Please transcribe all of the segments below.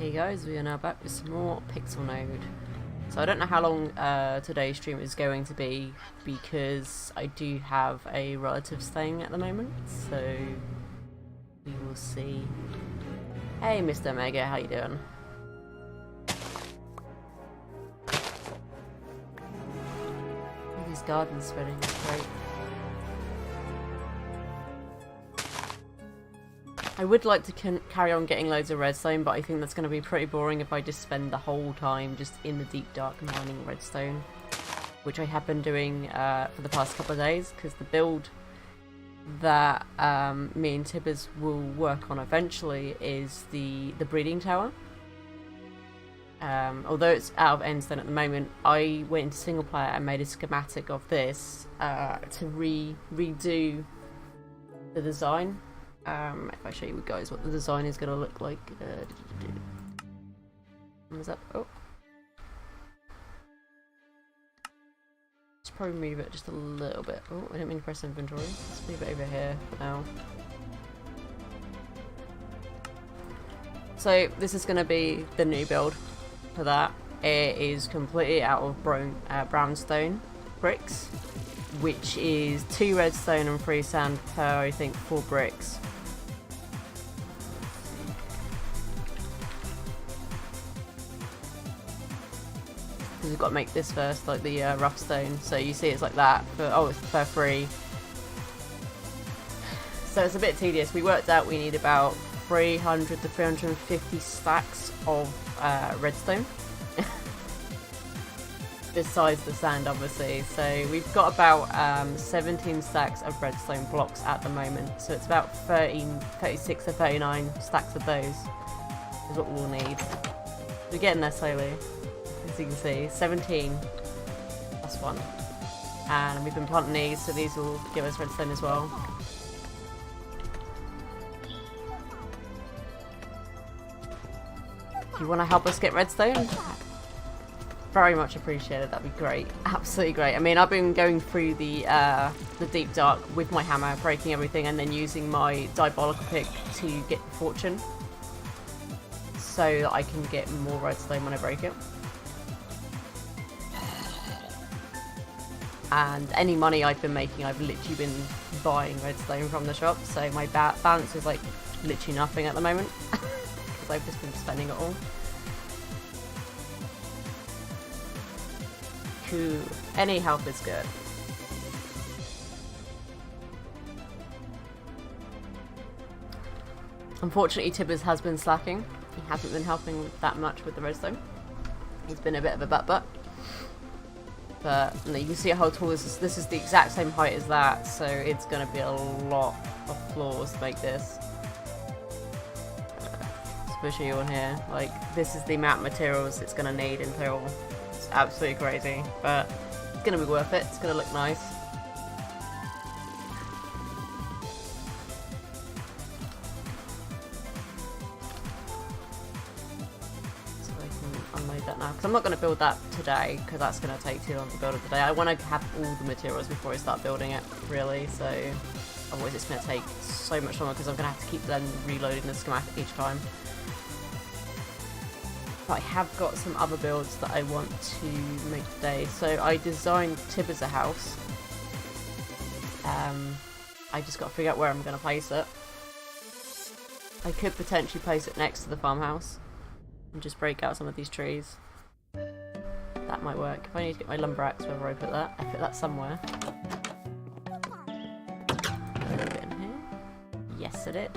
Hey guys, we are now back with some more PixelNode. So I don't know how long today's stream is going to be because I do have a relative staying at the moment, so we will see. Hey Mr. Mega, how you doing? All these gardens spreading, it's great. I would like to carry on getting loads of redstone, but I think that's going to be pretty boring if I just spend the whole time just in the deep dark mining redstone, which I have been doing for the past couple of days, because the build that me and Tibbers will work on eventually is the breeding tower. Although it's out of endstone at the moment, I went into single player and made a schematic of this to redo the design. If I show you guys what the design is going to look like. Thumbs up. Oh. Let's probably move it just a little bit. Oh, I didn't mean to press inventory. Let's move it over here for now. So this is going to be the new build for that. It is completely out of brownstone bricks, which is 2 redstone and 3 sand per, I think, 4 bricks. We've got to make this first, like the rough stone. So you see it's like that, it's per 3. So it's a bit tedious. We worked out we need about 300 to 350 stacks of redstone. Besides the sand, obviously. So we've got about 17 stacks of redstone blocks at the moment. So it's about 36 or 39 stacks of those is what we'll need. We're getting there slowly. As you can see, 17 plus 1. And we've been planting these, so these will give us redstone as well. If you want to help us get redstone, very much appreciated. That'd be great. Absolutely great. I mean, I've been going through the deep dark with my hammer, breaking everything, and then using my diabolical pick to get the fortune, so that I can get more redstone when I break it. And any money I've been making, I've literally been buying redstone from the shop. So my balance is like literally nothing at the moment because I've just been spending it all. Cool. Any help is good. Unfortunately, Tibbers has been slacking. He hasn't been helping that much with the redstone. He's been a bit of a butt. But you can see how tall this is. This is the exact same height as that, so it's going to be a lot of floors to make this. Especially on here. Like, this is the amount of materials it's going to need until it's absolutely crazy. But it's going to be worth it. It's going to look nice. Unload that now, because I'm not going to build that today because that's going to take too long to build it today. I want to have all the materials before I start building it, really, so otherwise it's going to take so much longer because I'm going to have to keep then reloading the schematic each time. But I have got some other builds that I want to make today. So I designed Tibbers a house. I just got to figure out where I'm going to place it. I could potentially place it next to the farmhouse and just break out some of these trees. That might work. If I need to get my lumber axe, wherever I put that, I put that somewhere. Put a bit in here. Yes, I did.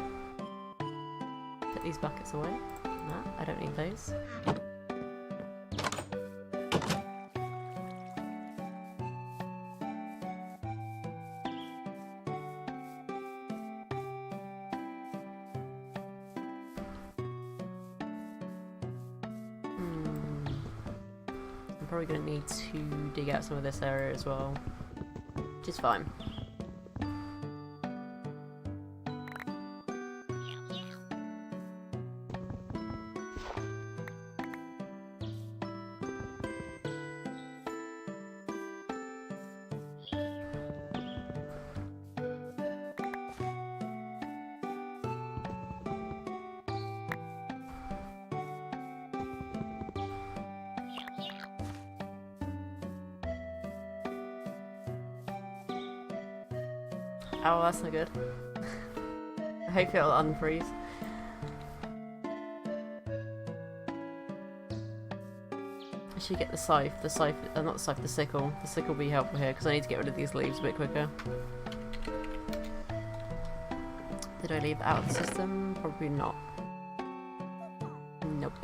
Put these buckets away. No, I don't need those. Probably going to need to dig out some of this area as well, which is fine. Oh, that's not good. I hope it'll unfreeze. I should get the scythe, not the scythe, the sickle. The sickle will be helpful here because I need to get rid of these leaves a bit quicker. Did I leave it out of the system? Probably not. Nope.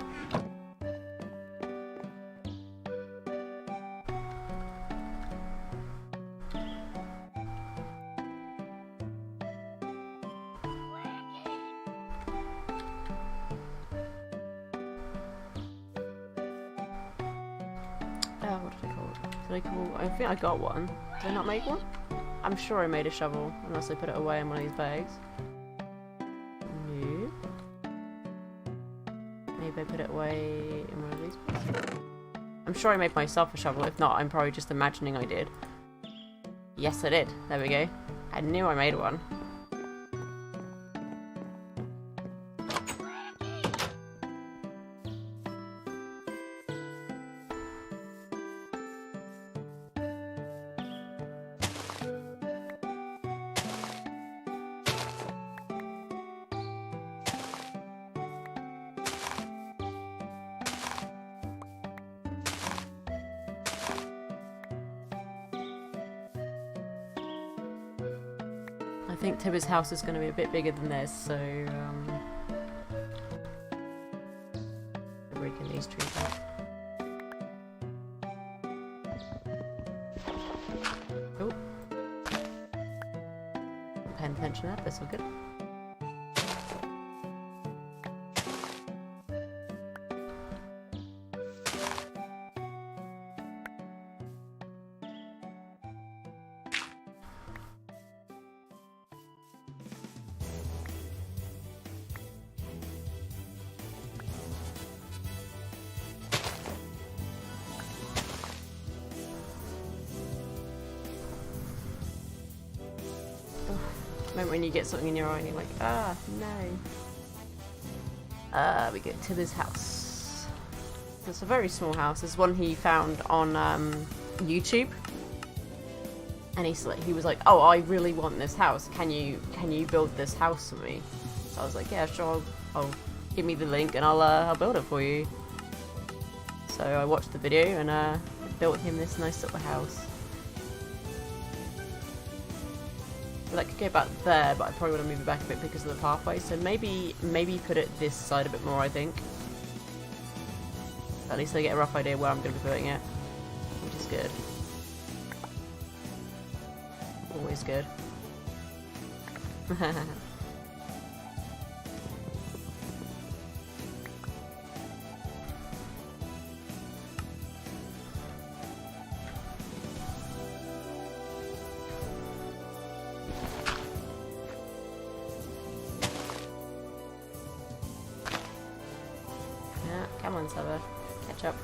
What did I call it? I think I got one. Did I not make one? I'm sure I made a shovel, unless I put it away in one of these bags. No. Maybe I put it away in one of these bags. I'm sure I made myself a shovel. If not, I'm probably just imagining I did. Yes, I did. There we go. I knew I made one. I think Tibby's house is going to be a bit bigger than this, so breaking these trees out. Oh, I'm paying attention there, that's all good. When you get something in your eye and you're like, ah, no. We get to this house. It's a very small house. It's one he found on YouTube. And he was like, oh, I really want this house. Can you build this house for me? So I was like, yeah, sure. I'll give me the link and I'll build it for you. So I watched the video and built him this nice little house. I could go back there, but I probably want to move it back a bit because of the pathway. So maybe put it this side a bit more, I think. At least I get a rough idea where I'm going to be putting it, which is good. Always good. Come on, Saba. Catch up.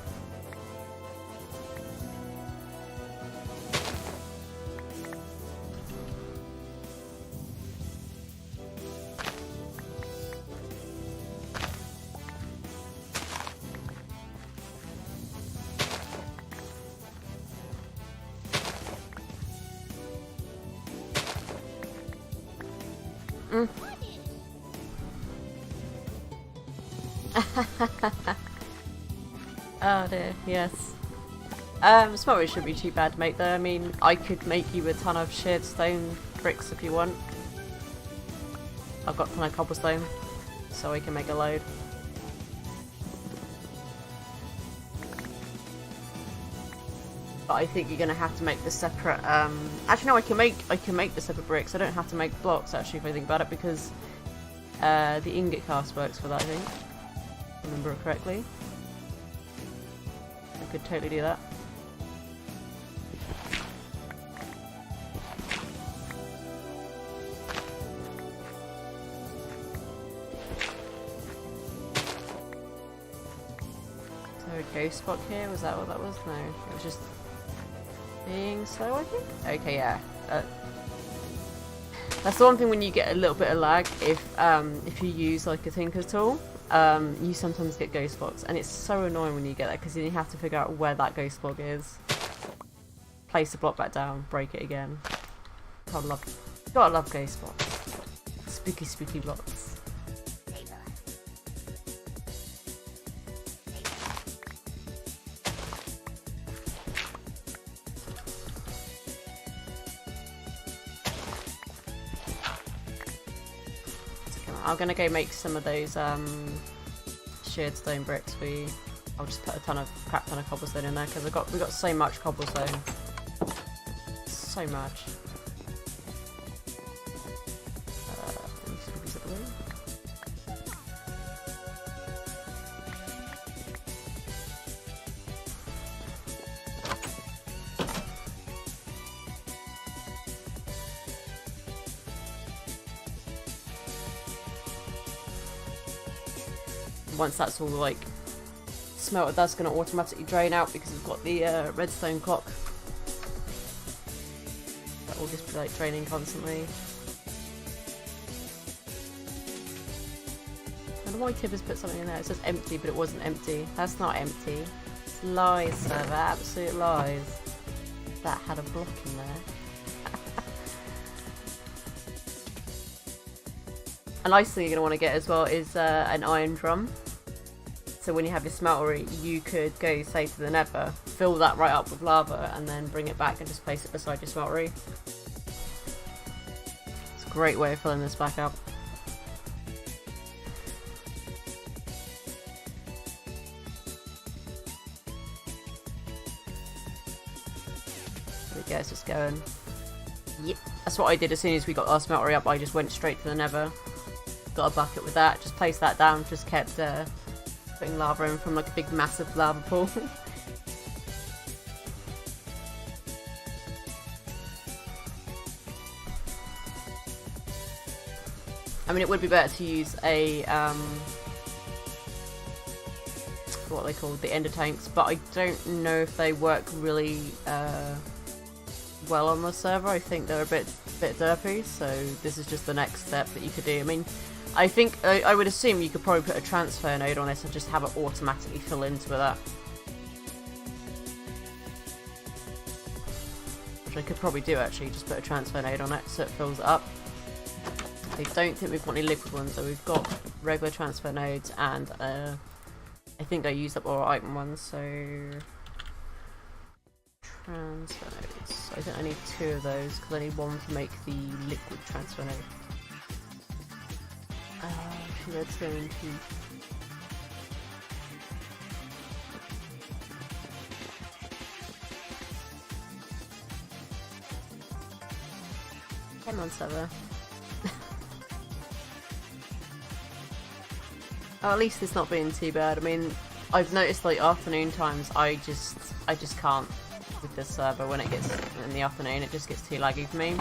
Oh dear, yes. Smokey shouldn't be too bad to make though. I mean, I could make you a ton of shared stone bricks if you want. I've got a ton of cobblestone, so I can make a load. But I think you're gonna have to make the separate. Actually, no, I can make the separate bricks. I don't have to make blocks actually, if I think about it, because the ingot cast works for that. I think, if I remember it correctly. I could totally do that. Is there a ghost spot here? Was that what that was? No, it was just being slow, I think? Okay, yeah. That's the one thing when you get a little bit of lag, if you use like a Tinker's tool, you sometimes get ghost spots, and it's so annoying when you get that because then you have to figure out where that ghost block is. Place the block back down, break it again. I love Gotta love ghost blocks. Spooky, spooky blocks. I'm gonna go make some of those sheared stone bricks for you. I'll just put a crap ton of cobblestone in there because we got so much cobblestone. So much. Once that's all like smelted, that's going to automatically drain out because we've got the redstone clock. That will just be like draining constantly. I don't know why Tib has put something in there. It says empty, but it wasn't empty. That's not empty. It's lies, server. Absolute lies. That had a block in there. A nice thing you're going to want to get as well is an iron drum. So when you have your smeltery, you could go, say, to the nether, fill that right up with lava, and then bring it back and just place it beside your smeltery. It's a great way of filling this back up. There we go, it's just going. Yep. That's what I did as soon as we got our smeltery up. I just went straight to the nether, got a bucket with that, just placed that down, just kept putting lava in from like a big massive lava pool. I mean, it would be better to use a what are they called, the ender tanks, but I don't know if they work really well on the server. I think they're a bit derpy, so this is just the next step that you could do. I mean, I think I would assume you could probably put a transfer node on this and just have it automatically fill into that. Which I could probably do actually, just put a transfer node on it so it fills it up. I don't think we've got any liquid ones, so we've got regular transfer nodes and I think I used up all our item ones, so transfer nodes. I think I need 2 of those because I need one to make the liquid transfer node. Redstone teeth. Come on, server. Oh, at least it's not being too bad. I mean, I've noticed like afternoon times, I just can't with this server when it gets in the afternoon. It just gets too laggy for me.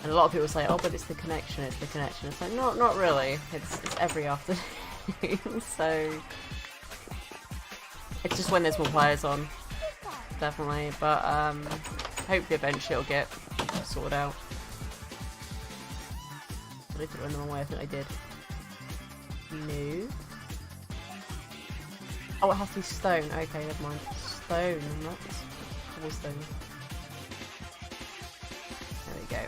And a lot of people say, oh, but it's the connection, it's the connection. It's like, not really. It's every afternoon. So it's just when there's more players on, definitely. But hopefully eventually it'll get sorted out. Did I put it in the wrong way? I think I did. No. Oh, it has to be stone. Okay, never mind. Stone, not cobblestone. There we go.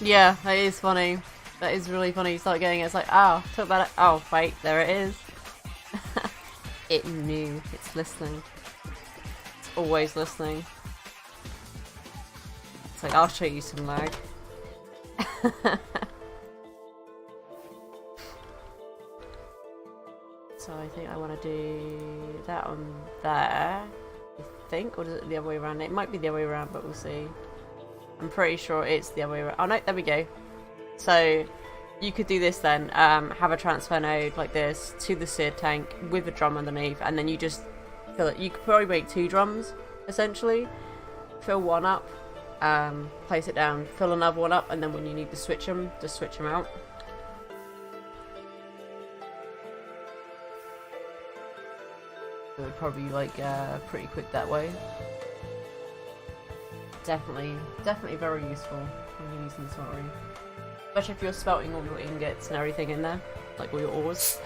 Yeah, that is funny. That is really funny. You start getting it, it's like, oh, talk about it. Oh, wait, there it is. It knew. It's listening. It's always listening. It's like, I'll show you some lag. So I think I want to do that on there. I think, or is it the other way around? It might be the other way around, but we'll see. I'm pretty sure it's the other way around. Oh no, there we go. So you could do this then, have a transfer node like this to the seared tank with a drum underneath, and then you just fill it. You could probably make 2 drums, essentially. Fill one up, place it down, fill another one up, and then when you need to switch them, just switch them out. it would probably like pretty quick that way. Definitely very useful when you're using the smeltery. Especially if you're smelting all your ingots and everything in there, like all your ores.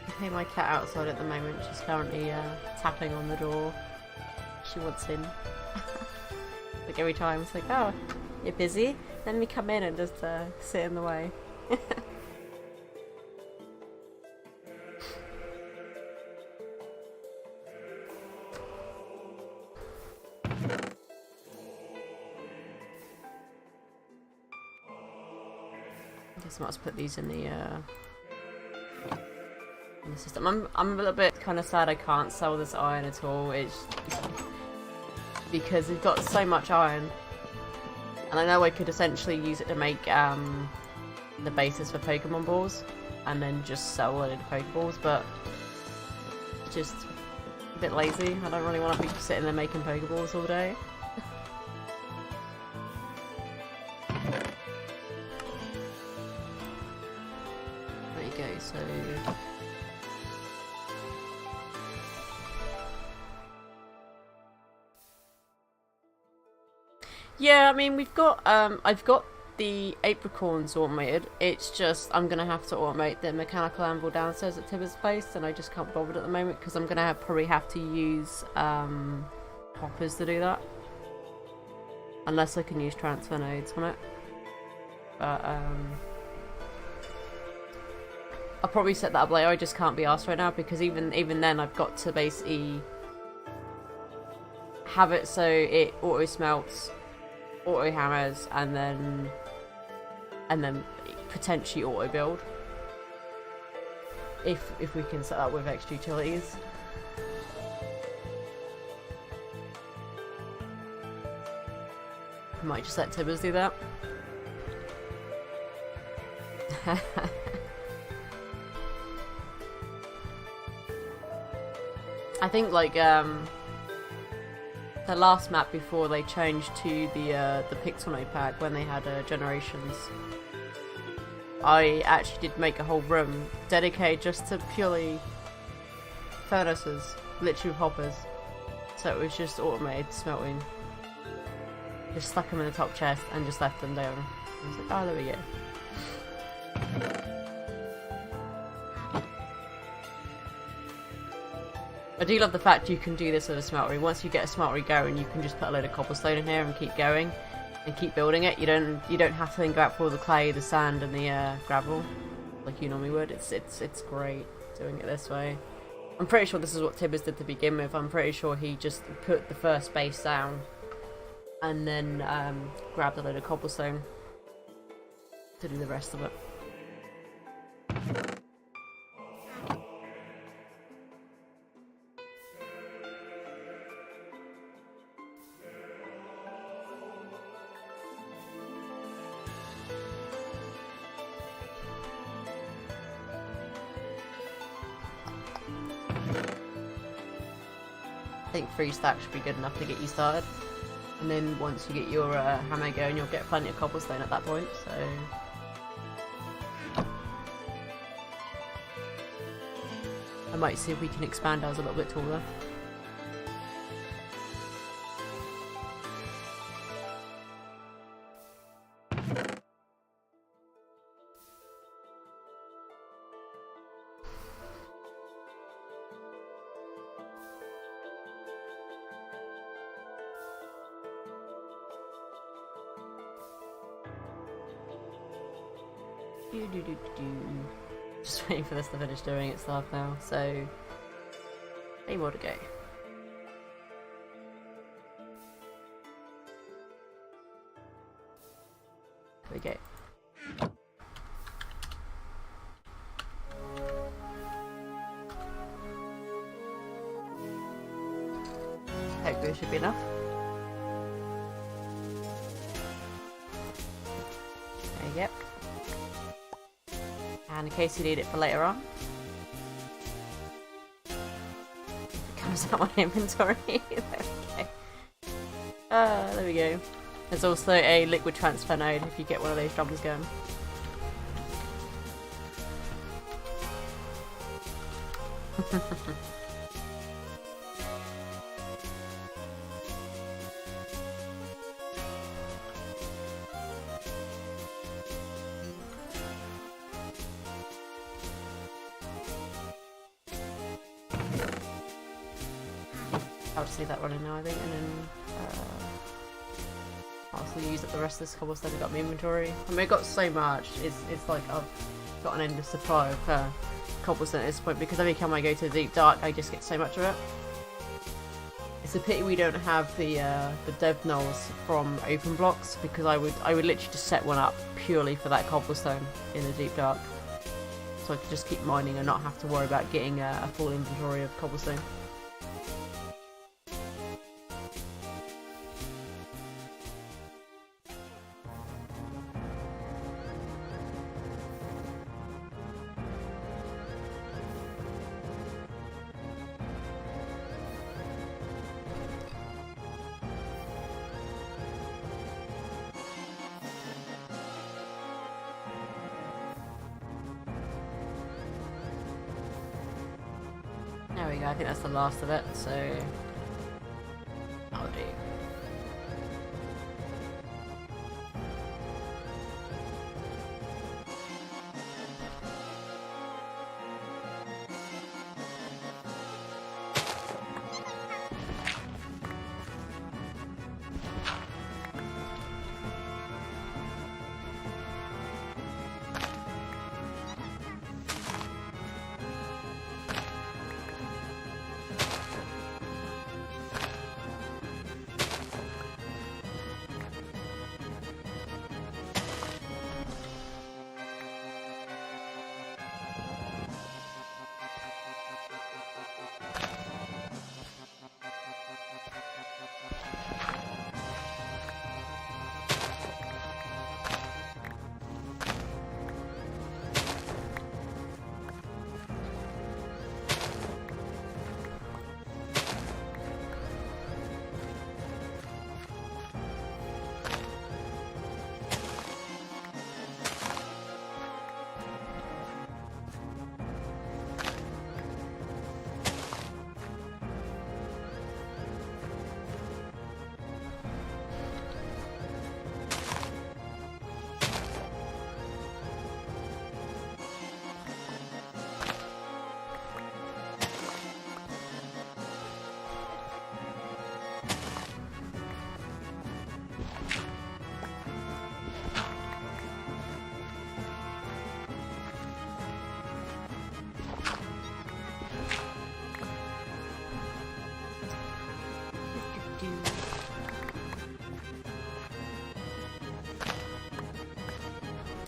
I hear my cat outside at the moment. She's currently tapping on the door. She wants in. Like every time it's like, oh, you're busy? Let me come in and just sit in the way. I guess I might as well put these in the system. I'm a little bit kind of sad I can't sell this iron at all. It's because we've got so much iron, and I know I could essentially use it to make the basis for Pokemon balls, and then just sell a load of Pokeballs, but it's just a bit lazy. I don't really want to be sitting there making Pokeballs all day. There you go. So. Yeah, I mean, we've got, I've got the apricorns automated. It's just, I'm going to have to automate the mechanical anvil downstairs at Tibber's place, and I just can't bother at the moment, because I'm going to probably have to use, hoppers to do that. Unless I can use transfer nodes on it. But, I'll probably set that up later. I just can't be asked right now, because even then I've got to basically have it so it auto smelts, auto hammers, and then potentially auto build if we can set up with extra utilities. I might just let Tibbers do that. I think like the last map before they changed to the PixelNode pack, when they had generations, I actually did make a whole room dedicated just to purely furnaces, literally with hoppers. So it was just automated smelting. Just stuck them in the top chest and just left them there. I was like, oh, there we go. I do love the fact you can do this with a smeltery. Once you get a smeltery going, you can just put a load of cobblestone in here and keep going and keep building it. You don't have to then go out for all the clay, the sand, and the gravel like you normally would. It's great doing it this way. I'm pretty sure this is what Tibbers did to begin with. I'm pretty sure he just put the first base down and then grabbed a load of cobblestone to do the rest of it. I think 3 stacks should be good enough to get you started, and then once you get your hammer going, you'll get plenty of cobblestone at that point. So I might see if we can expand ours a little bit taller. Just waiting for this to finish doing its stuff now, so any more to go. There we go. hopefully it should be enough. There you go. And in case you need it for later on, it comes out my inventory. There we go. There we go. There's also a liquid transfer node if you get one of those drums going. I'll just leave that running now, I think, and then I'll also use up the rest of this cobblestone I've got in my inventory. I mean, I got so much, it's like I've got an endless supply of cobblestone at this point, because every time I go to the deep dark I just get so much of it. It's a pity we don't have the dev knolls from open blocks, because I would literally just set one up purely for that cobblestone in the deep dark, so I could just keep mining and not have to worry about getting a full inventory of cobblestone. There we go, I think that's the last of it, so I'll do.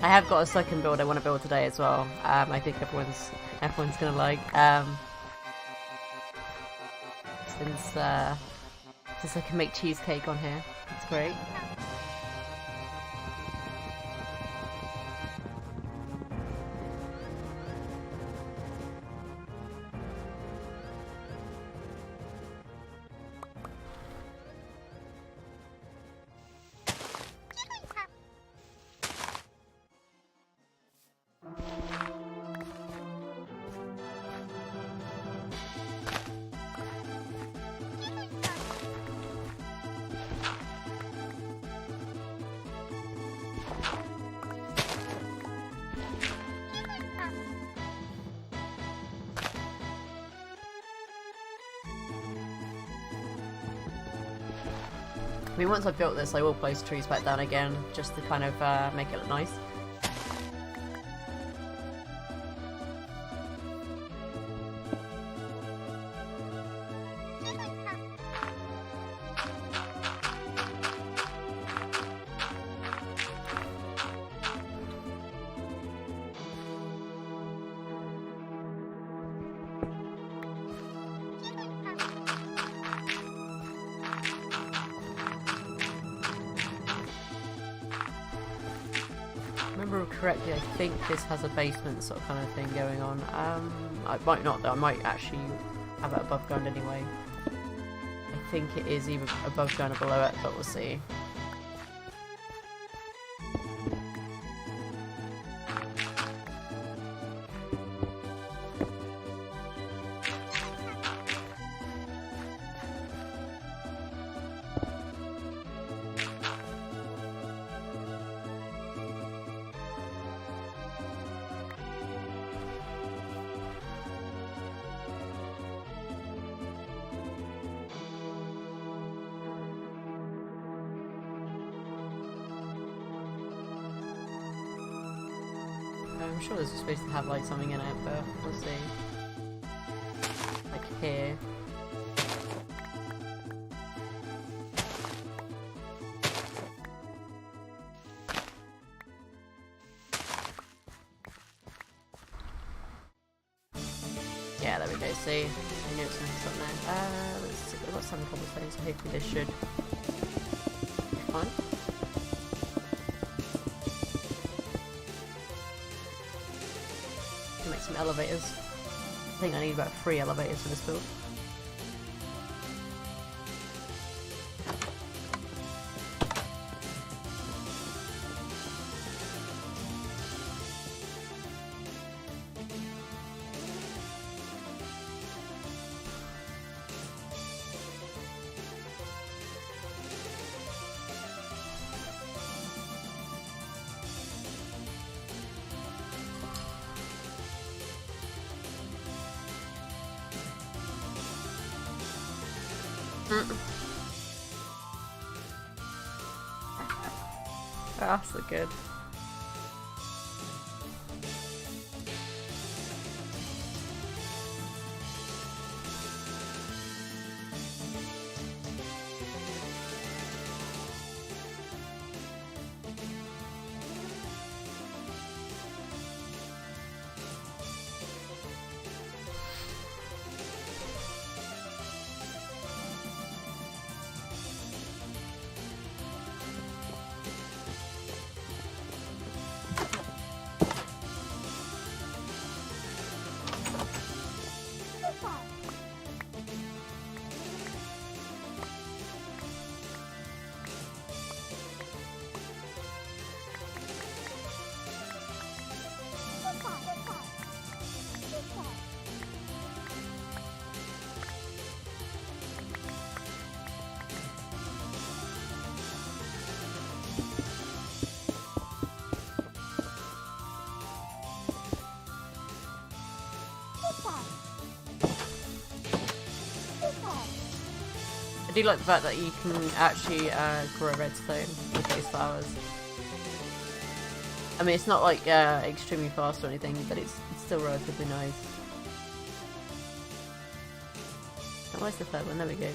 I have got a second build I want to build today as well. I think everyone's gonna like. Since I can make cheesecake on here, it's great. I mean, once I've built this, I will place trees back down again, just to kind of make it look nice. remember correctly, I think this has a basement sort of kind of thing going on. I might not though, I might actually have it above ground anyway. I think it is either above ground or below it, but we'll see. I'm sure this is supposed to have like something in it, but we'll see. Like here. Yeah, there we go, see? I knew it was going to have something there. Let's see, we've got 7 cobblestones, so hopefully this should be fine. Make some elevators. I think I need about 3 elevators for this build. That's good. I do like the fact that you can actually grow redstone with those flowers. I mean, it's not like extremely fast or anything, but it's still relatively nice. Oh, where's the third one? There we go.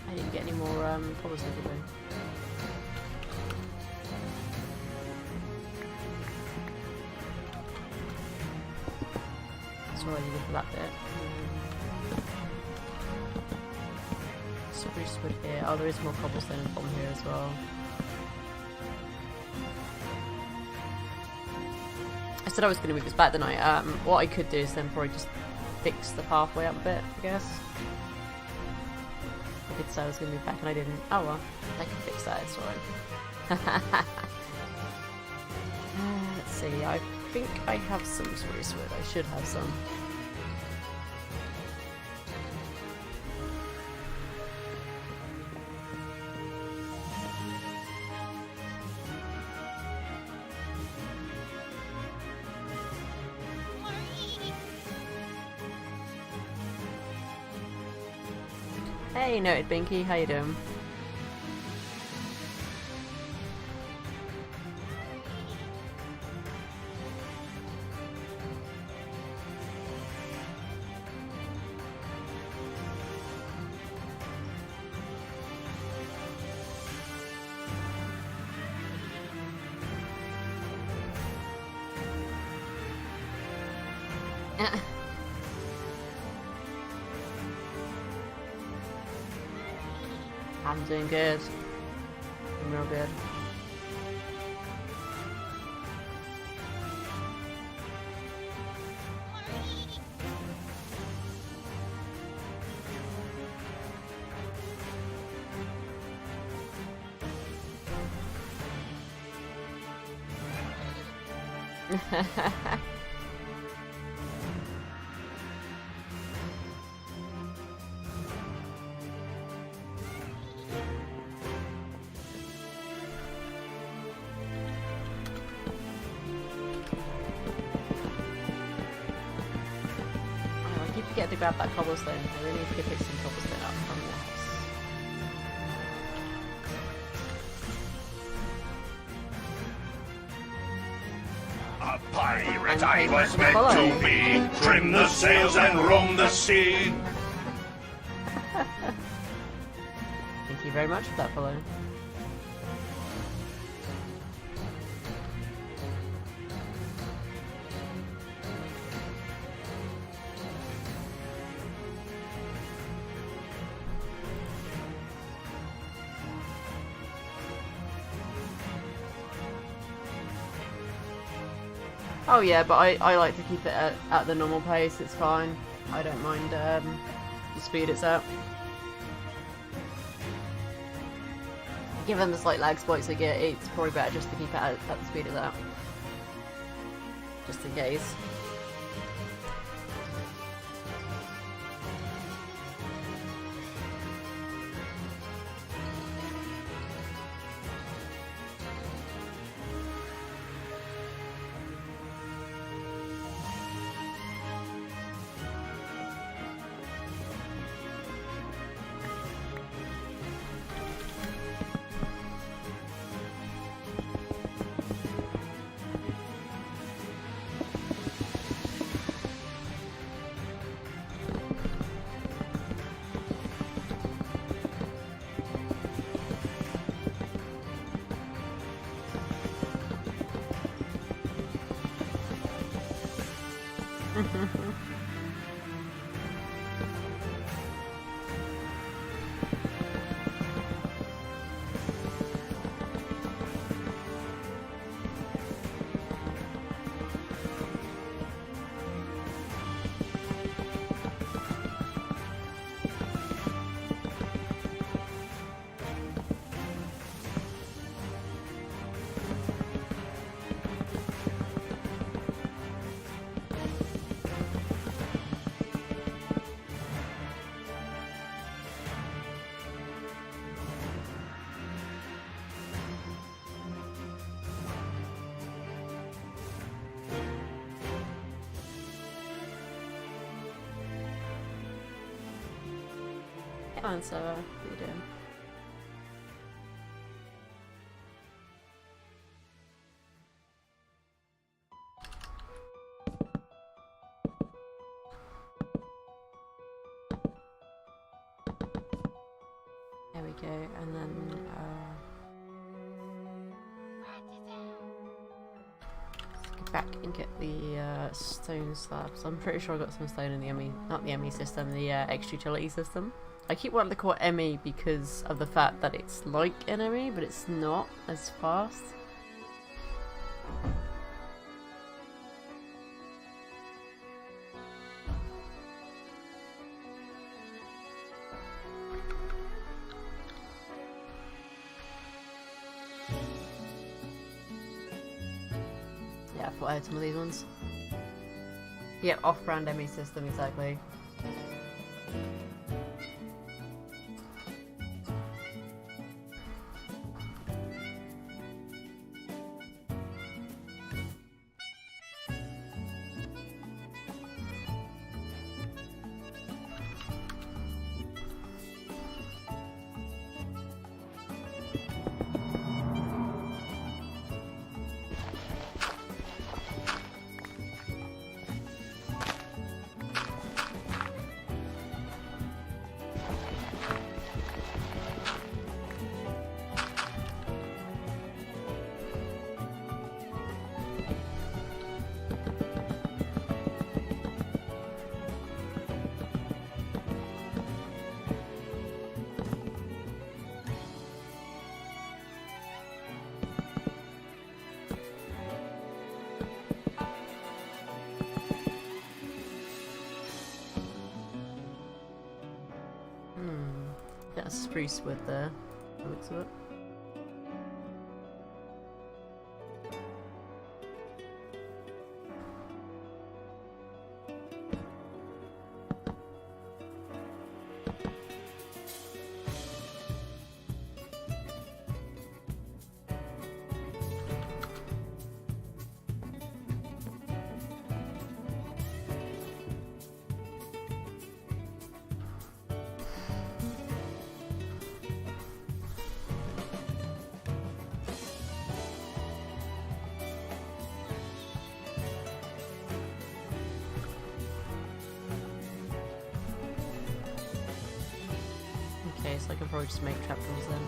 I didn't get any more cobblestone today. That's all I needed for that bit. Spruce wood here. Oh, there is more cobblestone in the bottom here as well. I said I was going to move this back, didn't I? What I could do is then probably just fix the pathway up a bit, I guess. I did say I was going to move back and I didn't. Oh well, I can fix that, it's alright. Let's see, I think I have some spruce wood. I should have some. Hey, Noted Binky, how you doing? I'm doing good. I'm real good. Get to grab that cobblestone. I really need to go pick some cobblestone up from the house. A pirate I was meant to be, trim the sails and roam the sea. Thank you very much for that follow. Oh yeah, but I like to keep it at the normal pace, it's fine. I don't mind the speed it's at. Given the slight lag spikes I get, it's probably better just to keep it at the speed it's at. Just in case. Fine, so what are you doing? There we go, and then let's go back and get the stone slabs. I'm pretty sure I got some stone in the ME, not the ME system, the X utility system. I keep wanting to call it ME because of the fact that it's like an ME, but it's not as fast. Yeah, I thought I had some of these ones. Yeah, off-brand ME system, exactly. Get a spruce wood there. That looks of it. Okay, so I can probably just make trapdoors then.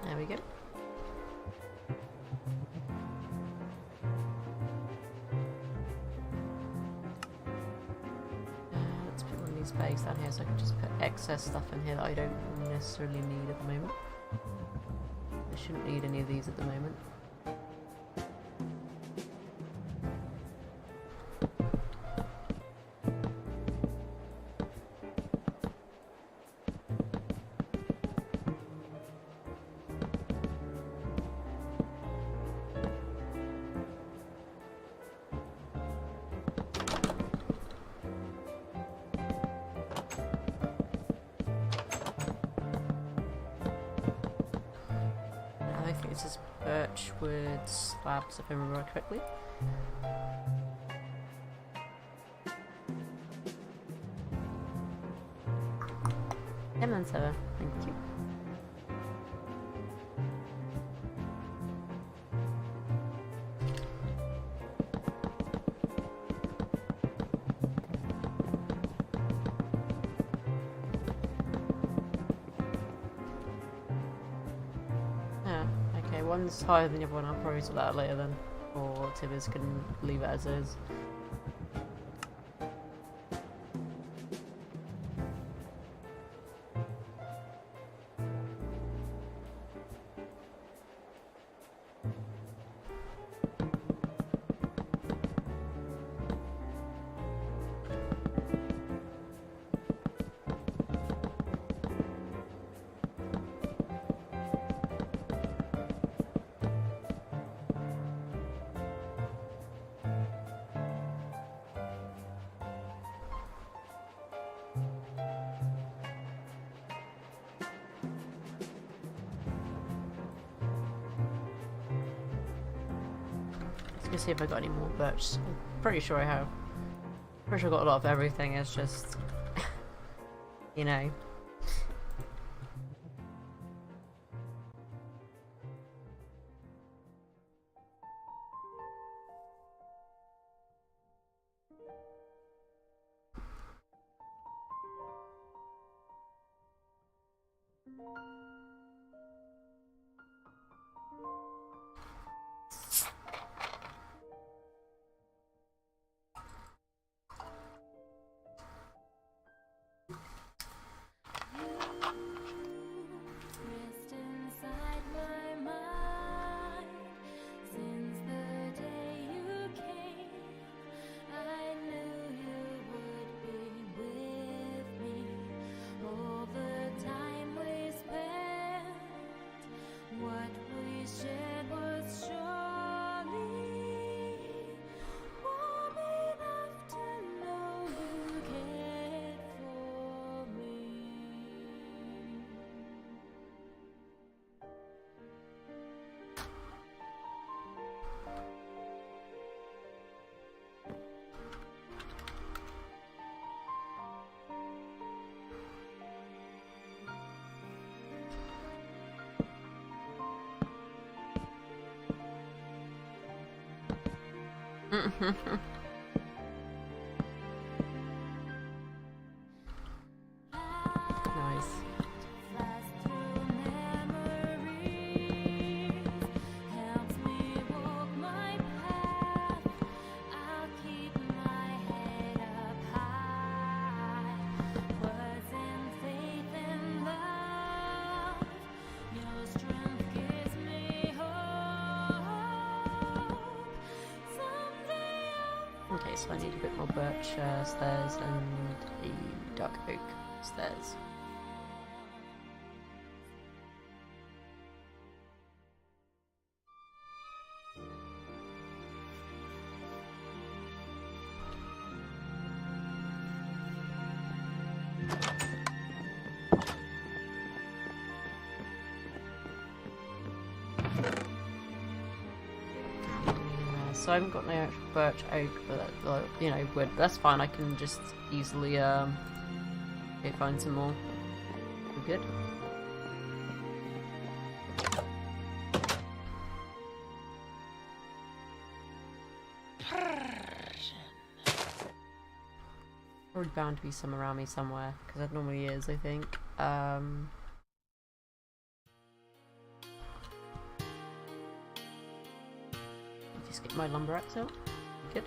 There we go. Let's put one of these bags down here so I can just put excess stuff in here that I don't necessarily need at the moment. I shouldn't need any of these at the moment. I think it's just birch wood slabs, if I remember correctly. Emerald server, thank you. One's higher than the other one, I'll probably sort that out later then. Or Tibbers can leave it as is. Let's see if I got any more birch. I'm pretty sure I have. Pretty sure I got a lot of everything, it's just you know. All the time we spent Nice. Okay, so I need a bit more birch stairs and a dark oak stairs. So I haven't got no actual birch oak, but you know, wood. That's fine. I can just easily go find some more. We're good. Probably bound to be some around me somewhere, because that normally is, I think. Just get my lumber axe out. Good.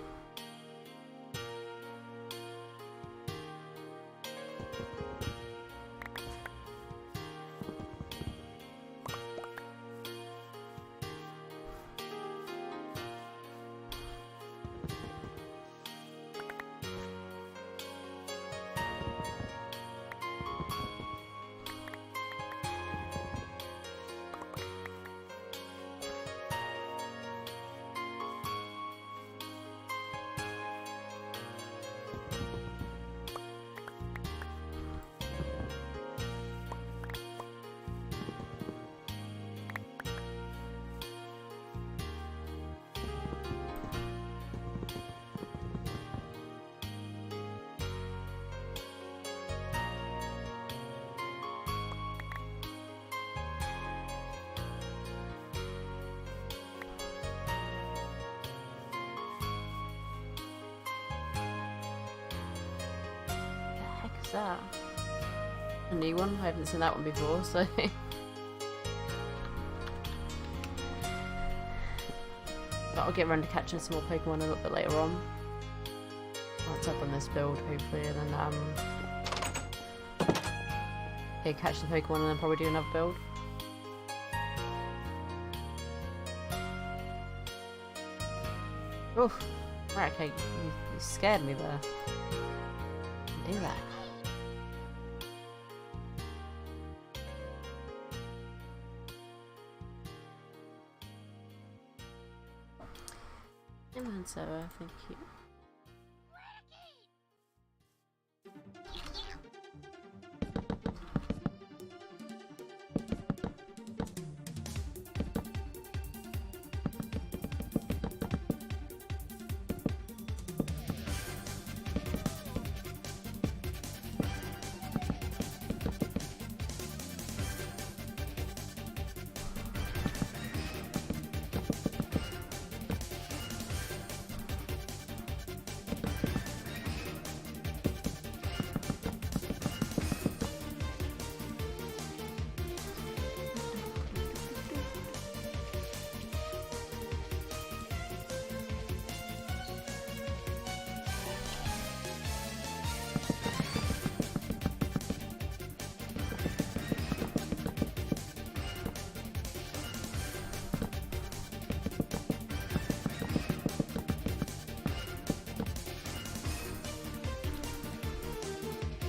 That? A new one? I haven't seen that one before, so but I'll get around to catching some more Pokemon a little bit later on. Once I've done this build, hopefully, and then yeah, catch the Pokemon and then probably do another build. Oof. Right, okay, you scared me there. Do that. And so thank you.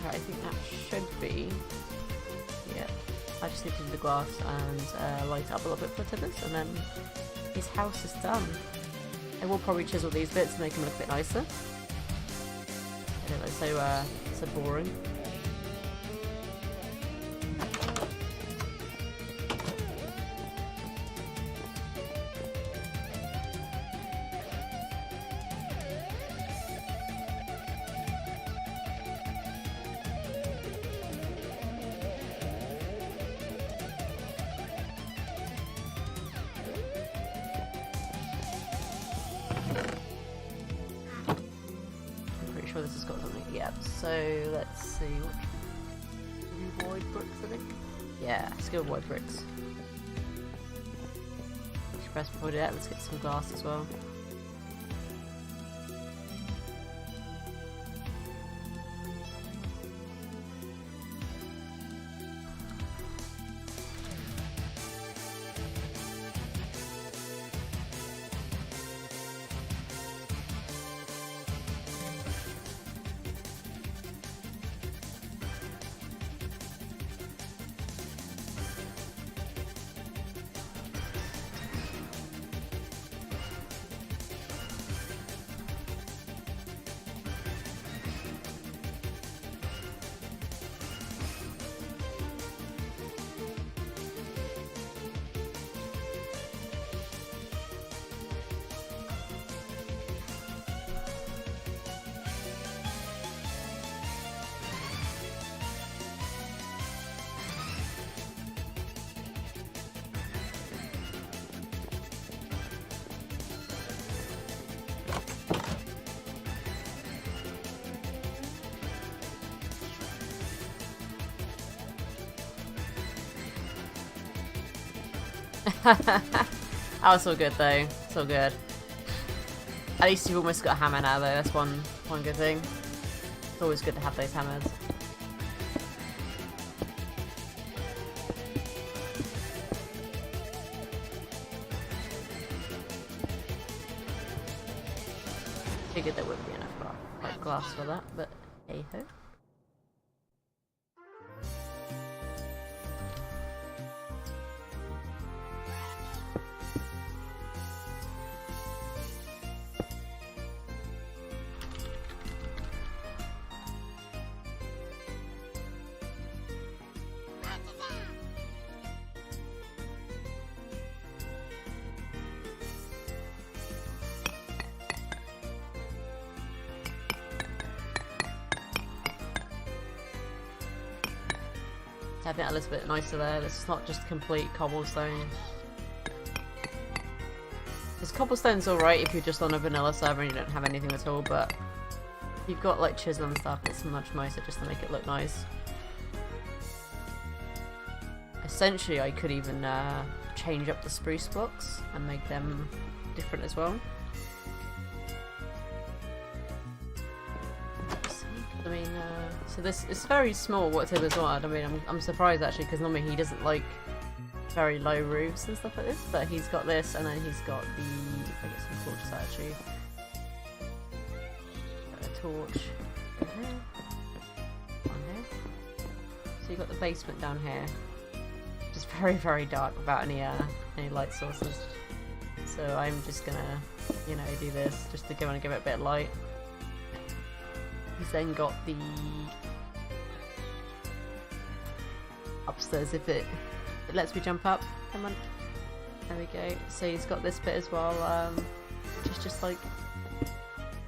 I think that should be, yeah, I just need to do the glass and light it up a little bit for Tibbers, and then his house is done. I will probably chisel these bits to make them look a bit nicer. I don't know, so boring. sure this has got something. Yeah, so let's see. What void bricks, I think? Yeah, skill void bricks. Press before that, let's get some glass as well. That was all good though. It's all good. At least you've almost got a hammer now though. That's one good thing. It's always good to have those hammers. Figured there wouldn't be enough glass for that, but hey ho. Having it a little bit nicer there. This is not just complete cobblestone. This cobblestone's alright if you're just on a vanilla server and you don't have anything at all, but if you've got like chisel and stuff, it's much nicer just to make it look nice. Essentially, I could even change up the spruce blocks and make them different as well. I mean, so this is very small what's in this one. I mean, I'm surprised actually because normally he doesn't like very low roofs and stuff like this, but he's got this and then he's got the, I get some torches actually. Got a torch in here, one here. So you've got the basement down here, just very dark without any light sources. So I'm just gonna, you know, do this just to give it a bit of light. He's then got the upstairs if it lets me jump up. Come on. There we go. So he's got this bit as well, which is just like,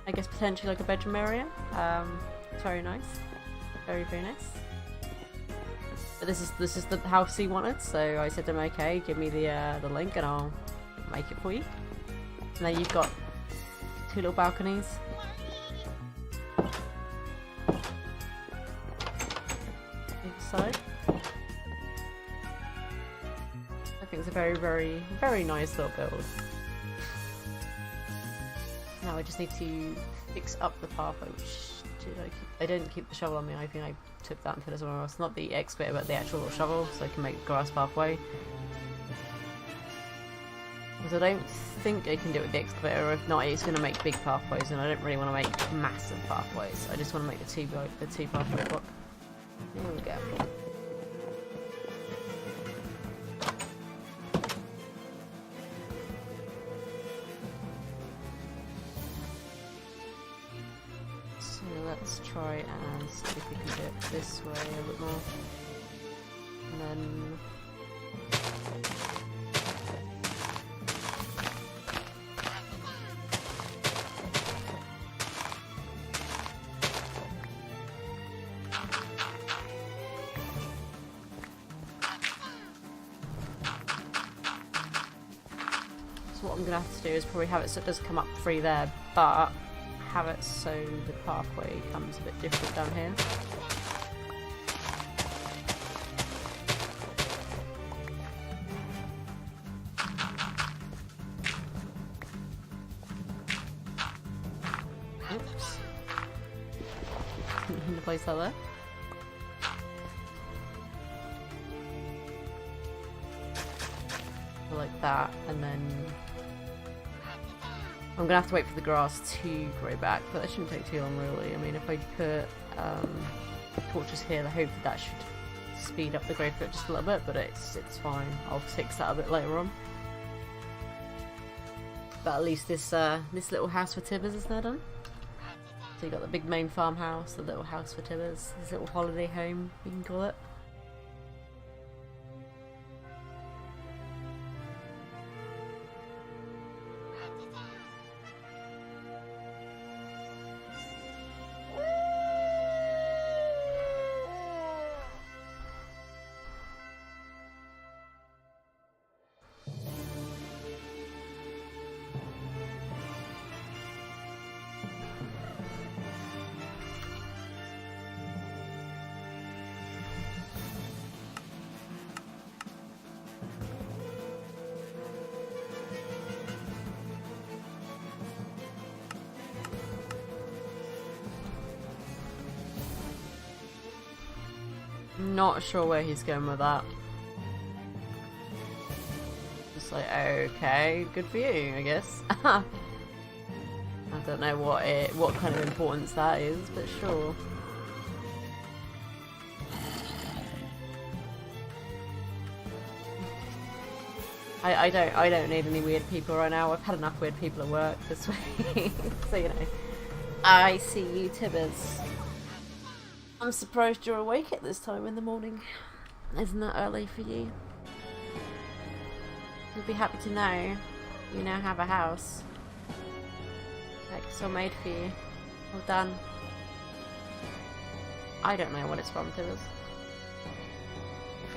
I guess potentially like a bedroom area. It's very nice. Very nice. But this is the house he wanted, so I said to him, okay, give me the link and I'll make it for you. And then you've got two little balconies. Side. I think it's a very nice little build. Now I just need to fix up the pathway, which I didn't keep the shovel on me. I think I took that and put it somewhere else. Not the excavator, but the actual shovel, so I can make a grass pathway. Because I don't think I can do it with the excavator, or if not, it's going to make big pathways, and I don't really want to make massive pathways. I just want to make the two pathway block. There we go. So let's try and see if we can do it this way a bit more. And then what I'm gonna have to do is probably have it so it does come up free there, but have it so the pathway comes a bit different down here. Oops. In the place like that. Like that, and then I'm gonna have to wait for the grass to grow back, but that shouldn't take too long really. I mean, if I put torches here, I hope that should speed up the growth rate just a little bit, but it's fine. I'll fix that a bit later on. But at least this little house for Tibbers is now done. So you got the big main farmhouse, the little house for Tibbers, this little holiday home, you can call it. Not sure where he's going with that. Just like, okay, good for you, I guess. I don't know what kind of importance that is, but sure. I don't need any weird people right now. I've had enough weird people at work this week. So you know. I see you, Tibbers. I'm surprised you're awake at this time in the morning. Isn't that early for you? You'll be happy to know you now have a house. Like, it's all made for you. Well done. I don't know what it's from, Tibbers.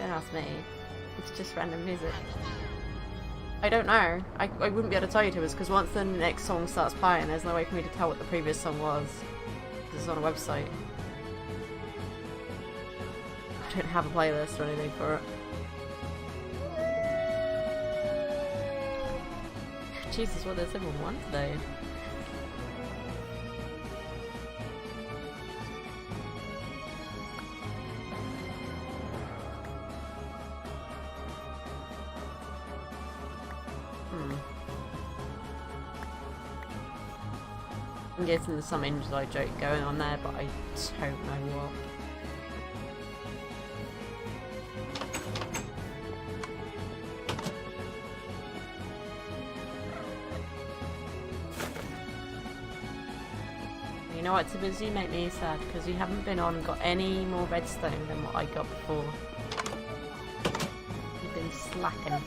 Don't ask me. It's just random music. I don't know. I wouldn't be able to tell you, Tibbers, because once the next song starts playing, there's no way for me to tell what the previous song was. Because it's on a website. I don't have a playlist or anything for it. Jesus, what does everyone want today? I'm guessing there's some inside joke going on there, but I don't know what. You know what, Tibbers, you make me sad because you haven't been on and got any more redstone than what I got before. You've been slacking.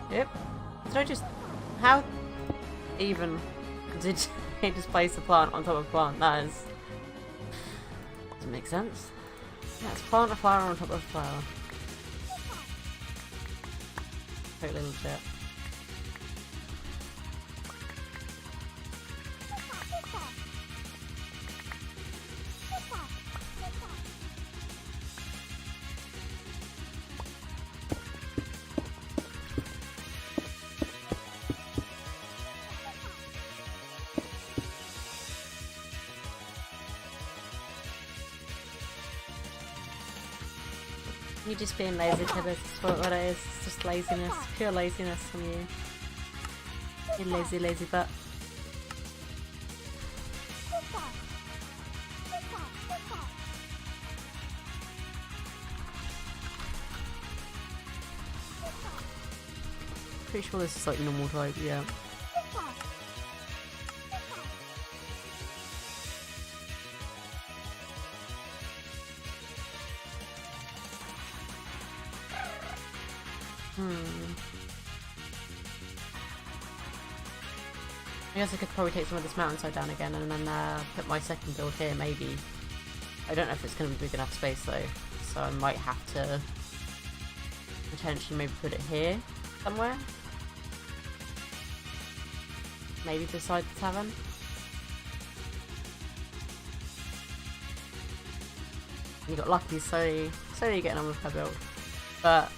Yep. Did I just... How even did he just place a plant on top of a plant? That is... Doesn't make sense. Yeah, it's plant a flower on top of a flower. Totally legit. You're just being lazy, Tibbers. That's what it is. It's just laziness. Pure laziness from you. You lazy, lazy butt. Pretty sure this is like normal type, yeah. I guess I could probably take some of this mountainside down again and then put my second build here, maybe. I don't know if it's going to be big enough space though, so I might have to potentially maybe put it here somewhere. Maybe beside the tavern. You got Lucky, slowly getting on with her build. But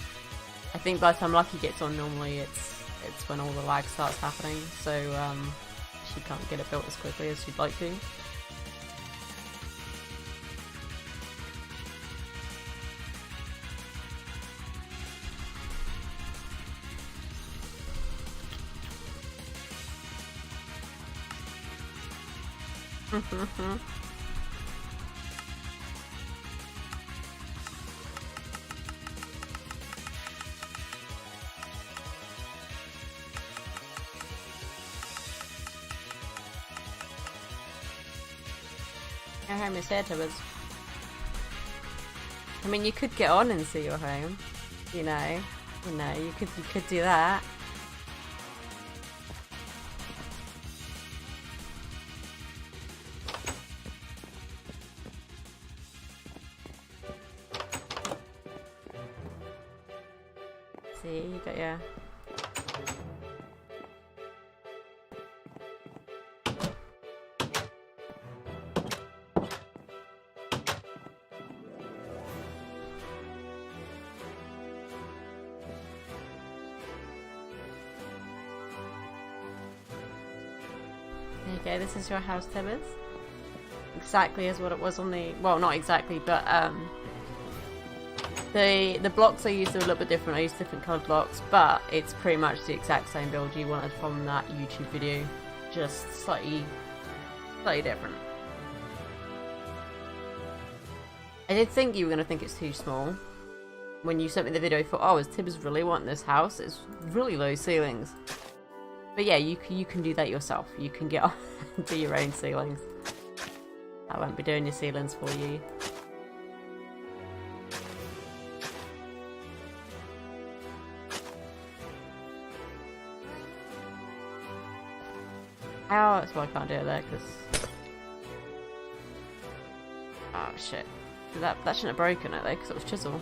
I think by the time Lucky gets on, normally it's when all the lag starts happening, so she can't get it built as quickly as she'd like to. Your home is here, Tibbers. I mean, you could get on and see your home. You know, you could do that. See, you got your... There you go, this is your house, Tibbers. Exactly as what it was on the... Well, not exactly, but the blocks I used are a little bit different. I used different coloured blocks, but it's pretty much the exact same build you wanted from that YouTube video. Just slightly different. I did think you were going to think it's too small. When you sent me the video, I thought, oh, is Tibbers really wanting this house? It's really low ceilings. But yeah, you can do that yourself. You can get on and do your own ceilings. I won't be doing your ceilings for you. Oh, that's why I can't do it there, because... Oh shit. That shouldn't have broken it though, because it was chisel.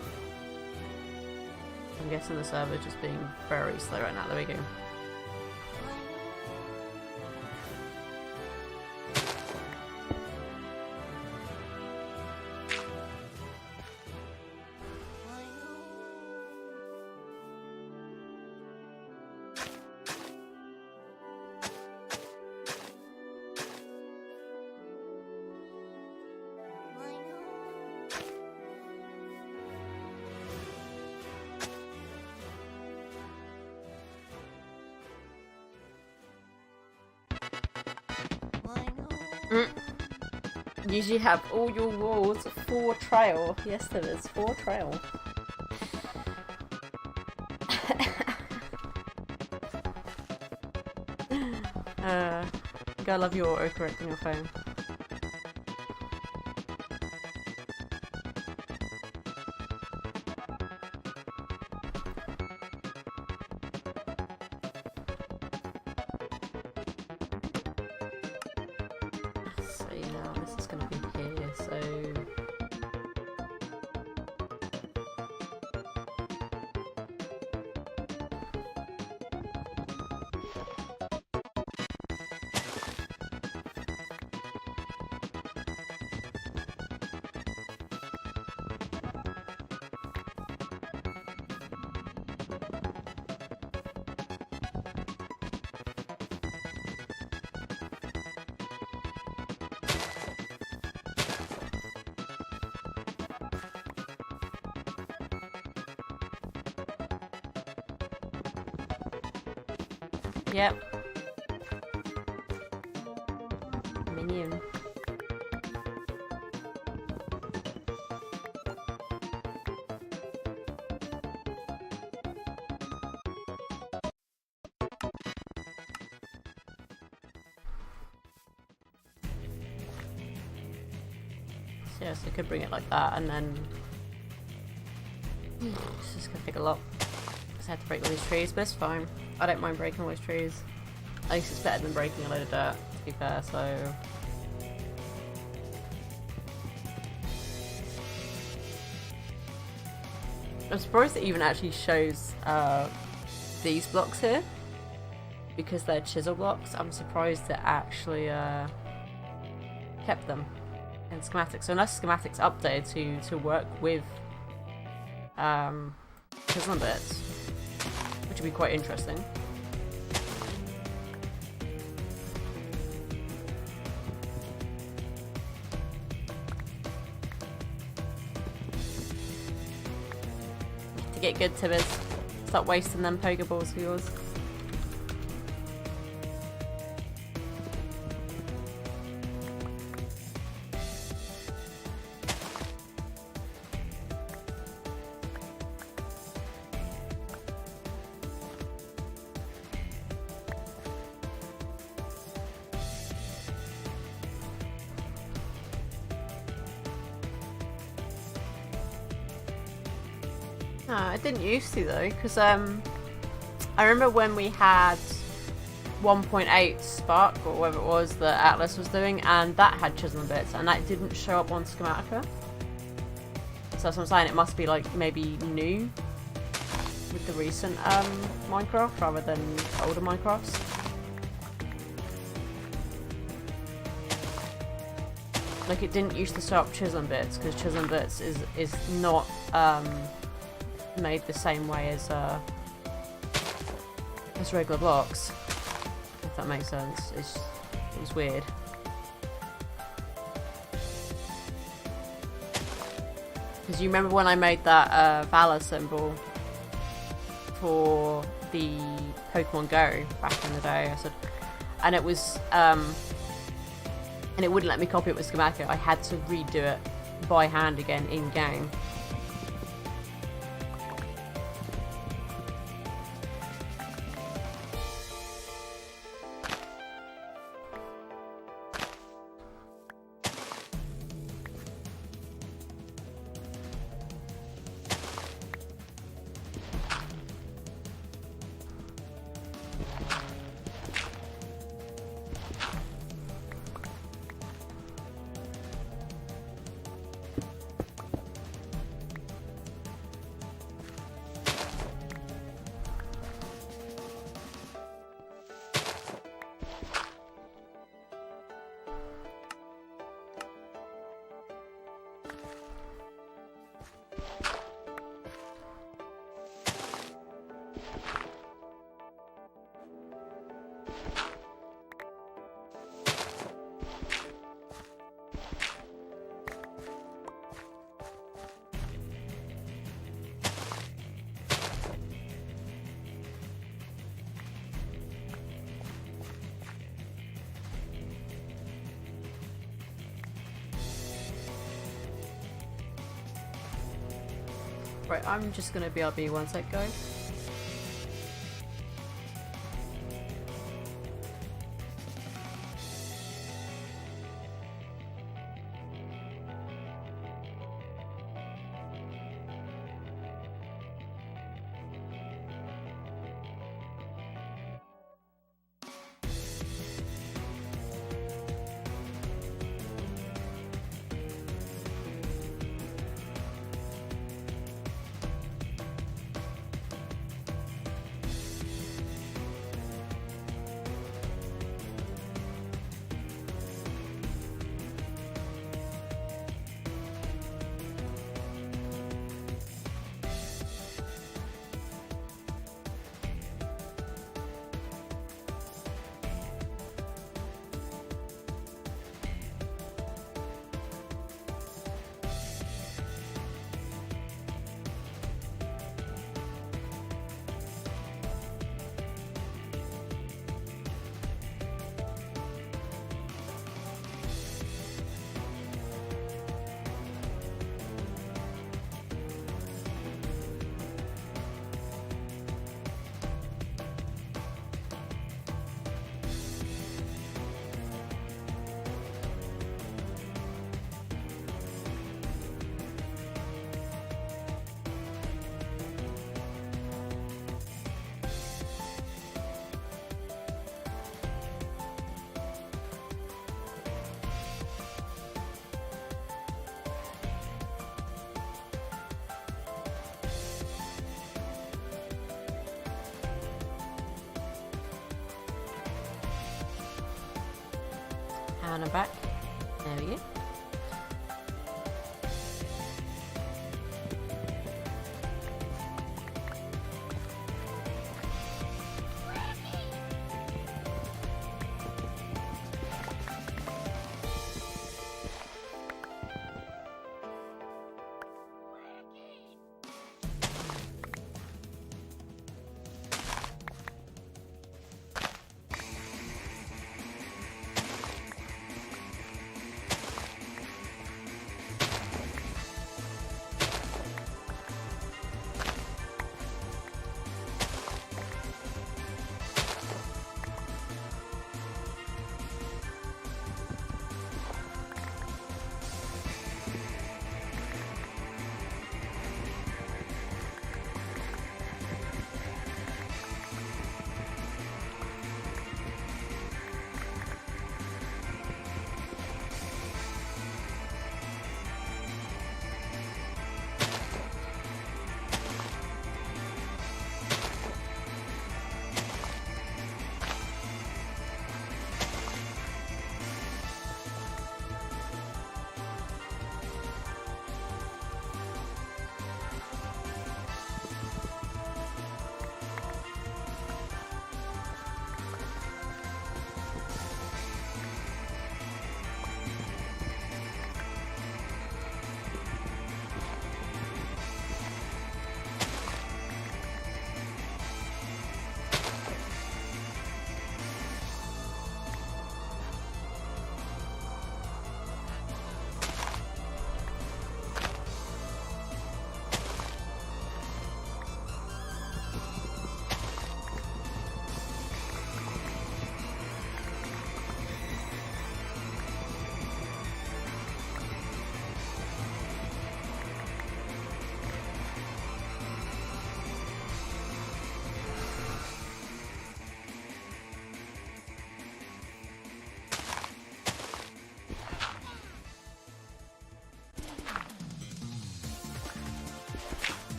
I'm guessing the server's just being very slow right now. There we go. Usually have all your walls for trail. Yes, there is. For trail. You gotta love your autocorrect on your phone. Yep. Minion. So yeah, so you could bring it like that and then... It's just gonna take a lot. I had to break all these trees, but it's fine. I don't mind breaking all these trees. At least it's better than breaking a load of dirt, to be fair, so... I'm surprised it even actually shows these blocks here because they're chisel blocks. I'm surprised it actually kept them in schematics. So unless schematics updated to work with chisel bits, which would be quite interesting. Get good, Tibbers. Stop wasting them Pokeballs for yours. No, I didn't used to though, because I remember when we had 1.8 Spark, or whatever it was that Atlas was doing, and that had chisel bits, and that didn't show up on Schematica. So that's what I'm saying, it must be like maybe new with the recent Minecraft rather than older Minecrafts. Like it didn't used to show up chisel bits, because chisel bits is not made the same way as regular blocks, if that makes sense. It was weird. Because you remember when I made that Valor symbol for the Pokemon Go back in the day, I said, and it was and it wouldn't let me copy it with Schematica. I had to redo it by hand again in game. Right, I'm just gonna BRB one sec, guys. And I'm back. There we go.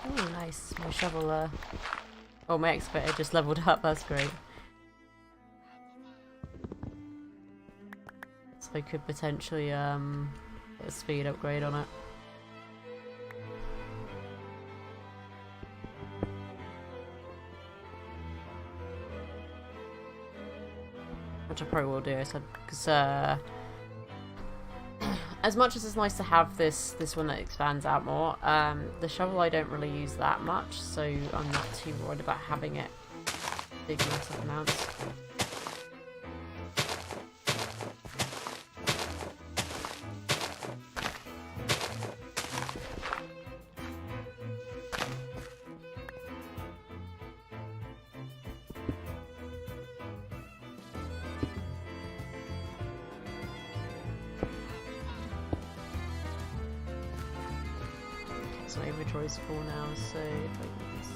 Oh, nice. My shovel, oh, my excavator just leveled up. That's great. So I could potentially, get a speed upgrade on it. Which I probably will do, because, as much as it's nice to have this one that expands out more, the shovel I don't really use that much, so I'm not too worried about having it big massive amounts. Redstone Overdraw is full now, so if I use...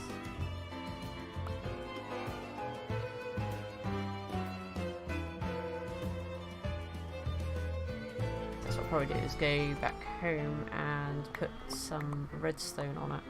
That's what I'll probably do, is go back home and put some redstone on it.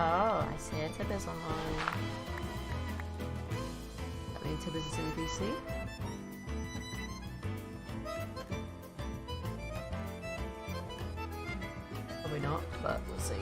Oh, I see it. Tibbers online. That means Tibbers is in the PC. Probably not, but we'll see.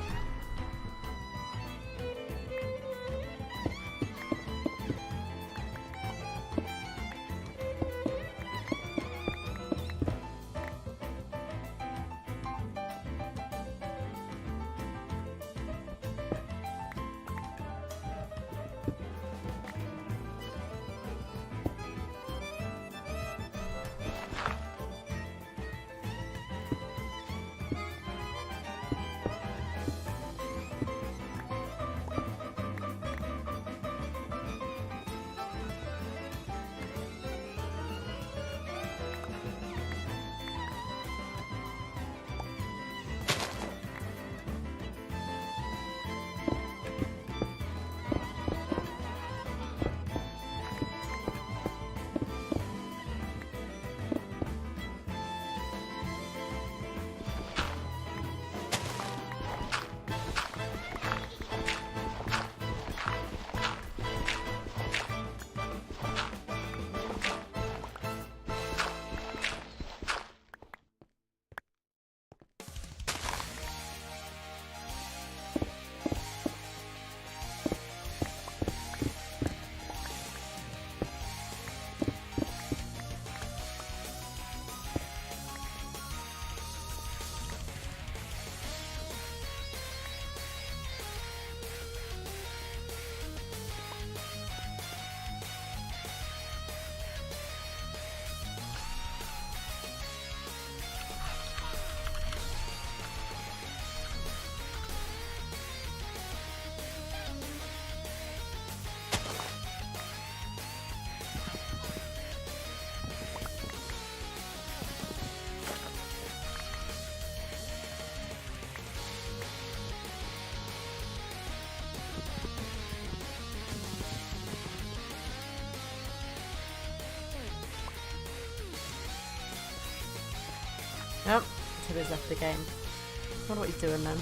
Yep, Tibbers left the game. I wonder what he's doing then.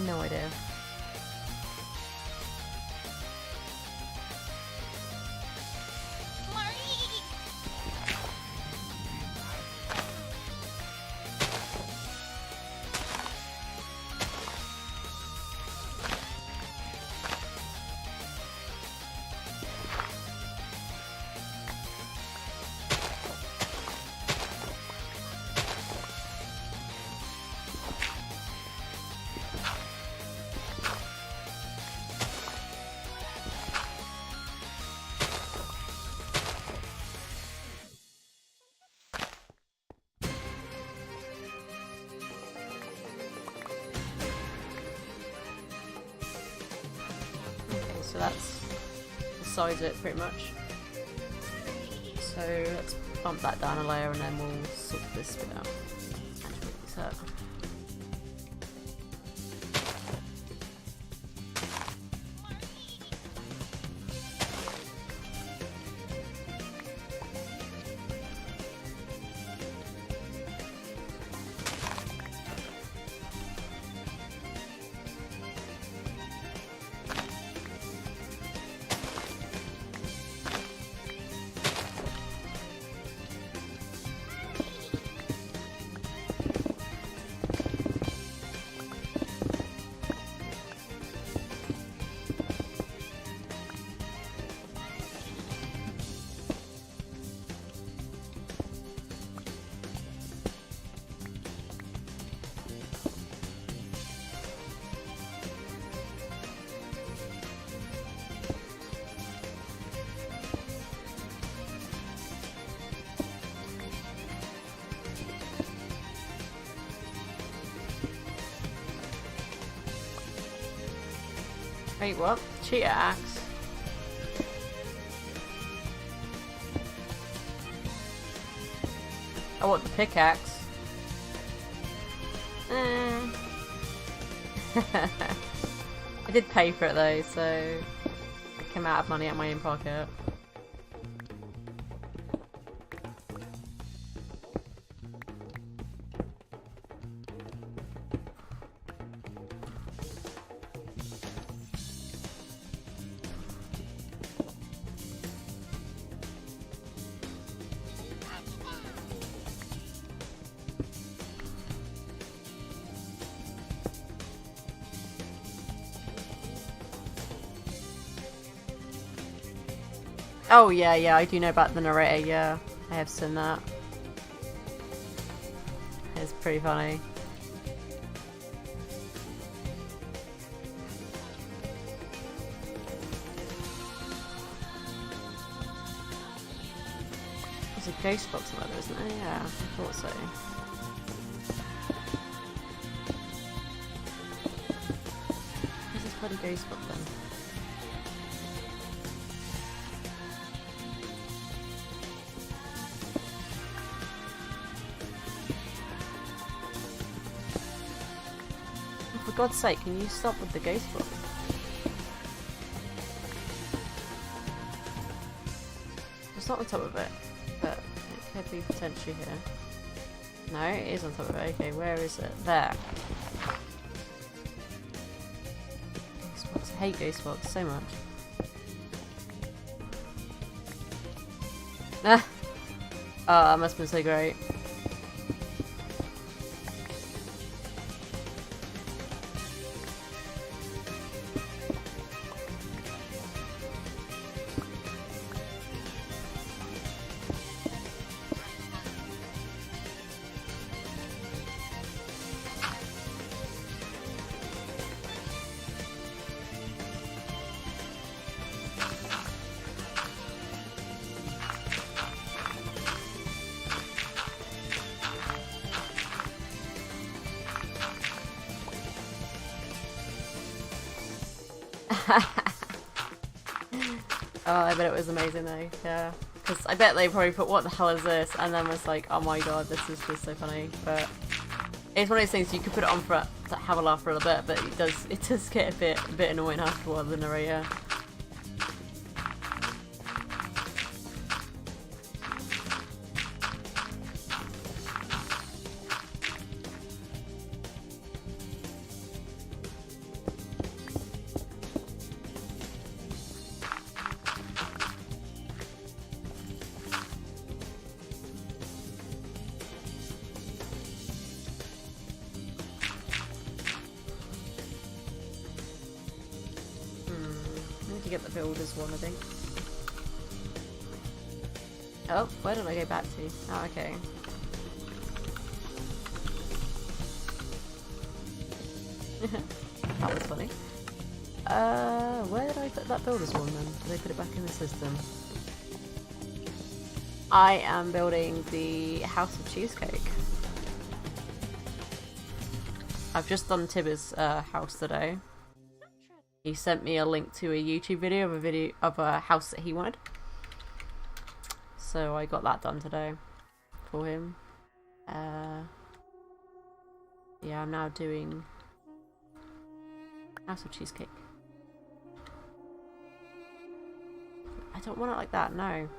No idea. So that's the size of it pretty much. So let's bump that down a layer and then we'll sort this bit out. Actually, this out. Wait, what? Cheetah axe? Oh, what, the pickaxe? I did pay for it though, so it came out of money out of my own pocket. Oh yeah, I do know about the narrator, yeah. I have seen that. It's pretty funny. There's a ghost box in there, isn't there? Yeah, I thought so. Where's this bloody ghost box then? For God's sake, can you stop with the ghost box? It's not on top of it, but it could be potentially here. No, it is on top of it. Okay, where is it? There. Ghost box. I hate ghost box so much. Ah! Oh, that must have been so great. Oh, I bet it was amazing though, yeah. Because I bet they probably put, what the hell is this? And then was like, oh my god, this is just so funny. But it's one of those things you could put it on for to have a laugh for a little bit, but it does get a bit annoying after a while, the narrator. To get the builders one, I think. Oh, where did I go back to? Oh, okay. That was funny. Where did I put that builders one then? Did I put it back in the system? I am building the House of Cheesecake. I've just done Tibber's house today. He sent me a link to a YouTube video of a house that he wanted. So I got that done today for him. Yeah, I'm now doing House of Cheesecake. I don't want it like that, no.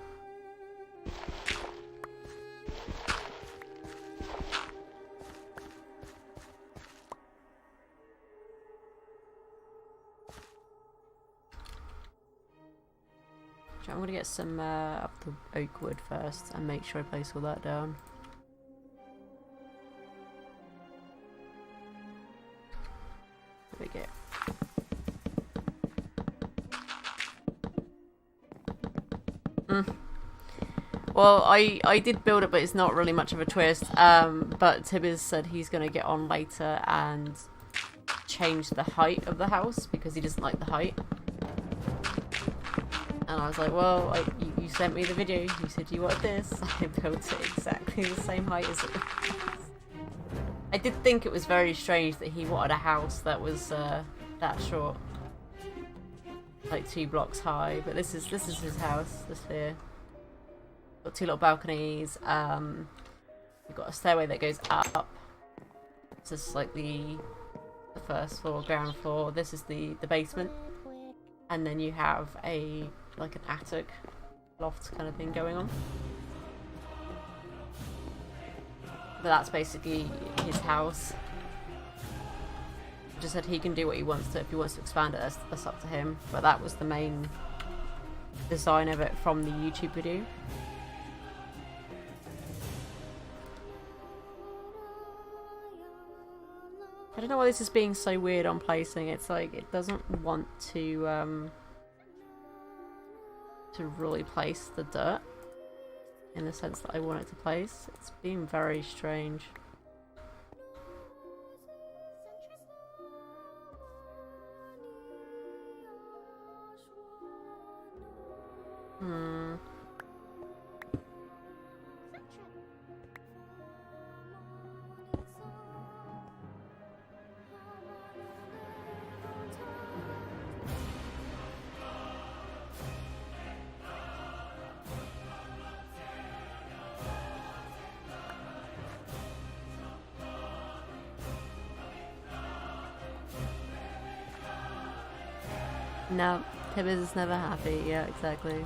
I'm gonna get some of the oak wood first and make sure I place all that down. There we go. Well, I did build it, but it's not really much of a twist. But Tibbers said he's gonna get on later and change the height of the house because he doesn't like the height. And I was like, well, you sent me the video, you said you wanted this, I built it exactly the same height as it was. I did think it was very strange that he wanted a house that was that short. like 2 blocks high. But this is his house. This here. Got 2 little balconies. You've got a stairway that goes up. This is like the first floor, ground floor. This is the basement, and then you have an attic loft kind of thing going on. But that's basically his house. Just said he can do what he wants to. If he wants to expand it, that's up to him. But that was the main design of it from the YouTube video. I don't know why this is being so weird on placing. It's like it doesn't want to really place the dirt in the sense that I want it to place. It's being very strange. No, Tibbers is never happy. Yeah, exactly.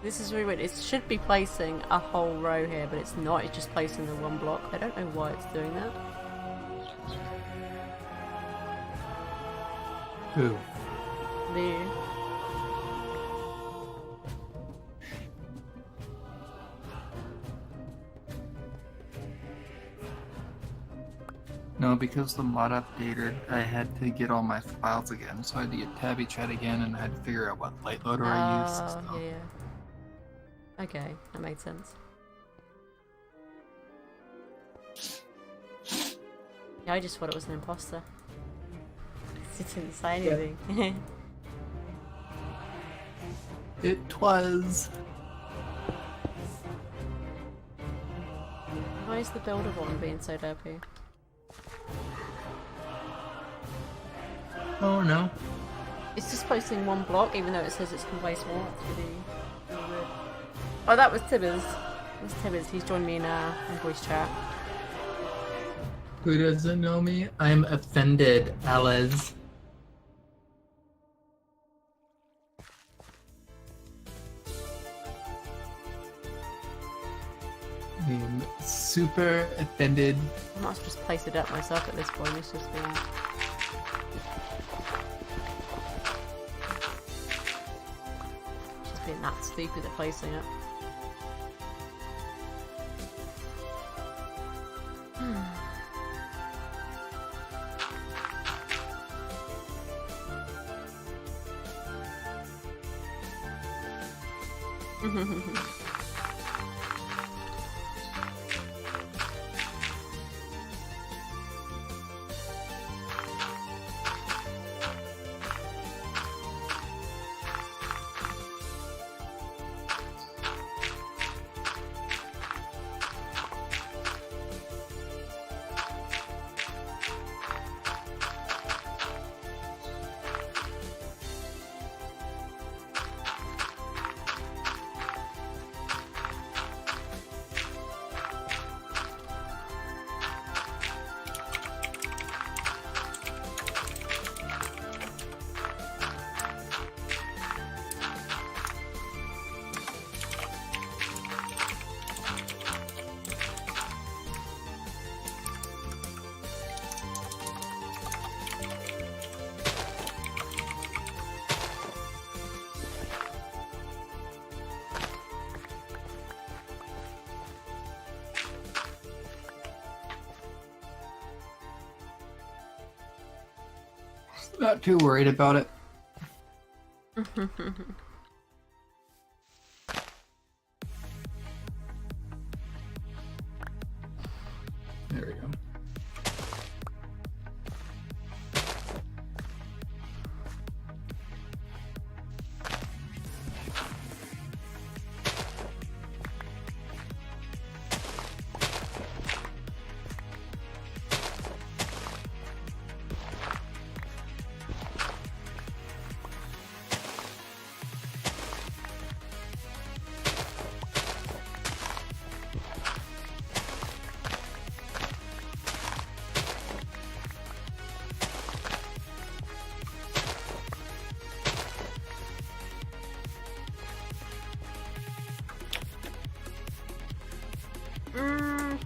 This is really weird. It should be placing a whole row here, but it's not. It's just placing the 1 block. I don't know why it's doing that. Who? The... No, because the mod updated, I had to get all my files again, so I had to get tabby chat again, and I had to figure out what light loader I used. And stuff. Yeah. Okay, that made sense. Yeah, I just thought it was an imposter. It didn't say anything. Yeah. It was. Why is the builder one being so derpy? Oh no. It's just posting 1 block, even though it says it's can place more. It's really weird. Oh, that was Tibbers. That's Tibbers. He's joined me in voice chat. Who doesn't know me? I'm offended, Alice. I'm super offended. I might as well just place it up myself at this point. It's just being... Just being that stupid at placing it. Not too worried about it. There we go.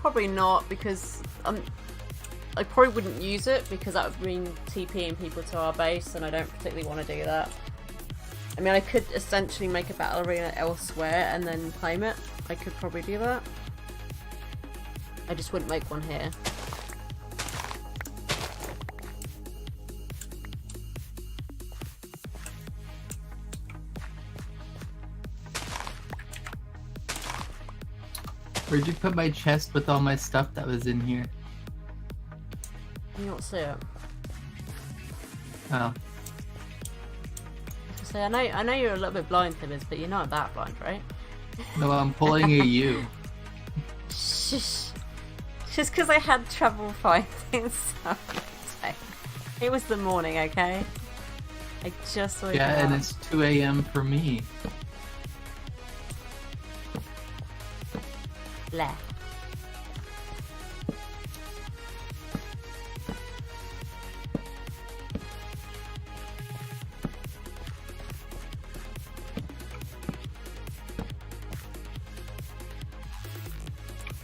Probably not, because I probably wouldn't use it because that would mean TPing people to our base, and I don't particularly want to do that. I mean, I could essentially make a battle arena elsewhere and then claim it. I could probably do that. I just wouldn't make one here. Where'd you put my chest with all my stuff that was in here? Can you not see it? Oh. So I know you're a little bit blind to this, but you're not that blind, right? No, I'm pulling a U. Shush. Just because I had trouble finding something. It was the morning, okay? I just woke Yeah, up. and it's 2 a.m. for me. Left.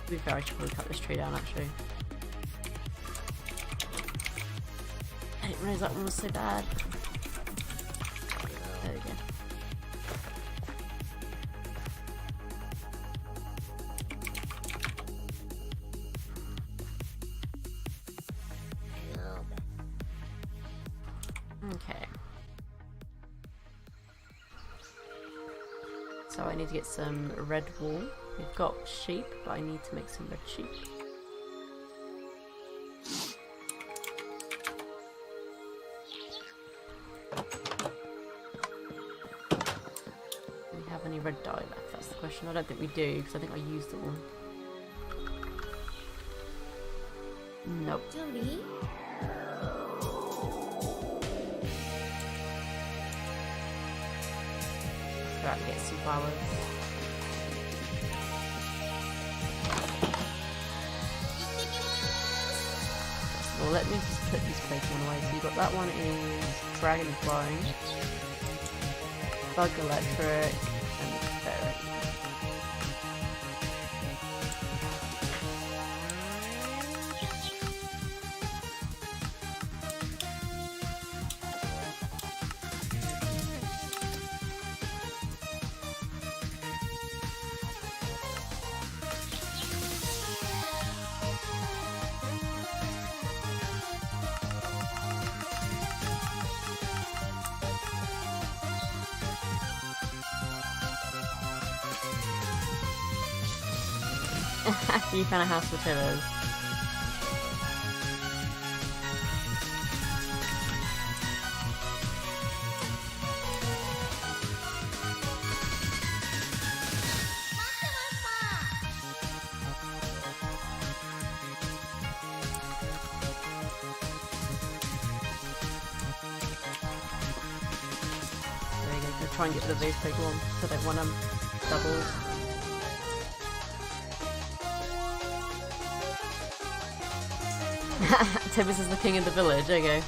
To be fair, I should probably cut this tree down actually. I didn't realise that one was so bad. There we go. Okay. So I need to get some red wool. We've got sheep, but I need to make some red sheep. Do we have any red dye left? That's the question. I don't think we do, because I think I used it all. Nope. Let's go out and get some flowers. Well, let me just put these Pokemon away. So you've got that one is Dragonfly, Bug Electric, and Fairy. You found a house for Tillers. There you go. Gonna try and get rid of those Pokemon so I don't want them doubled. Tibbs is the king of the village, there you go.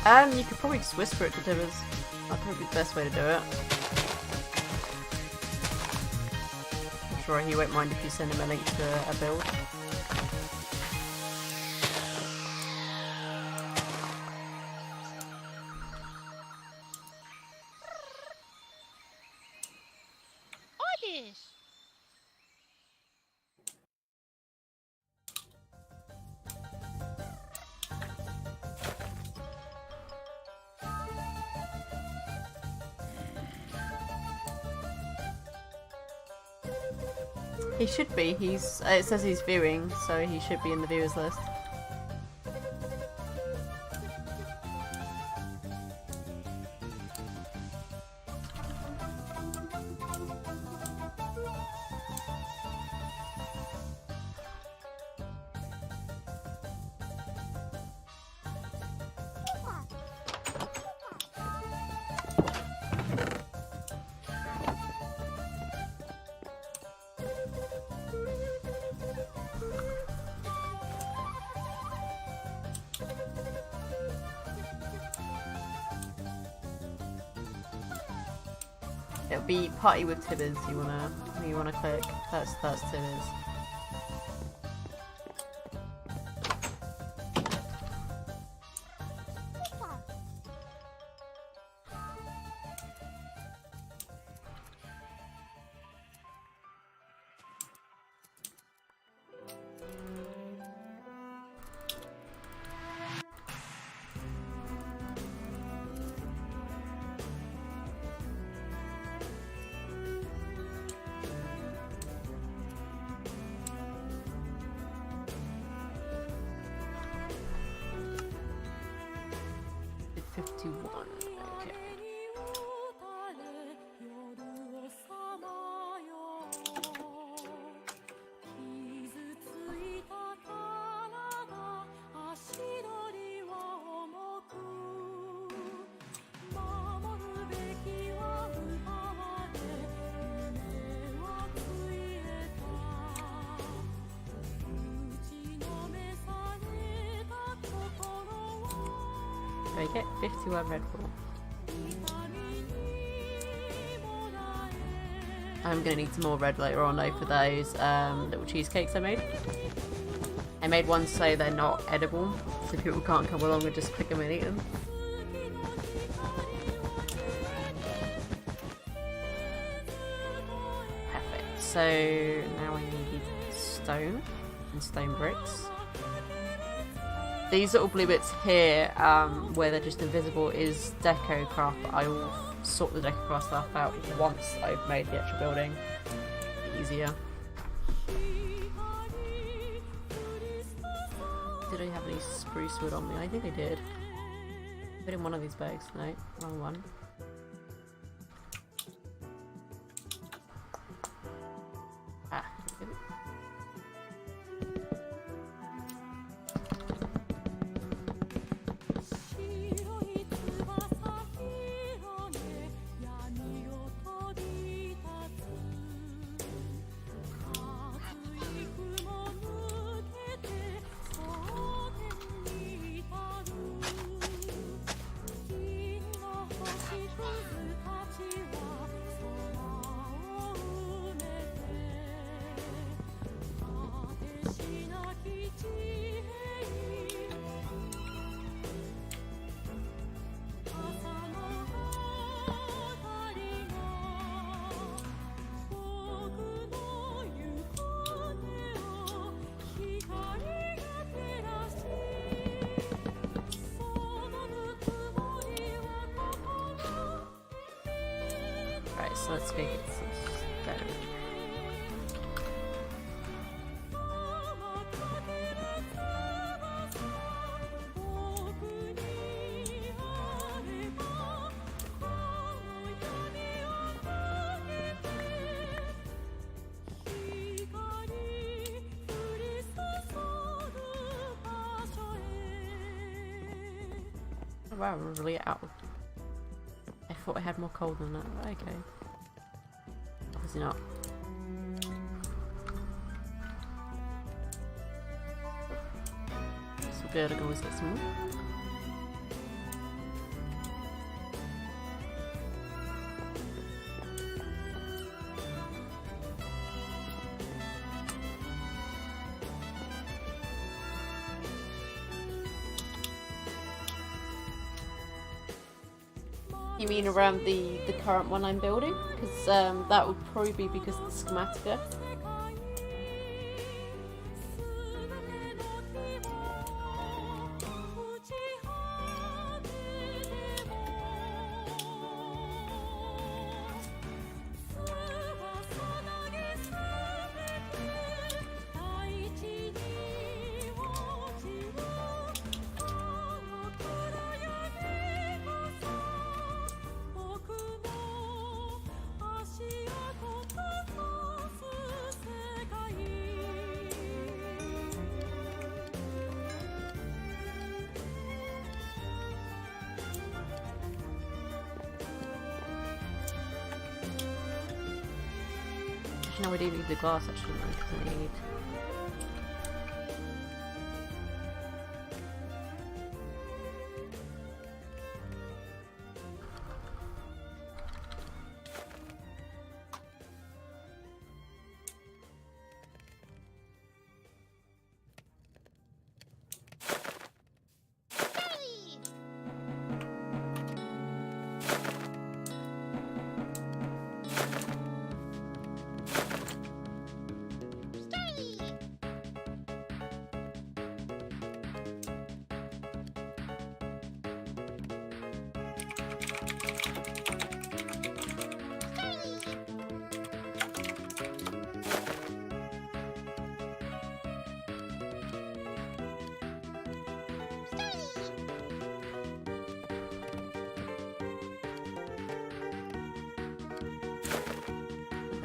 You could probably just whisper it to Tibbers. That'd probably be the best way to do it. I'm sure he won't mind if you send him a link to a build. He should be. He's. It says he's viewing, so he should be in the viewers list. It'll be party with Tibbers. You wanna click. That's Tibbers. Okay. I get 51 Red Bull. I'm gonna need some more red later on though for those little cheesecakes I made. I made ones so they're not edible, so people can't come along and just pick them and eat them. Perfect. So now I need stone and stone bricks. These little blue bits here, where they're just invisible, is deco craft, but I will sort the deco craft stuff out once I've made the actual building easier. Did I have any spruce wood on me? I think I did. Put in one of these bags. No, wrong one. Ah, here we go. So let's go get some stone. Oh, wow, we're really out. I thought I had more coal than that. Okay. Obviously not. It's all good, I can always get some more. You mean around the current one I'm building? Because that would probably be because of the schematica. No, we do need the glass actually, because I need...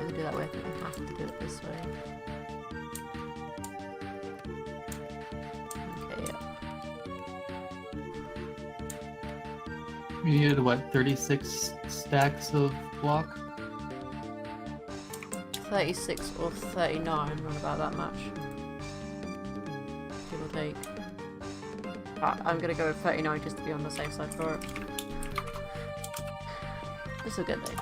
Do that way, I think I have to do it this way. Okay, yeah. We needed what, 36 stacks of block? 36 or 39, not about that much. Give or take. I'm gonna go with 39 just to be on the safe side for it. This will get though.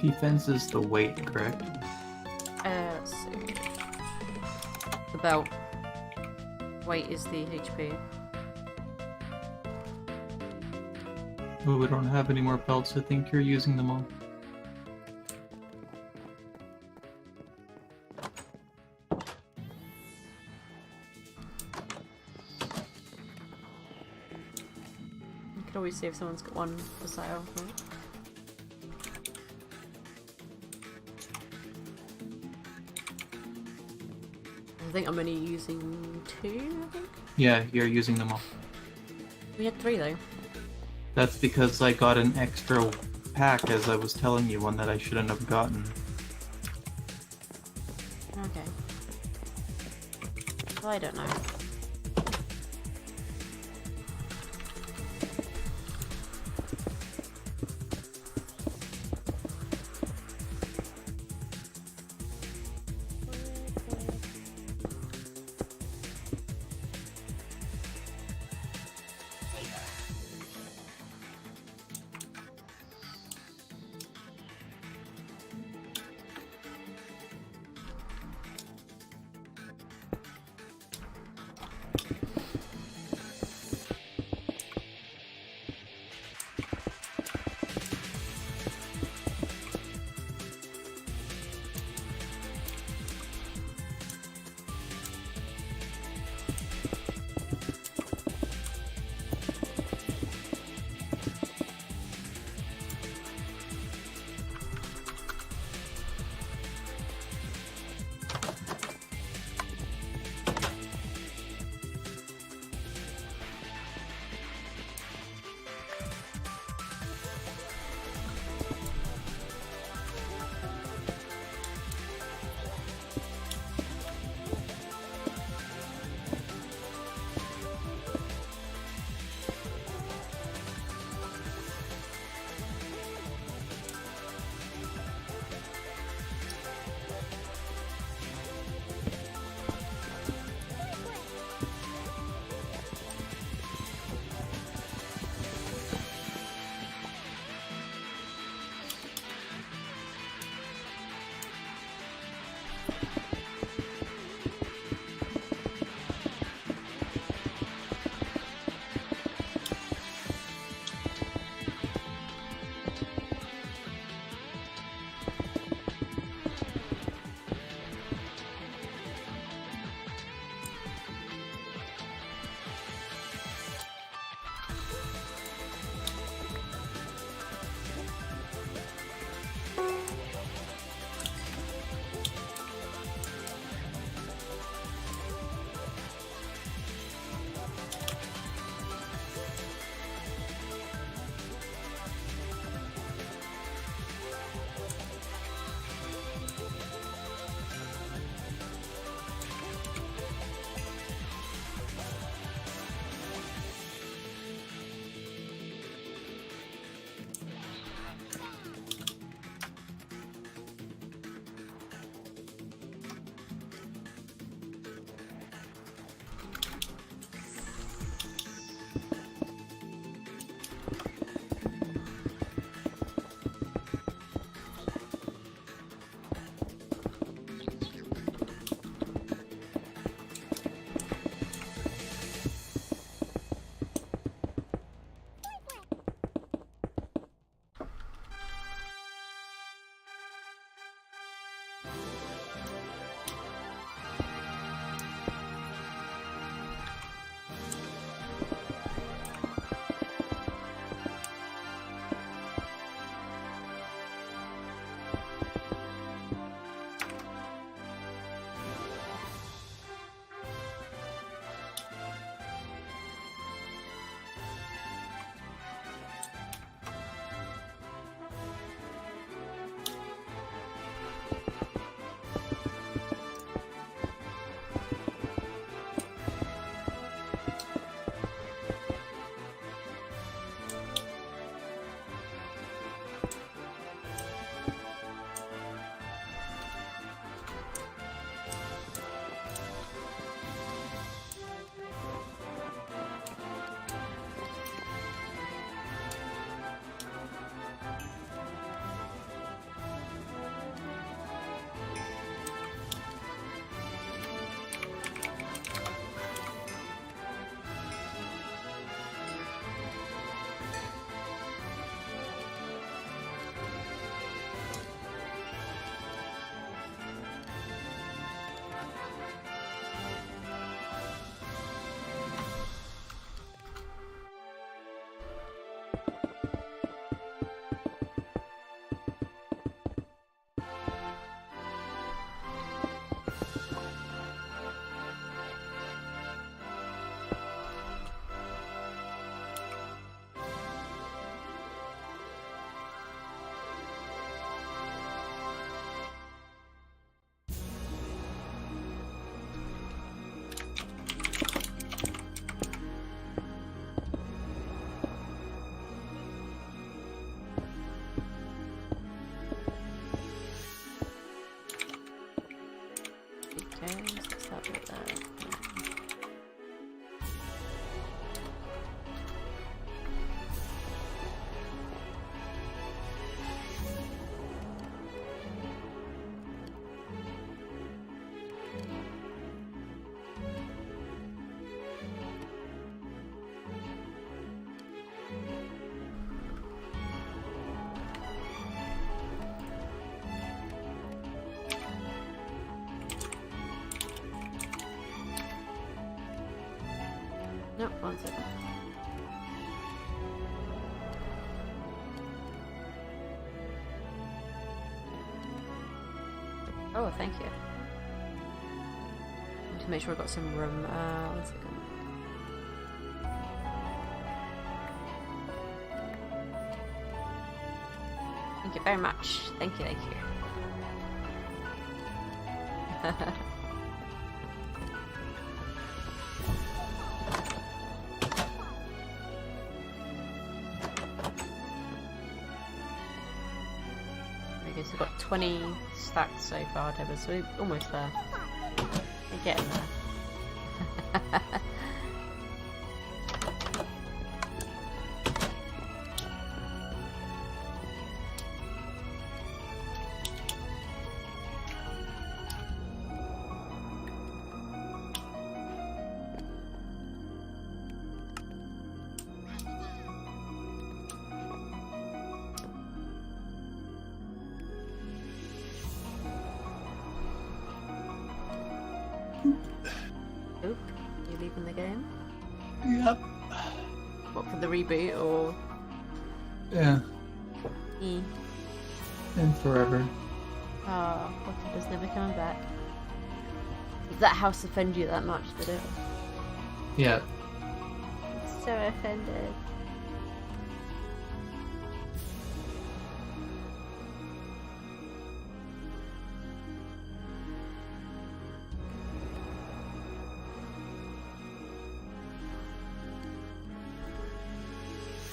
Defense is the weight, correct? Let's see. The belt. Weight is the HP. Oh, we don't have any more belts. I think you're using them all. You could always see if someone's got one for sale. Right? I think I'm only using 2, I think? Yeah, you're using them all. We had 3 though. That's because I got an extra pack, as I was telling you, one that I shouldn't have gotten. Okay. Well, I don't know. No, one second. Oh, thank you. I need to make sure I've got some room. 1 second. Thank you very much. Thank you, thank you. Okay, so we've got 20 stacks so far, Deborah, so we're almost there. We're getting there. Oop, you leaving the game? Yep. What, for the reboot or? Yeah. E. And forever. Oh, Potter's never coming back. Did that house offend you that much, did it? Yeah. So offended.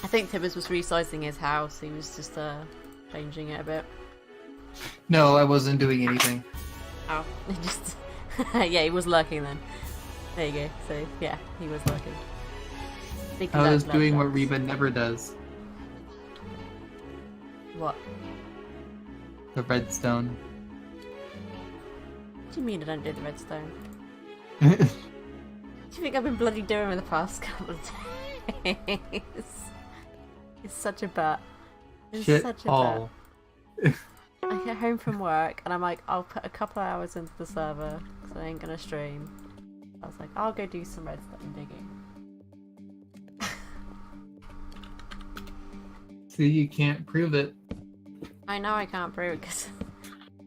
I think Tibbers was resizing his house. He was just changing it a bit. No, I wasn't doing anything. Oh, he just yeah, he was lurking then. There you go. So yeah, he was lurking. I was doing what Reba never does. What? The redstone. What do you mean I don't do the redstone? Do you think I've been bloody doing in the past couple of days? It's such a bat. It's Shit such a all. bat. I get home from work and I'm like, I'll put a couple of hours into the server because I ain't gonna stream. I was like, I'll go do some redstone digging. See, you can't prove it. I know I can't prove it because...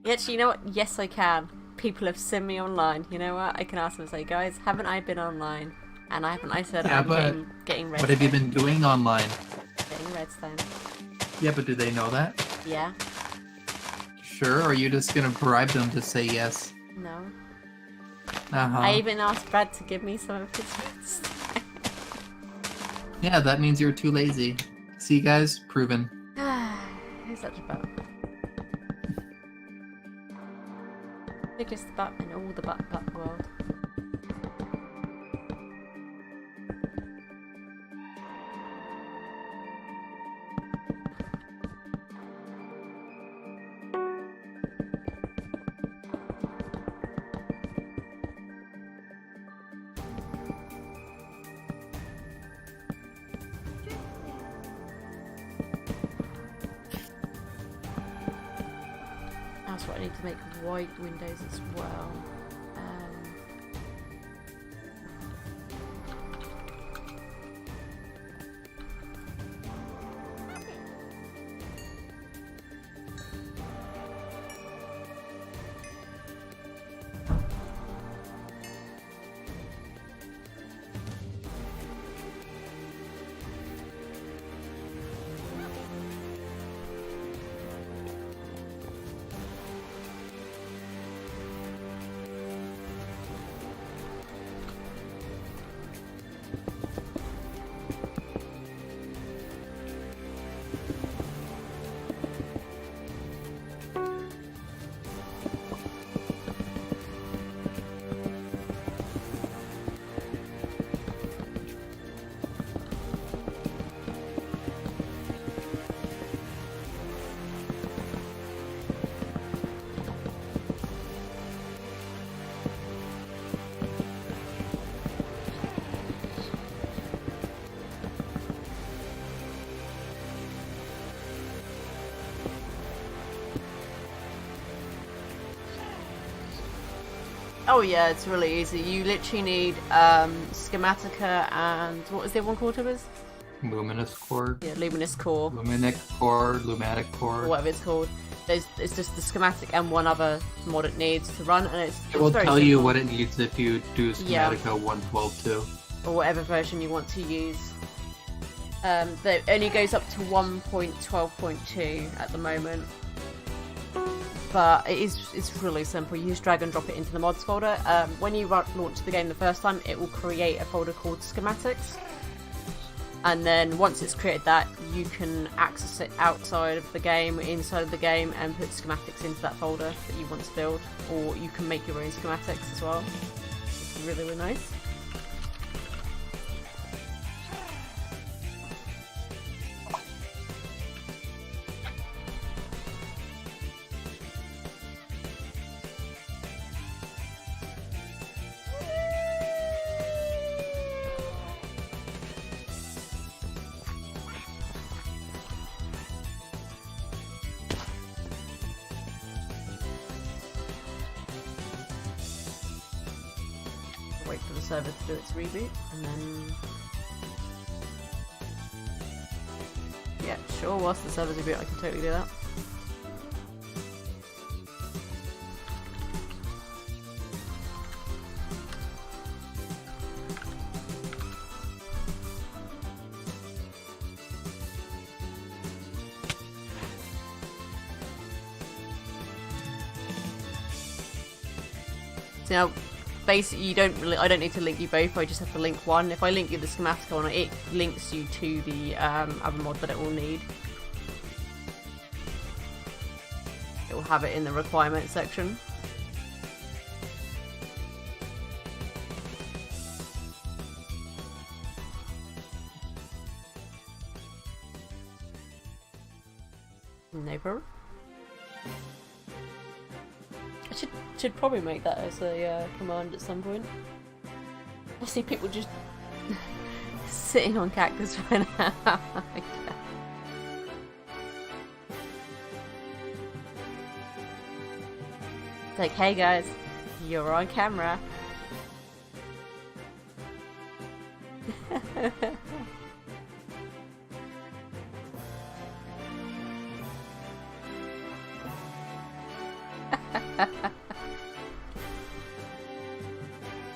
Actually, you know what? Yes, I can. People have seen me online. You know what? I can ask them and say, guys, haven't I been online? And haven't I said Yeah, I'm but getting redstone? what have you been doing online? Getting redstone. Yeah, but do they know that? Yeah. Sure, or are you just gonna bribe them to say yes? No. Uh-huh. I even asked Brad to give me some of his redstone. Yeah, that means you're too lazy. See, guys? Proven. He's such a butt. Biggest butt in all the butt world. That's what I need to make white windows as well. Oh yeah, it's really easy. You literally need Schematica and what was the other one called, Tibbers? Luminous core. Yeah, Luminous Core. Luminic core, Lumatic core. Or whatever it's called. It's just the schematic and one other mod it needs to run, and it's It will very tell you simple. what it needs if you do Schematica 1.12.2. Or whatever version you want to use. That only goes up to 1.12.2 at the moment. But it's really simple. You just drag and drop it into the mods folder. When you launch the game the first time, it will create a folder called schematics. And then once it's created that, you can access it outside of the game, inside of the game, and put schematics into that folder that you want to build. Or you can make your own schematics as well. It's really, really nice. server to do its reboot, and then yeah, sure. Whilst the server's reboot, I can totally do that. So now, basically, I don't need to link you both. I just have to link one. If I link you the schematic on it links you to the other mod that it will need. It will have it in the requirements section. No problem. Should probably make that as a command at some point. I see people just sitting on cactus right now. It's like, hey guys, you're on camera.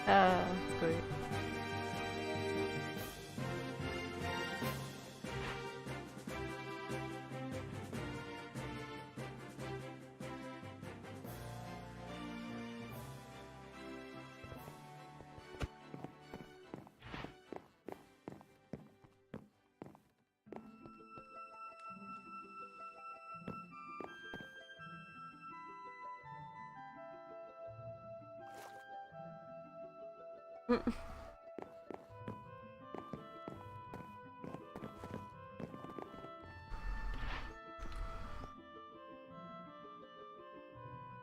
That's great.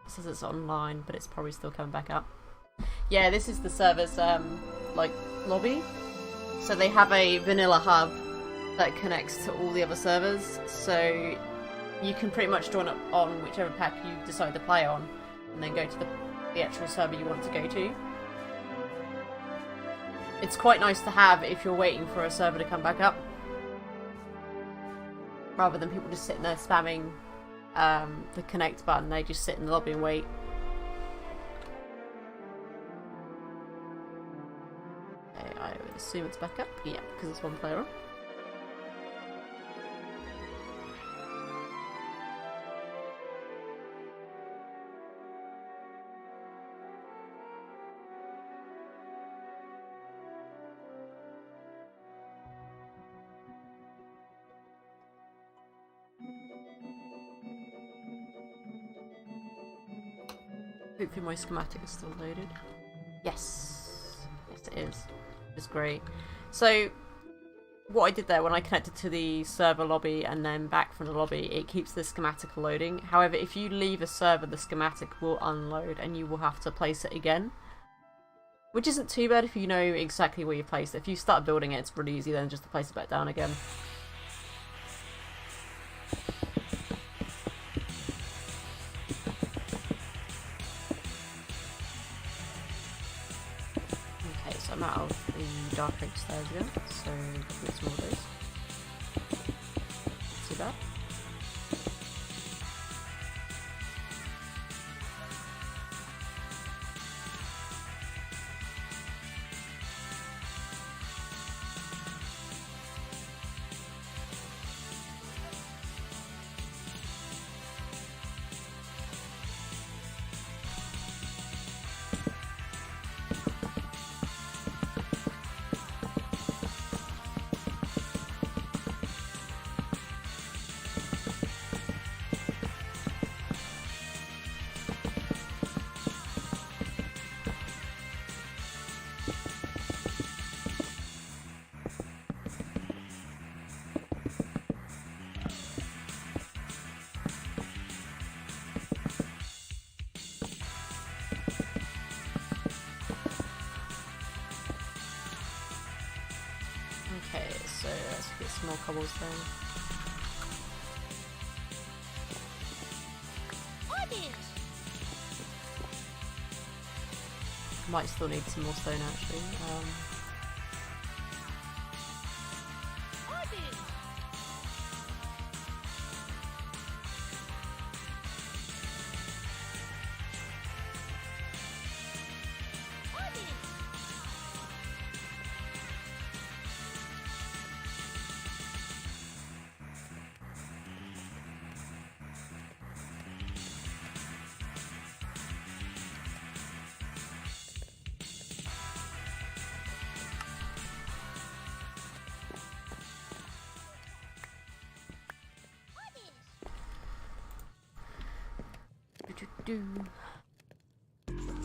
Says it's online, but it's probably still coming back up. Yeah, this is the server's like lobby. So they have a vanilla hub that connects to all the other servers. So you can pretty much join up on whichever pack you decide to play on, and then go to the actual server you want to go to. It's quite nice to have if you're waiting for a server to come back up, rather than people just sitting there spamming the connect button. They just sit in the lobby and wait. Okay, I would assume it's back up. Yeah, because it's one player on. Hopefully my schematic is still loaded. Yes. Yes it is. It's great. So what I did there when I connected to the server lobby and then back from the lobby, it keeps the schematic loading. However, if you leave a server, the schematic will unload and you will have to place it again. Which isn't too bad if you know exactly where you placed it. If you start building it, it's really easy then just to place it back down again. I'm out of the Dark Age stairs again, so get some more of those. See that? Okay, so let's get some more cobbles then. Might still need some more stone actually.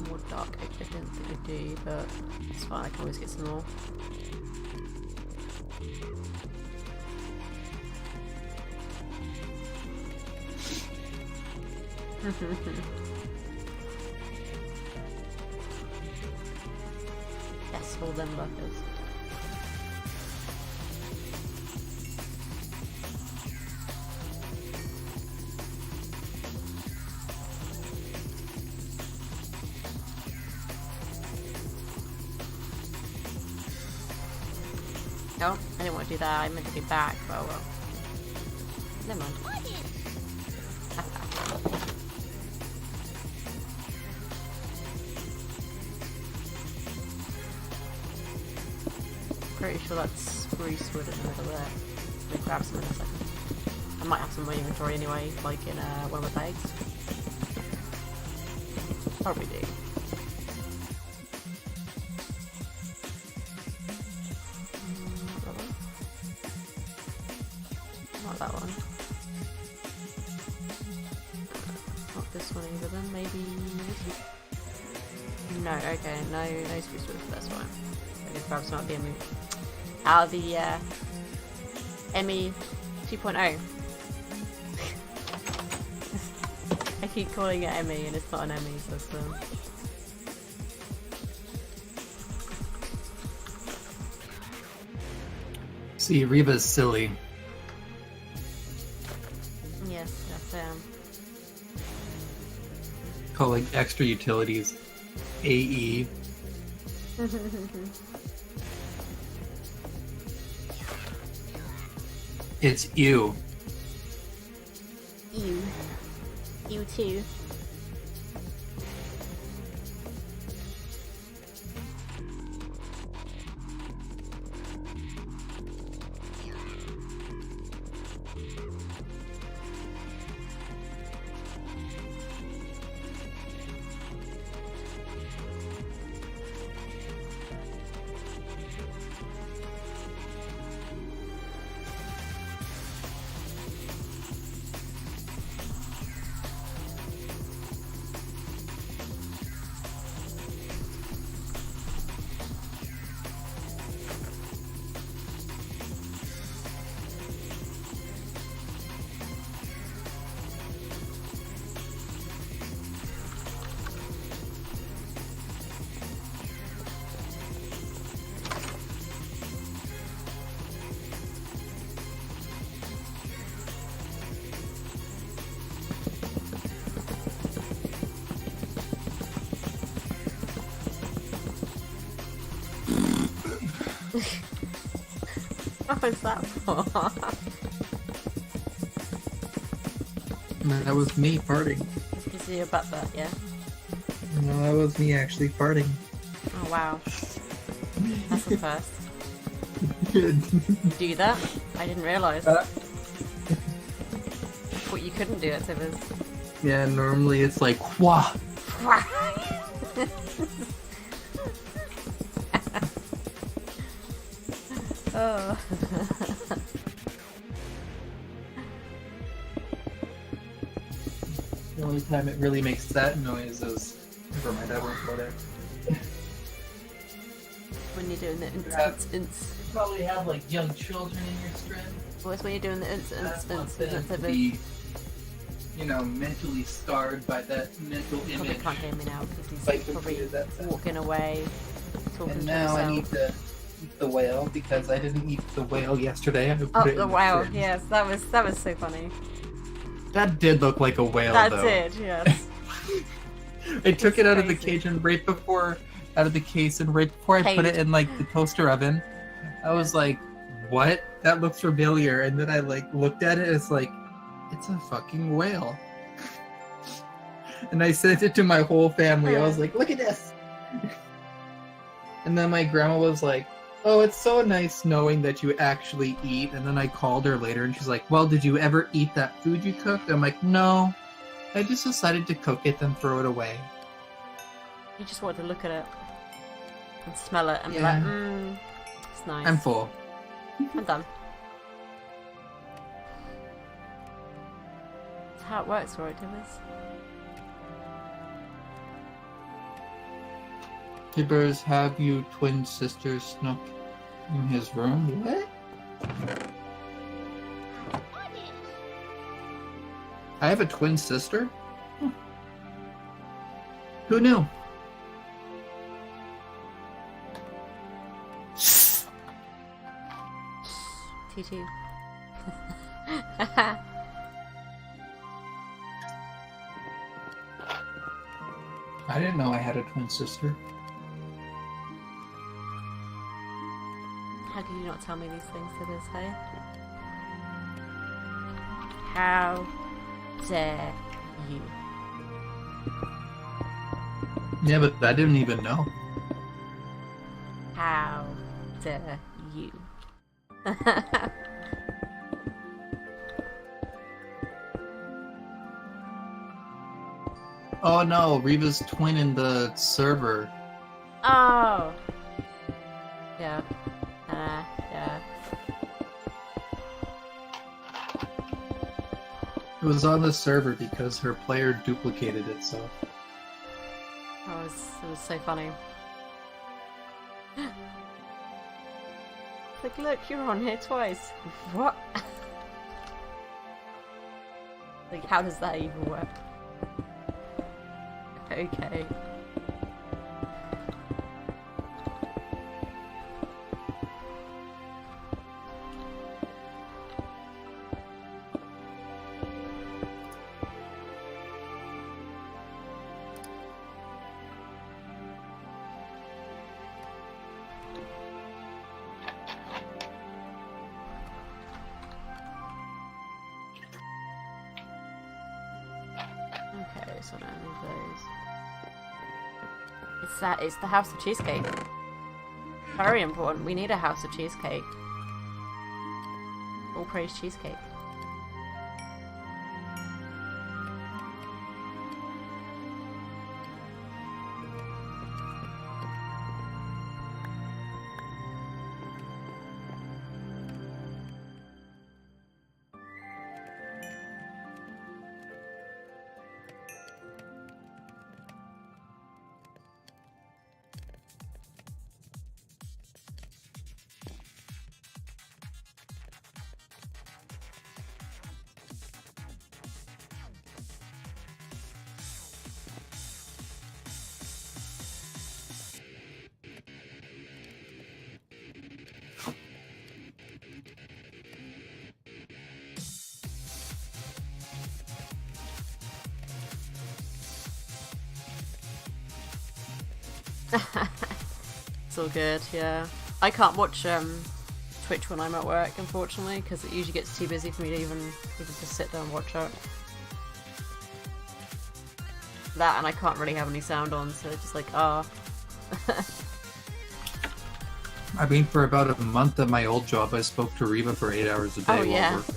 More dark I didn't think I do, but it's fine, I can always get some more. Yes, all them buckers. No, I didn't want to do that. I meant to be back. Oh well. Never mind. Pretty sure that's spruce wood in the middle there. We'll grab some in a second. I might have some in my inventory anyway, like in one of my bags. Probably do. Not that one. Not this one either then, maybe this one? No, okay, no spruce wood for this one. I'm gonna grab some out of the ME. Out of the ME 2.0. I keep calling it ME and it's not an ME, so it's See, Reva's silly. yes, I am. Calling extra utilities AE. It's you. You. You too. What was that for? That was me farting. Because you're butt butt, yeah? No, that was me actually farting. Oh wow. That's the first. Good. Do that? I didn't realise. What, you couldn't do it, Tibbers? Yeah, normally it's like, wah! Oh. The only time it really makes that noise is... Never mind, I won't go there. When you're doing the Yeah. You Probably have like young children in your stream. Well, it's when you're doing the That's not isn't them it, to Tibbers? be, you know, mentally scarred by that mental Probably image. can't hear me now because Like he's the probably way that sounds. walking away, talking And to now I himself. need to eat the whale because I didn't eat the whale yesterday. I put Oh, it in the the wow! fridge. Yes, that was so funny. That did look like a whale, That though. did, yes. I took It's it out of the crazy. cage, and right before out of the case, and right before I put it in like the toaster oven, I was like, "What? That looks familiar." And then I like looked at it. It's like, it's a fucking whale. And I sent it to my whole family. I was like, "Look at this." And then my grandma was like, "Oh, it's so nice knowing that you actually eat." And then I called her later, and she's like, "Well, did you ever eat that food you cooked?" I'm like, "No. I just decided to cook it, then throw it away." You just wanted to look at it and smell it and be like, it's nice. I'm full. I'm done. That's how it works, right, Dimmers? Tibbers, have you twin sisters snuck in his room? What? I have a twin sister? Who knew? TT. I didn't know I had a twin sister. How could you not tell me these things to this, hey? How dare you? Yeah, but I didn't even know. How dare you? Oh no, Reva's twin in the server. Oh! Yeah. Yeah. It was on the server because her player duplicated itself. It was so funny. Like, look, you're on here twice. What? Like, how does that even work? Okay. Okay, so I don't need those. It's the House of Cheesecake. Very important. We need a House of Cheesecake. All praise cheesecake. It's all good, yeah. I can't watch Twitch when I'm at work, unfortunately, because it usually gets too busy for me to even just sit there and watch it. That, and I can't really have any sound on, so it's just like, ah. I mean, for about a month at my old job, I spoke to Reba for 8 hours a day while working.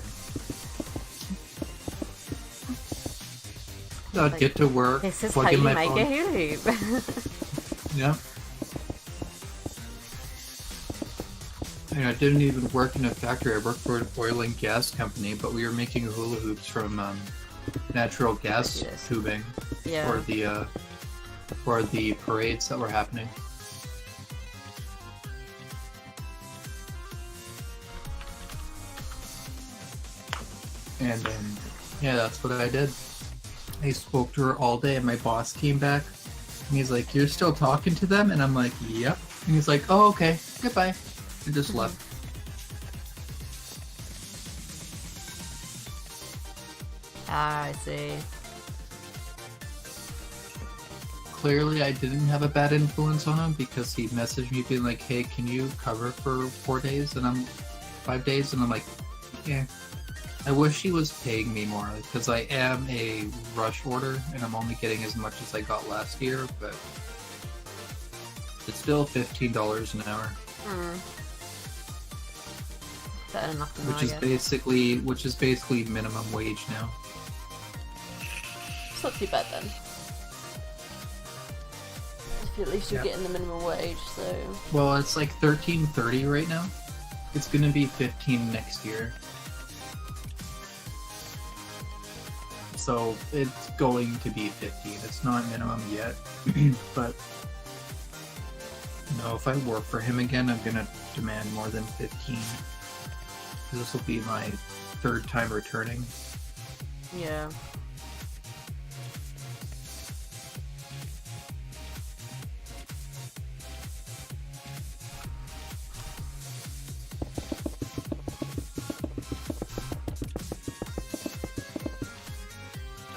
I'd get to work, This is plug how in you my make phone. a hula hoop. Yeah. And I didn't even work in a factory. I worked for an oil and gas company, but we were making hula hoops from natural gas tubing for the parades that were happening. And then, yeah, that's what I did. I spoke to her all day, and my boss came back, and he's like, "You're still talking to them?" And I'm like, "Yep." And he's like, "Oh, okay, goodbye," and just left. Ah, I see. clearly I didn't have a bad influence on him because he messaged me being like, hey, can you cover for 4 days? And I'm 5 days, and I'm like, yeah. I wish he was paying me more because I am a rush order and I'm only getting as much as I got last year, but it's still $15 an hour. Better than nothing, which is basically minimum wage now. It's not too bad then. At least you're getting the minimum wage, so. Well, it's like $13.30 right now. It's gonna be $15 next year. So it's going to be $15. It's not minimum yet, but no, if I work for him again, I'm gonna demand more than $15. This will be my 3rd time returning. Yeah.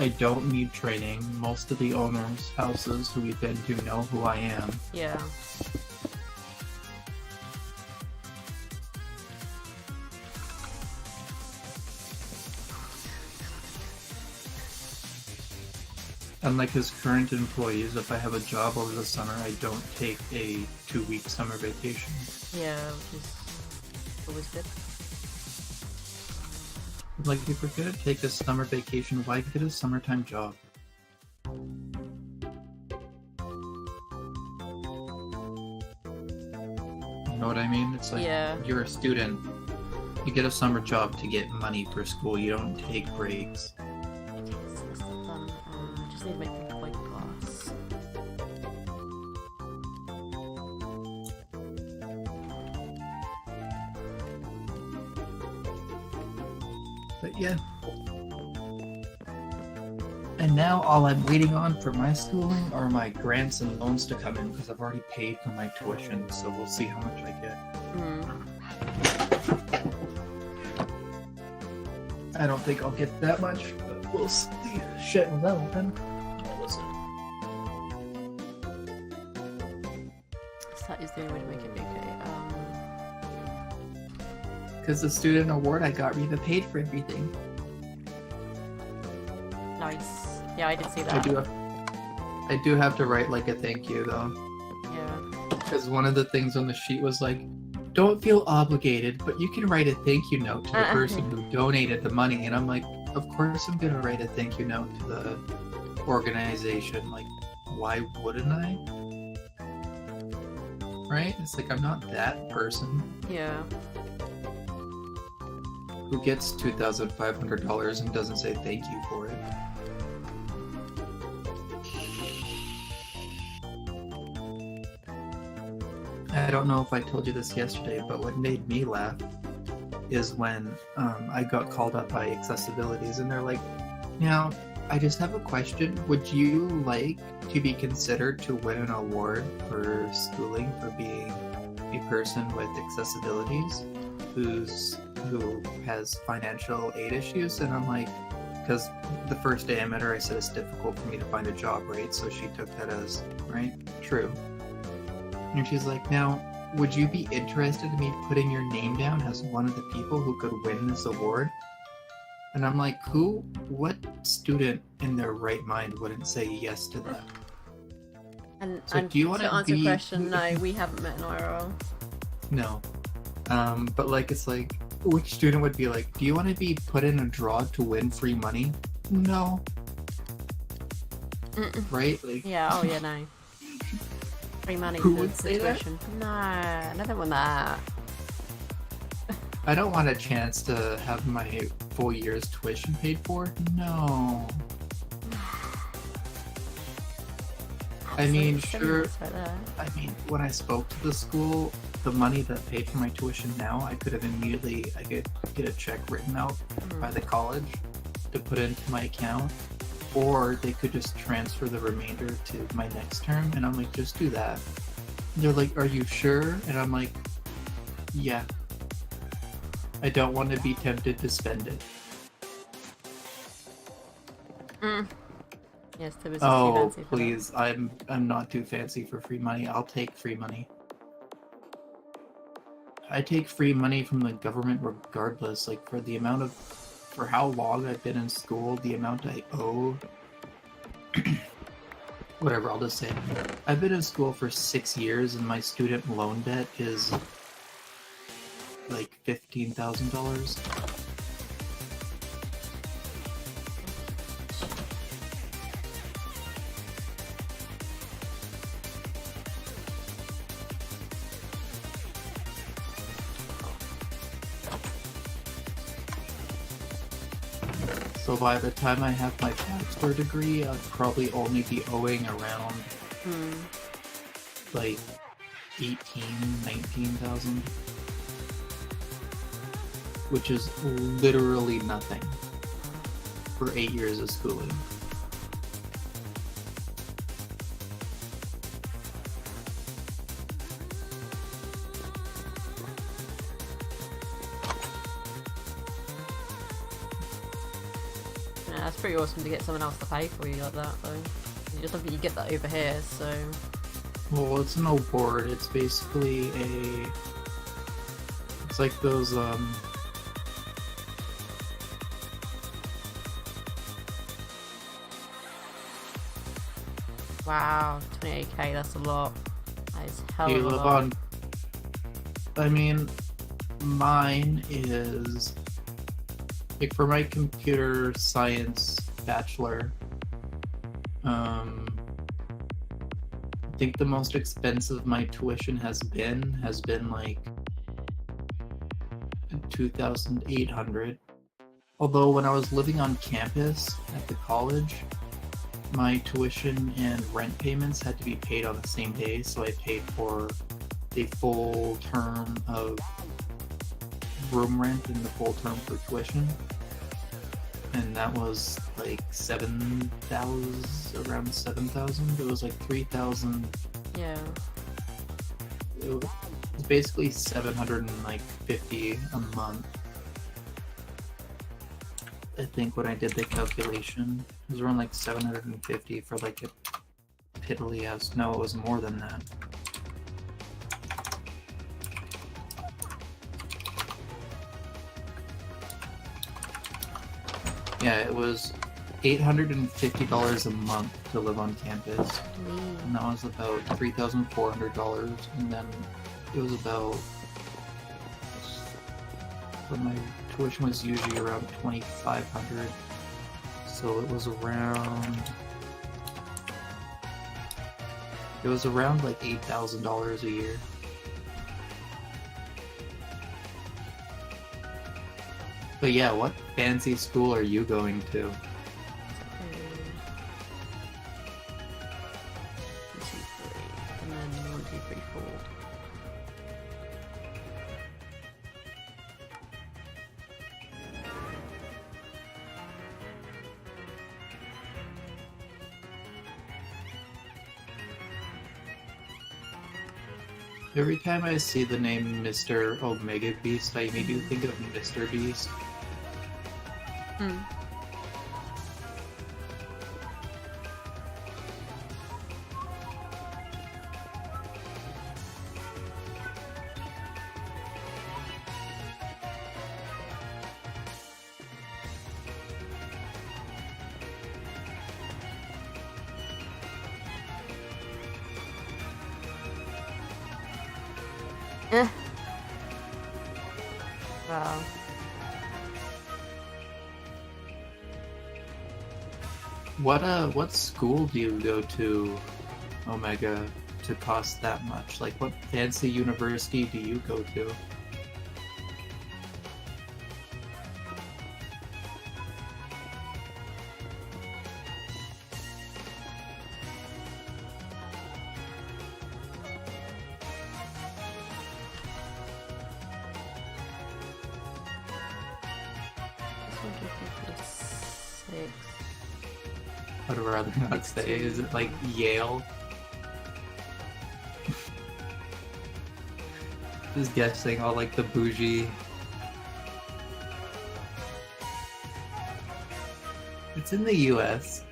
I don't need training. Most of the owners' houses who we've been to know who I am. Yeah. Unlike his current employees, if I have a job over the summer, I don't take a 2-week summer vacation. Yeah, which is always good. Like, if we're gonna take a summer vacation, why get a summertime job? You know what I mean? It's like, you're a student. You get a summer job to get money for school. You don't take breaks. Just need to make the white glass. But yeah. And now all I'm waiting on for my schooling are my grants and loans to come in because I've already paid for my tuition, so we'll see how much I get. I don't think I'll get that much, but we'll see. Shit, was that open? What was it? That is the only way to make it big. Because the student award I got, Reba paid for everything. Nice. Yeah, I did see that. I do have to write like a thank you though. Yeah. Because one of the things on the sheet was like, don't feel obligated, but you can write a thank you note to the person who donated the money. And I'm like, of course I'm gonna write a thank you note to the organization. Like, why wouldn't I? Right? It's like, I'm not that person. Yeah. Who gets $2,500 and doesn't say thank you for it. I don't know if I told you this yesterday, but what made me laugh is when I got called up by Accessibilities, and they're like, now, I just have a question. Would you like to be considered to win an award for schooling for being a person with accessibilities who has financial aid issues? And I'm like, because the first day I met her, I said it's difficult for me to find a job, right? So she took that as, right, true. And she's like, now, would you be interested in me putting your name down as one of the people who could win this award? And I'm like, what student in their right mind wouldn't say yes to that? And, so and do you want to answer the question, no, we haven't met in IRL. No. But like, it's like, which student would be like, do you want to be put in a draw to win free money? No. Right? Like, yeah, oh yeah, no. Free money Who for would say that? tuition. No, nothing want that. I don't want a chance to have my full year's tuition paid for. No. I mean, sure. I mean, when I spoke to the school, the money that paid for my tuition now, I could get a check written out by the college to put into my account, or they could just transfer the remainder to my next term. And I'm like, just do that. They're like, are you sure? And I'm like, yeah. I don't want to be tempted to spend it. Yes, Tibbs is too Oh, fancy for that. please. I'm not too fancy for free money. I'll take free money. I take free money from the government regardless. Like, for how long I've been in school, the amount I owe. Whatever, I'll just say. I've been in school for 6 years, and my student loan debt is like $15,000. So by the time I have my bachelor degree, I'll probably only be owing around like 19,000, which is literally nothing for 8 years of schooling. Yeah, it's pretty awesome to get someone else to pay for you like that, though. I just don't think you get that over here, so... Well, it's an award. It's basically it's like those, Wow, 28k, that's a lot. That is hell you of a live lot. on... I mean, mine is... Like, for my computer science bachelor, I think the most expensive my tuition has been like 2,800. Although when I was living on campus at the college, my tuition and rent payments had to be paid on the same day, so I paid for the full term of room rent and the full term for tuition. And that was like 7,000, around 7,000. It was like 3,000. Yeah. It was basically 750 a month. I think when I did the calculation, it was around like 750 for like a piddly ass. No, it was more than that. Yeah, it was $850 a month to live on campus, and that was about $3,400. And then it was about, but my tuition was usually around $2,500, so it was around like $8,000 a year. But yeah, what fancy school are you going to? 1, 2, 3, and then 1, 2, 3, 4. Every time I see the name Mr. Omega Beast, I immediately think of Mr. Beast. Wow. What school do you go to, Omega, to cost that much? Like, what fancy university do you go to? I'd rather not say. Is it like Yale? Just guessing all like the bougie. It's in the US.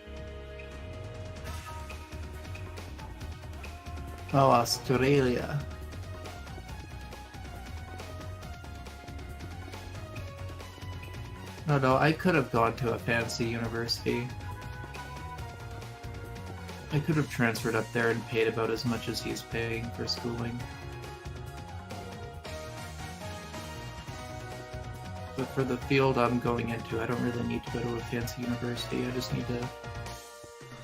Oh, Australia. No, I could have gone to a fancy university. I could have transferred up there and paid about as much as he's paying for schooling. But for the field I'm going into, I don't really need to go to a fancy university. I just need to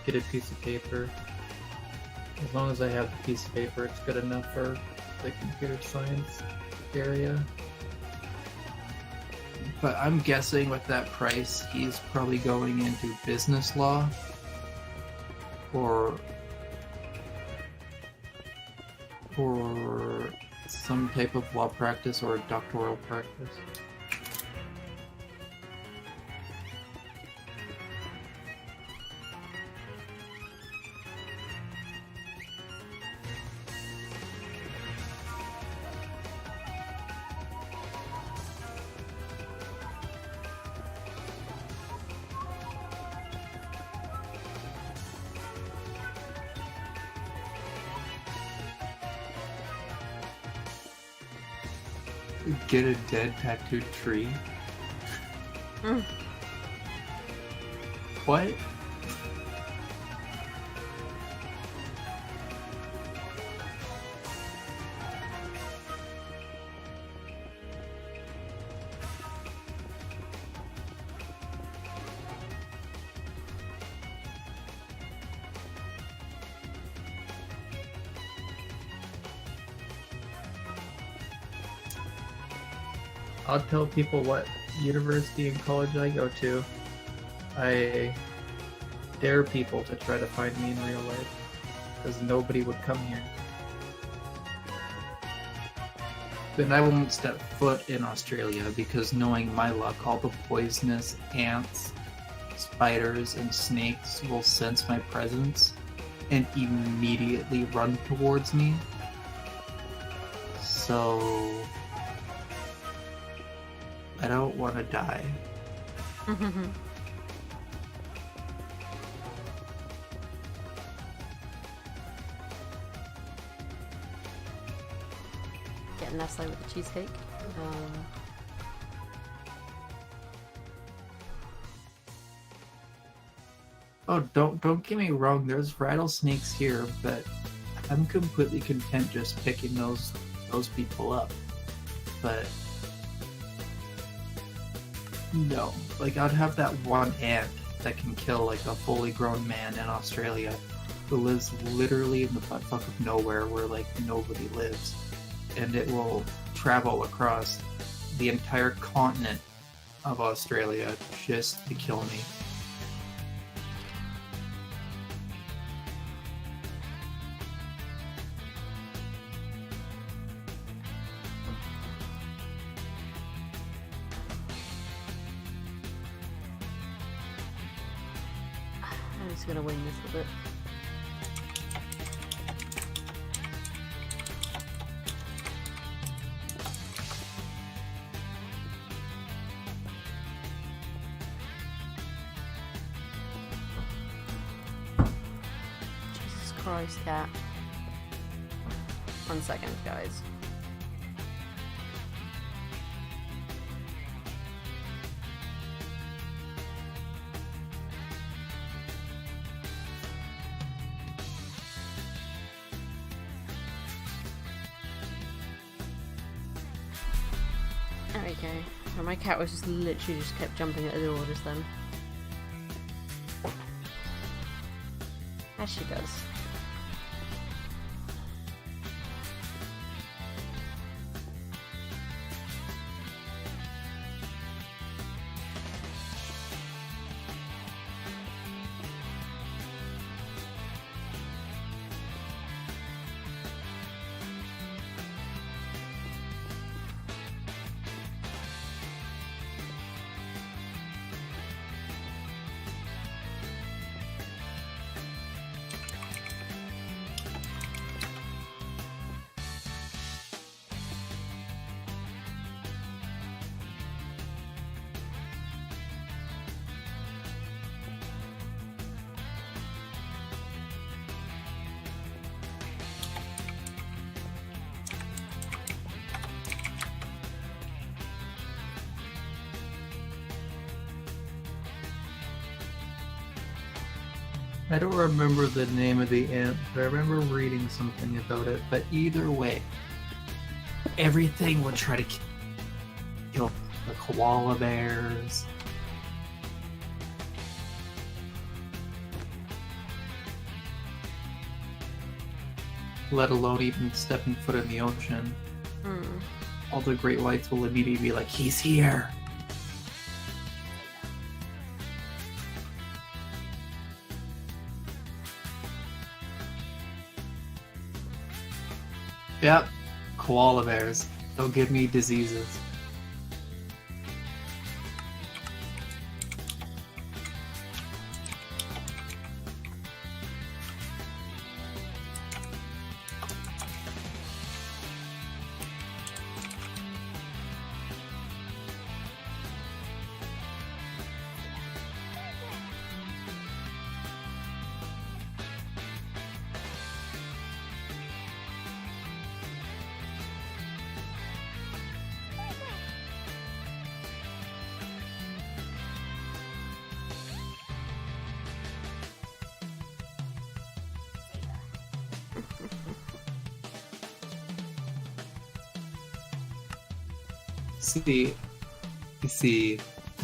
get a piece of paper. As long as I have the piece of paper, it's good enough for the computer science area. But I'm guessing with that price, he's probably going into business law or some type of law practice or doctoral practice. Get a dead tattooed tree? Mm. What? I'll tell people what university and college I go to. I dare people to try to find me in real life, because nobody would come here. Then I won't step foot in Australia, because knowing my luck, all the poisonous ants, spiders, and snakes will sense my presence and immediately run towards me. So I don't want to die. Getting Nestle with the cheesecake. Oh, don't get me wrong. There's rattlesnakes here, but I'm completely content just picking those people up. But no, like I'd have that one ant that can kill like a fully grown man in Australia who lives literally in the buttfuck of nowhere where like nobody lives, and it will travel across the entire continent of Australia just to kill me. I'm just gonna wing this a bit. Jesus Christ, cat. 1 second, guys. There we go. Oh, my cat was just literally just kept jumping at the door just then. As she does. I don't remember the name of the ant, but I remember reading something about it. But either way, everything would try to kill the koala bears. Let alone even stepping foot in the ocean. All the great whites will immediately be like, he's here! Yep, koala bears. They'll give me diseases.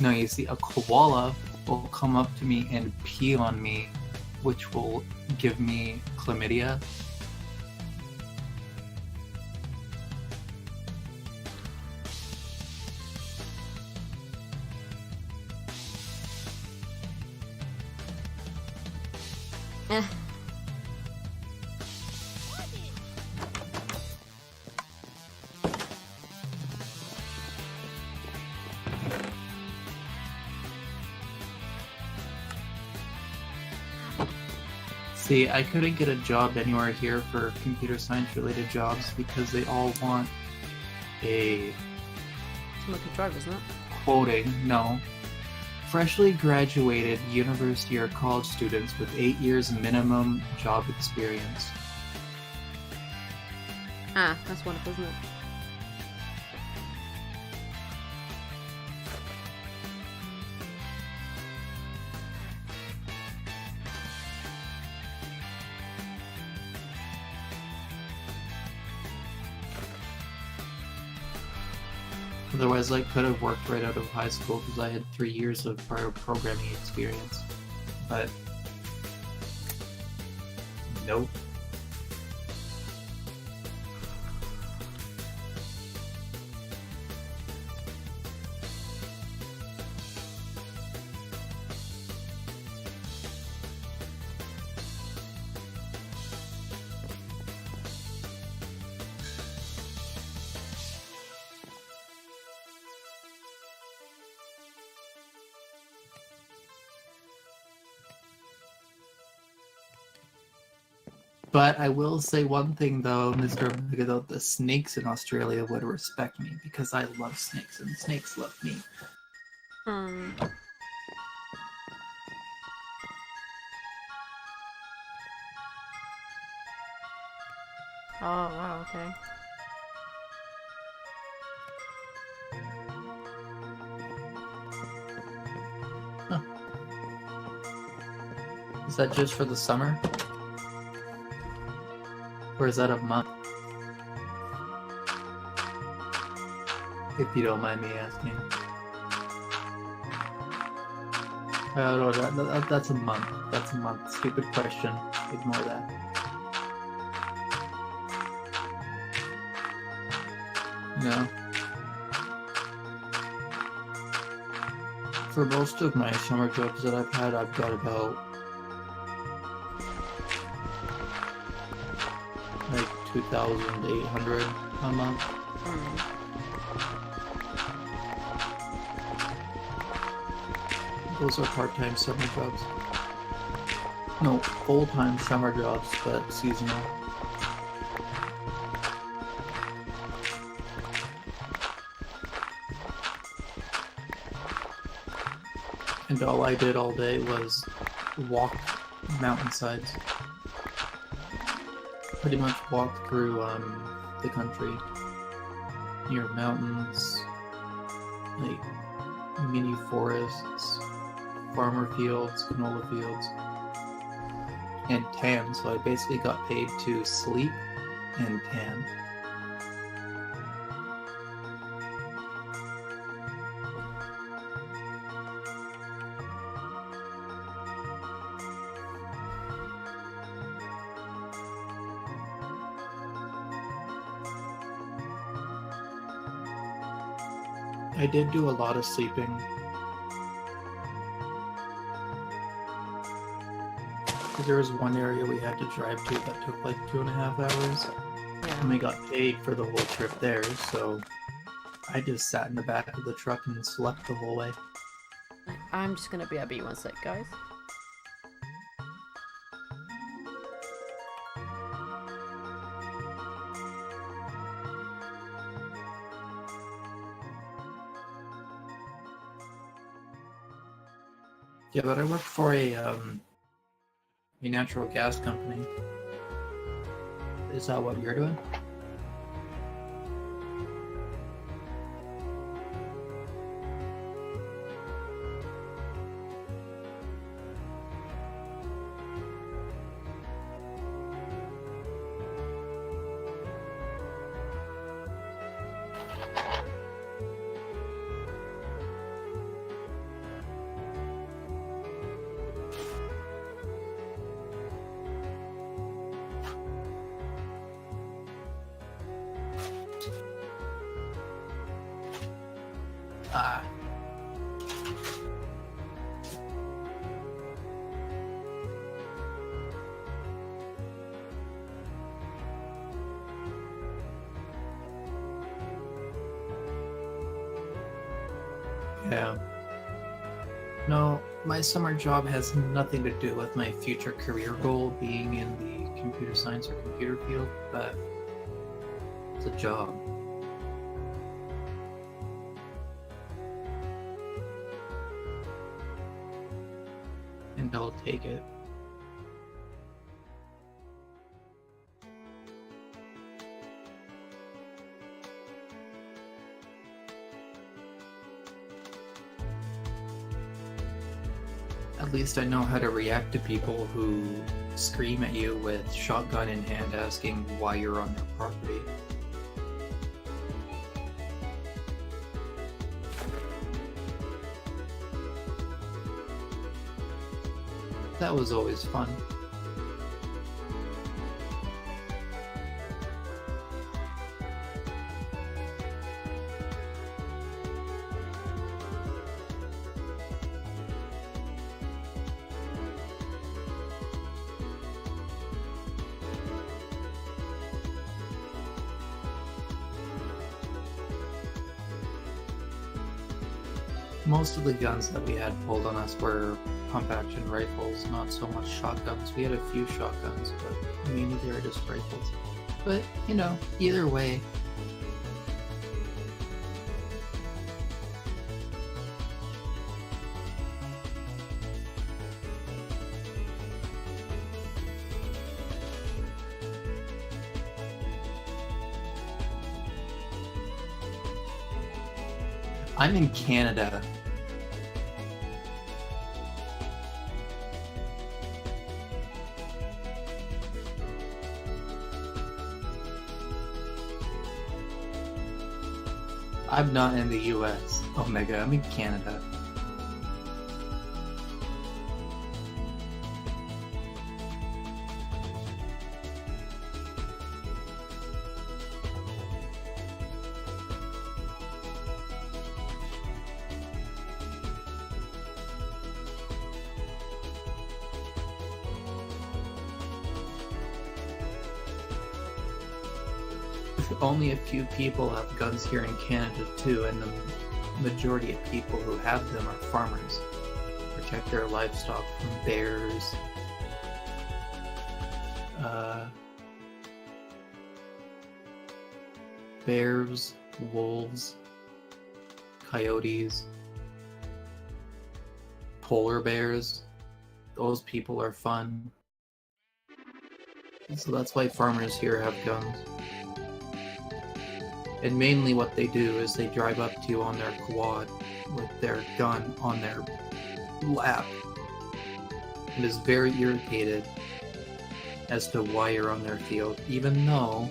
You see, a koala will come up to me and pee on me, which will give me chlamydia. See, I couldn't get a job anywhere here for computer science related jobs because they all want a Someone could drive, isn't it? quoting, no. Freshly graduated university or college students with 8 years minimum job experience. Ah, that's wonderful, isn't it? Otherwise, I could have worked right out of high school because I had 3 years of prior programming experience. But nope. But I will say one thing though, Mr. Omega, the snakes in Australia would respect me because I love snakes and snakes love me. Hmm. Oh, wow, okay. Huh. Is that just for the summer? Or is that a month? If you don't mind me asking. Oh, no, that's a month. That's a month. Stupid question. Ignore that. No. For most of my summer jobs that I've had, I've got about like 2,800 a month. Those are part-time summer jobs. No, full-time summer jobs, but seasonal. And all I did all day was walk mountainsides. Pretty much walked through the country, near mountains, like mini forests, farmer fields, canola fields. and tan, so I basically got paid to sleep and tan. I did do a lot of sleeping. Because there was one area we had to drive to that took like 2.5 hours. Yeah. And we got paid for the whole trip there, so I just sat in the back of the truck and slept the whole way. I'm just gonna BRB one sec, guys. Yeah, but I work for a natural gas company. Is that what you're doing? Ah. Yeah. No, my summer job has nothing to do with my future career goal being in the computer science or computer field, but it's a job. And I'll take it. At least I know how to react to people who scream at you with shotgun in hand asking why you're on their property. That was always fun. Most of the guns that we had pulled on us were pump-action rifles, not so much shotguns. We had a few shotguns, but mainly they were just rifles. But, you know, either way. I'm in Canada. I'm not in the US, Omega. I'm in Canada. Only a few people have guns here in Canada too, and the majority of people who have them are farmers. Protect their livestock from bears, wolves, coyotes, polar bears. Those people are fun. So that's why farmers here have guns. And mainly what they do is they drive up to you on their quad with their gun on their lap and is very irritated as to why you're on their field, even though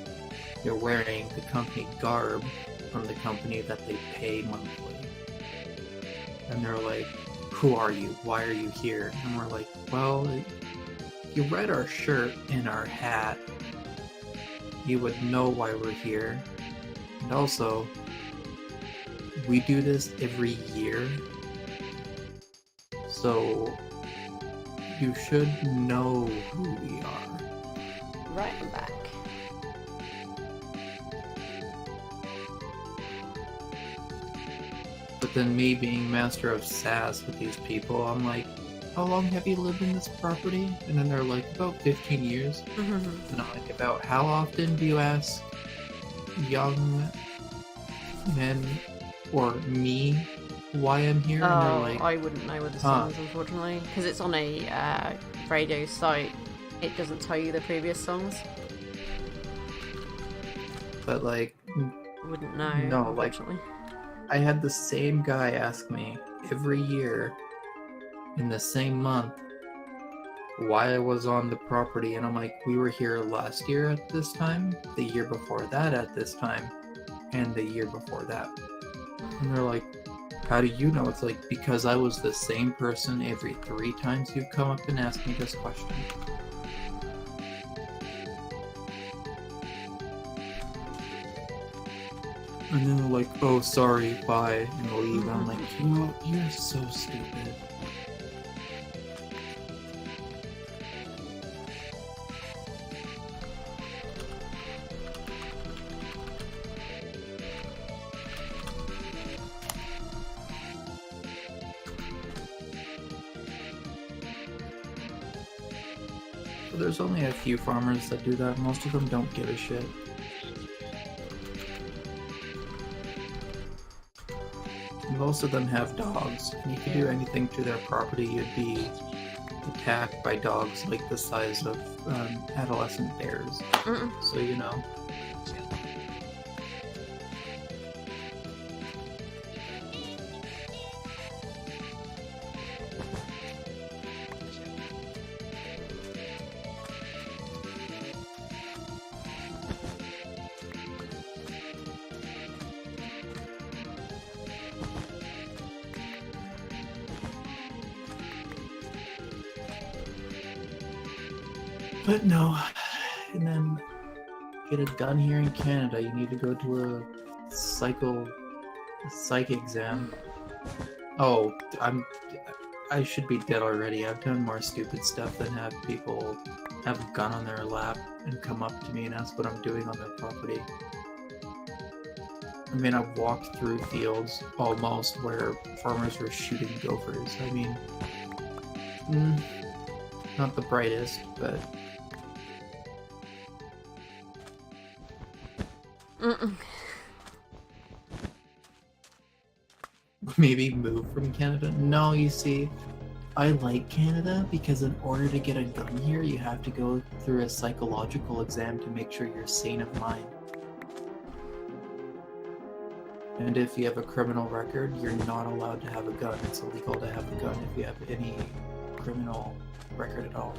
you're wearing the company garb from the company that they pay monthly. And they're like, who are you? Why are you here? And we're like, well, if you read our shirt and our hat, you would know why we're here. And also, we do this every year, so you should know who we are. Right, I'm back. But then me being master of sass with these people, I'm like, how long have you lived in this property? And then they're like, about 15 years. And I'm like, about how often do you ask young men or me why I'm here? And they're like, I wouldn't know with the songs, unfortunately. Because it's on a radio site, it doesn't tell you the previous songs. but like, Wouldn't know, no, like, unfortunately. I had the same guy ask me every year in the same month why I was on the property, and I'm like, we were here last year at this time, the year before that at this time, and the year before that. And they're like, how do you know? It's like, because I was the same person every 3 times you've come up and asked me this question. And then they're like, oh, sorry, bye, and leave. I'm like, you're so stupid. But there's only a few farmers that do that. Most of them don't give a shit. Most of them have dogs, and if you do anything to their property, you'd be attacked by dogs like the size of adolescent bears. So you know. But no, and then get it done here in Canada. You need to go to a psych exam. Oh, I should be dead already. I've done more stupid stuff than have people have a gun on their lap and come up to me and ask what I'm doing on their property. I mean, I've walked through fields almost where farmers were shooting gophers. I mean, not the brightest, but... Maybe move from Canada? No, you see, I like Canada because in order to get a gun here, you have to go through a psychological exam to make sure you're sane of mind. And if you have a criminal record, you're not allowed to have a gun. It's illegal to have a gun if you have any criminal record at all.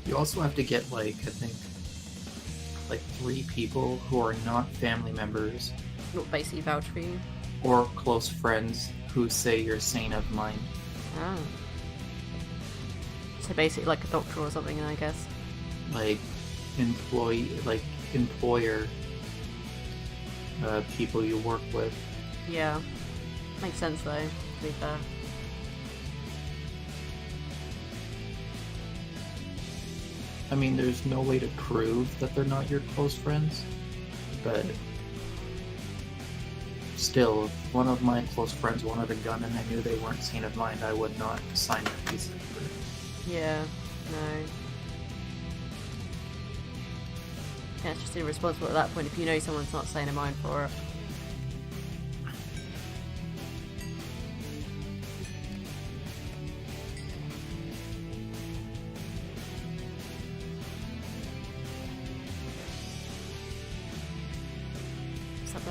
You also have to get, like, I think, like 3 people who are not family members Not basically vouch for you. or close friends who say you're sane of mind. Oh. So basically like a doctor or something, I guess. Like employer people you work with. Yeah. Makes sense though, to be fair. I mean, there's no way to prove that they're not your close friends, but still, if one of my close friends wanted a gun and I knew they weren't sane of mind, I would not sign that piece of paper. Yeah, no. Yeah, it's just irresponsible at that point if you know someone's not sane of mind for it.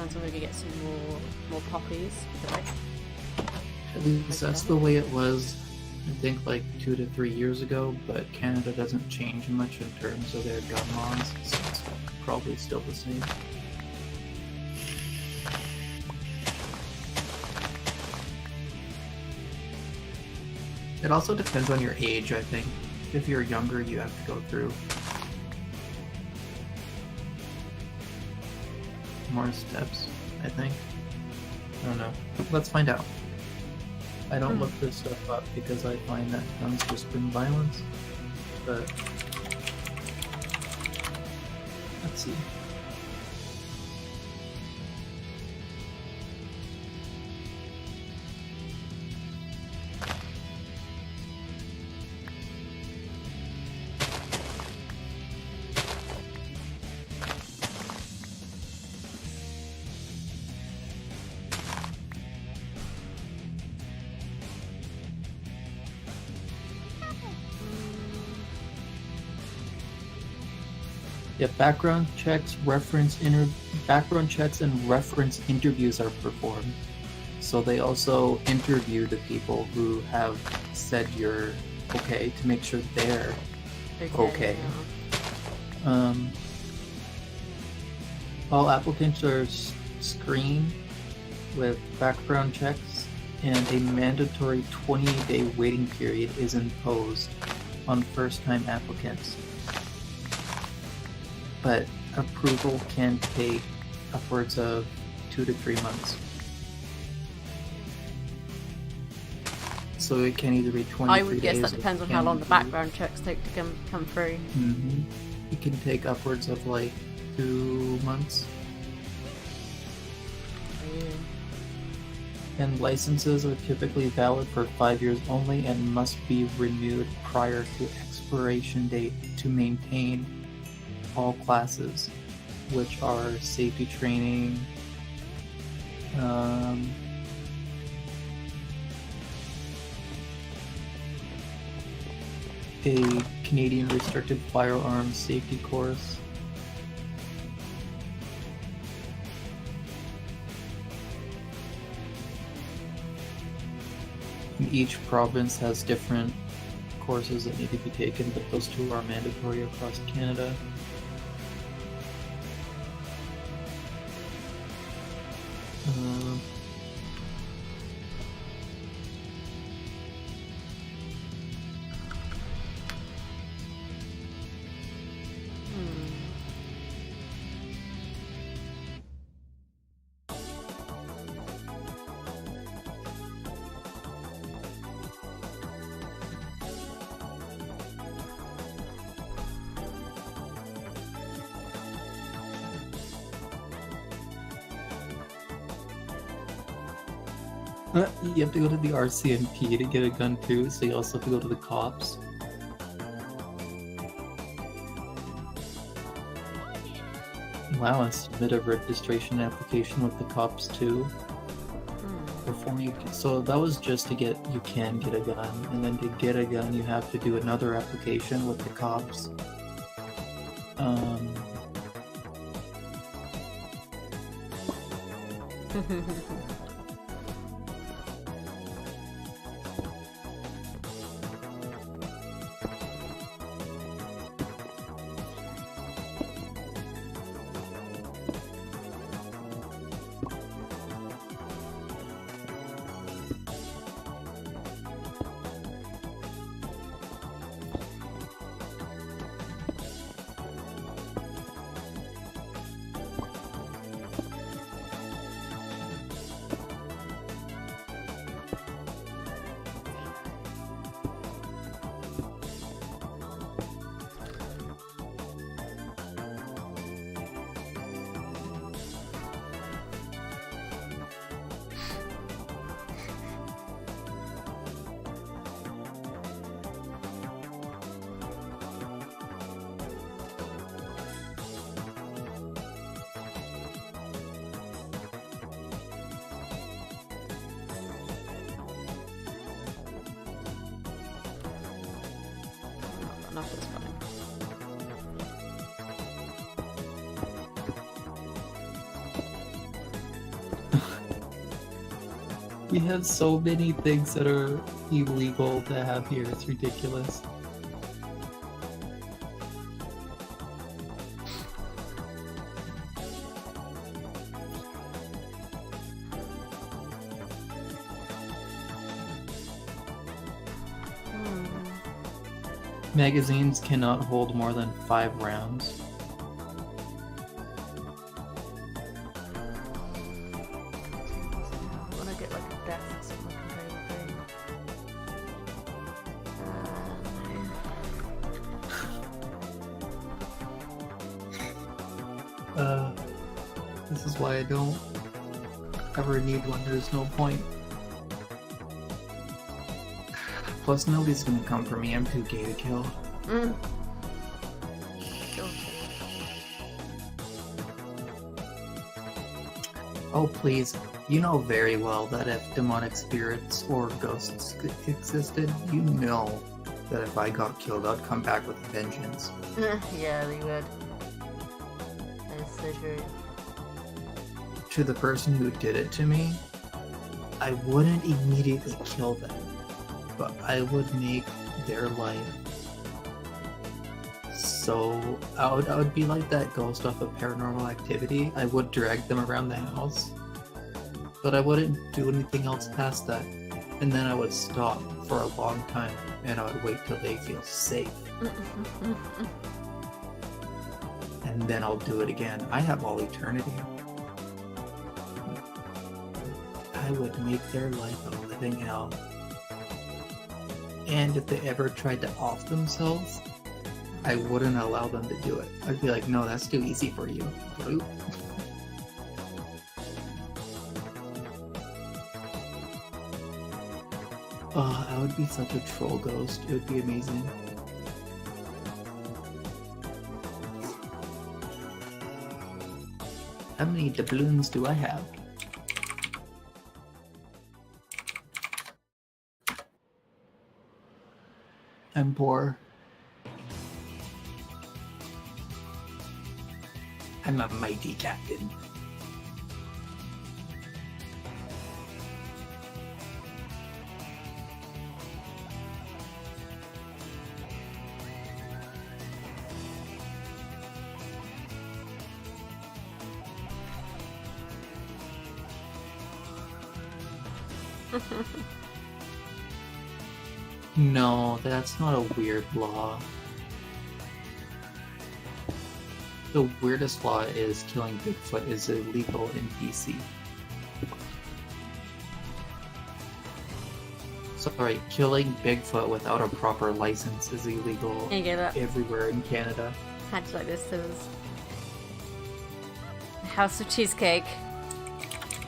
So we're gonna get some more poppies. At least that's the way it was, I think, like 2 to 3 years ago, but Canada doesn't change much in terms of their gun laws, so it's probably still the same. It also depends on your age, I think. If you're younger, you have to go through more steps, I think. I don't know. Let's find out. I don't look this stuff up because I find that guns just bring violence, but let's see. Yeah, background checks and reference interviews are performed. So they also interview the people who have said you're okay to make sure they're okay. Yeah. All applicants are screened with background checks, and a mandatory 20-day waiting period is imposed on first-time applicants. But approval can take upwards of 2 to 3 months. So it can either be 23 days. I would guess that depends on how long the background checks take to come through. Mm-hmm. It can take upwards of like 2 months. Yeah. And licenses are typically valid for 5 years only and must be renewed prior to expiration date to maintain all classes, which are safety training, a Canadian restricted firearms safety course, and each province has different courses that need to be taken, but those two are mandatory across Canada. You have to go to the RCMP to get a gun too, so you also have to go to the cops. Wow, I submit a registration application with the cops too. Before you, so that was just to get, you can get a gun, and then to get a gun you have to do another application with the cops. enough is fine. We have so many things that are illegal to have here, it's ridiculous. Magazines cannot hold more than 5 rounds. I want to get like a desk so I can do a thing. This is why I don't ever need one, there's no point. Plus, nobody's gonna come for me, I'm too gay to kill. Sure. Oh, please. You know very well that if demonic spirits or ghosts existed, you know that if I got killed, I'd come back with a vengeance. Yeah, they would. That is so true. To the person who did it to me, I wouldn't immediately kill them, but I would make their life so... I would be like that ghost off of Paranormal Activity. I would drag them around the house, but I wouldn't do anything else past that. And then I would stop for a long time, and I would wait till they feel safe. And then I'll do it again. I have all eternity. I would make their life a living hell. And if they ever tried to off themselves, I wouldn't allow them to do it. I'd be like, no, that's too easy for you. Bloop. Oh, I would be such a troll ghost. It would be amazing. How many doubloons do I have? I'm poor. I'm a mighty captain. No, that's not a weird law. The weirdest law is killing Bigfoot is illegal in BC. Sorry, killing Bigfoot without a proper license is illegal everywhere in Canada. How'd you like this? House of Cheesecake.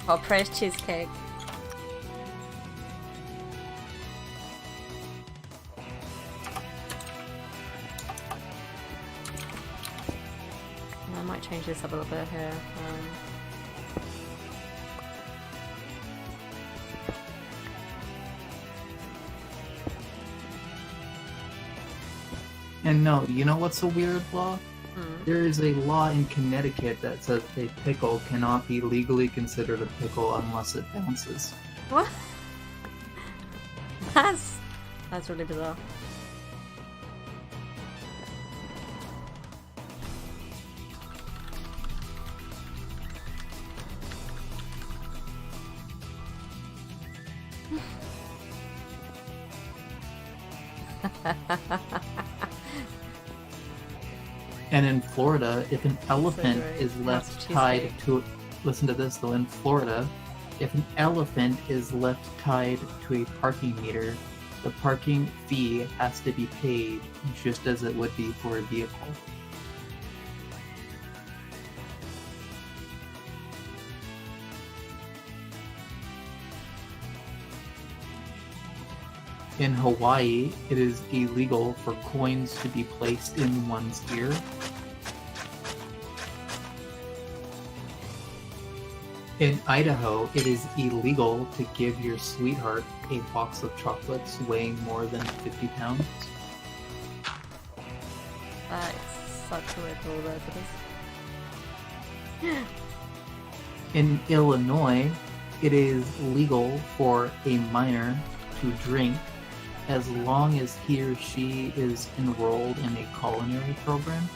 Or Praise Cheesecake. I might change this up a little bit here. And no, you know what's a weird law? There is a law in Connecticut that says a pickle cannot be legally considered a pickle unless it bounces. What? That's really bizarre. And in Florida, if an elephant is left tied to... Listen to this though, in Florida, if an elephant is left tied to a parking meter, the parking fee has to be paid just as it would be for a vehicle. In Hawaii, it is illegal for coins to be placed in one's ear. In Idaho, it is illegal to give your sweetheart a box of chocolates weighing more than 50 pounds. It's such a weird rule there for this. In Illinois, it is legal for a minor to drink as long as he or she is enrolled in a culinary program.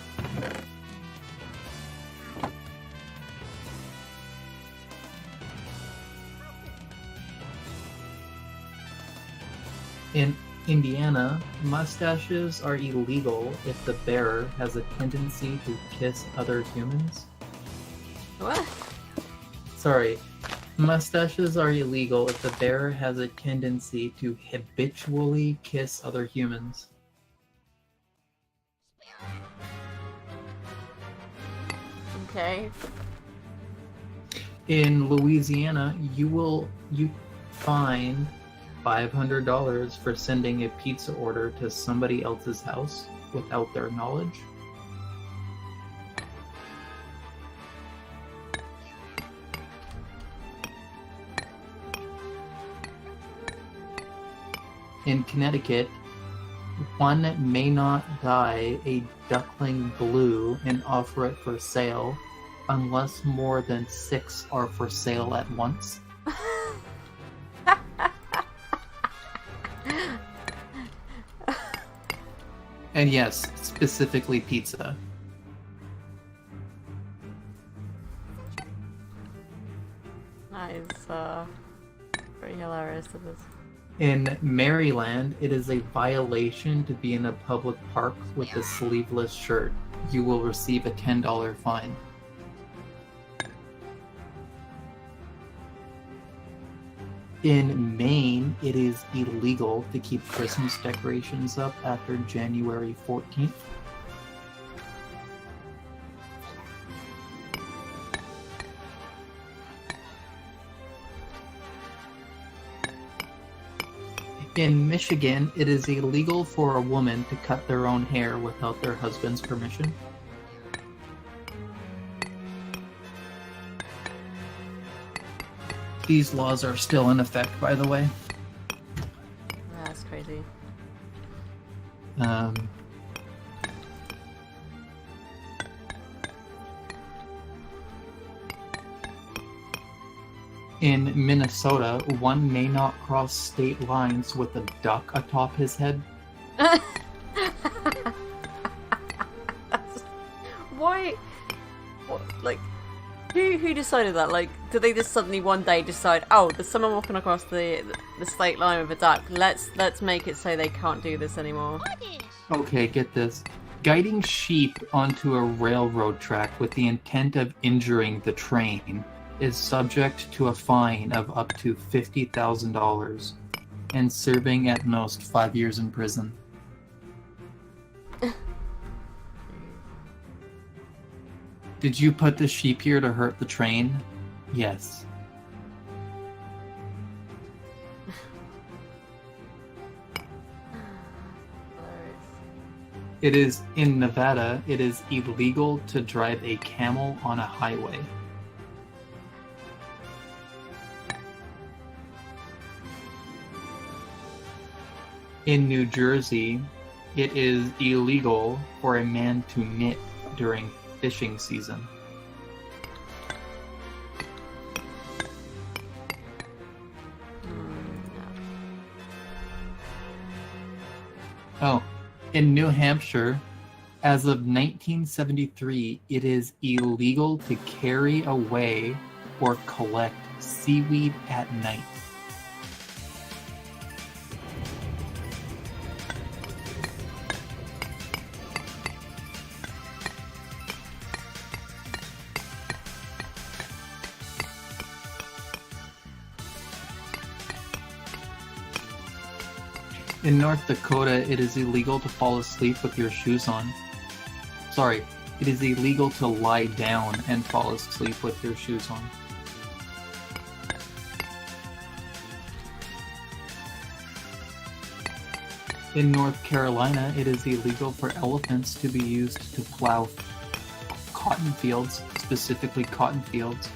In Indiana, mustaches are illegal if the bearer has a tendency to kiss other humans. What? Sorry. Mustaches are illegal if the bearer has a tendency to habitually kiss other humans. Okay. In Louisiana, you fine $500 for sending a pizza order to somebody else's house without their knowledge. In Connecticut, one may not dye a duckling blue and offer it for sale unless more than 6 are for sale at once. And yes, specifically pizza. That is pretty hilarious to this. In Maryland, it is a violation to be in a public park with a sleeveless shirt. You will receive a $10 fine. In Maine, it is illegal to keep Christmas decorations up after January 14th. In Michigan, it is illegal for a woman to cut their own hair without their husband's permission. These laws are still in effect, by the way. That's crazy. In Minnesota, one may not cross state lines with a duck atop his head. Why? What, like, who decided that? Like, did they just suddenly one day decide, oh, there's someone walking across the state line with a duck. Let's make it so they can't do this anymore. Okay, get this. Guiding sheep onto a railroad track with the intent of injuring the train is subject to a fine of up to $50,000 and serving at most 5 years in prison. Did you put the sheep here to hurt the train? Yes. It is in Nevada, it is illegal to drive a camel on a highway. In New Jersey, it is illegal for a man to knit during fishing season. Oh, in New Hampshire, as of 1973, it is illegal to carry away or collect seaweed at night. In North Dakota, it is illegal to fall asleep with your shoes on. Sorry, it is illegal to lie down and fall asleep with your shoes on. In North Carolina, it is illegal for elephants to be used to plow cotton fields, specifically cotton fields.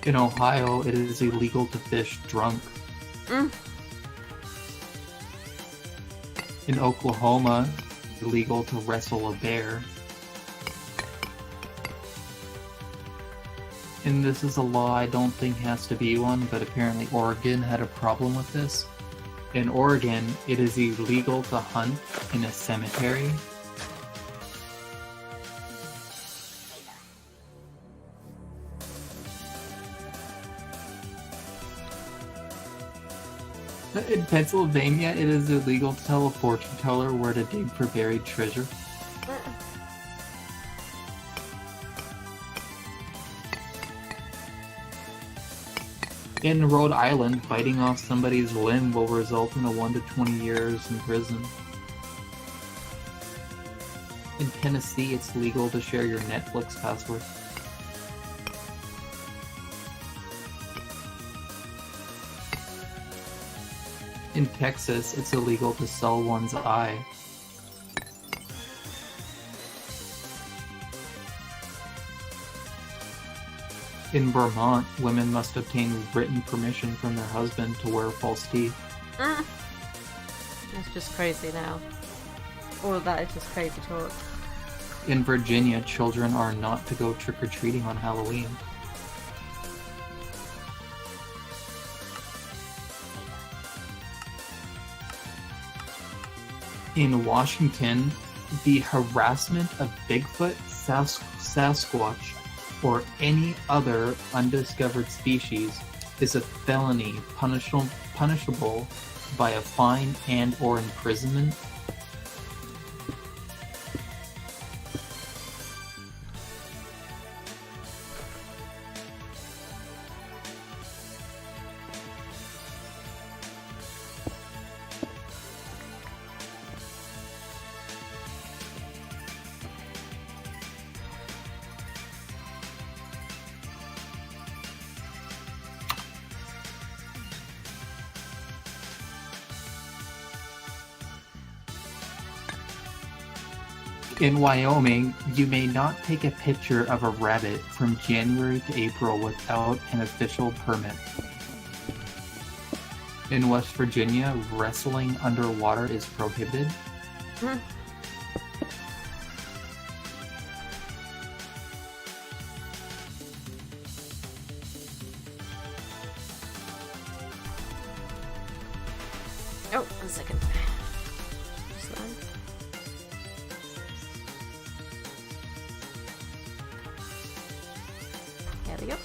In Ohio, it is illegal to fish drunk. In Oklahoma, it's illegal to wrestle a bear. And this is a law I don't think has to be one, but apparently Oregon had a problem with this. In Oregon, it is illegal to hunt in a cemetery. In Pennsylvania, it is illegal to tell a fortune teller where to dig for buried treasure. In Rhode Island, biting off somebody's limb will result in a 1 to 20 years in prison. In Tennessee, it's legal to share your Netflix password. In Texas, it's illegal to sell one's eye. In Vermont, women must obtain written permission from their husband to wear false teeth. That's just crazy now. All of that is just crazy talk. In Virginia, children are not to go trick-or-treating on Halloween. In Washington, the harassment of Bigfoot, Sasquatch, or any other undiscovered species is a felony punishable by a fine and/or imprisonment. In Wyoming, you may not take a picture of a rabbit from January to April without an official permit. In West Virginia, wrestling underwater is prohibited. Oh, 1 second. Just that. There we go.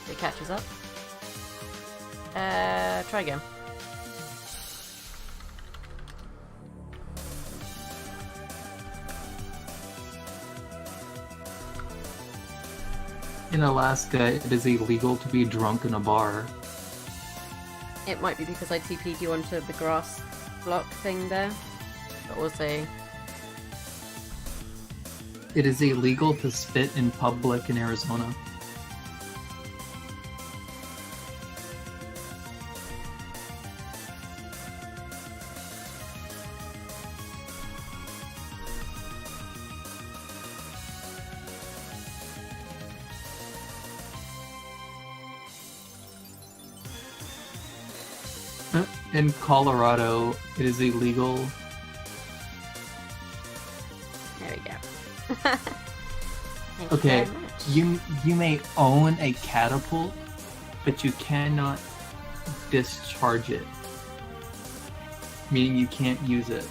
It catches up. Try again. In Alaska, it is illegal to be drunk in a bar. It might be because I TP'd you onto the grass block thing there, but also It is illegal to spit in public in Arizona. In Colorado, it is illegal. there we go. Thank you Okay, very much. you may own a catapult, but you cannot discharge it. Meaning you can't use it.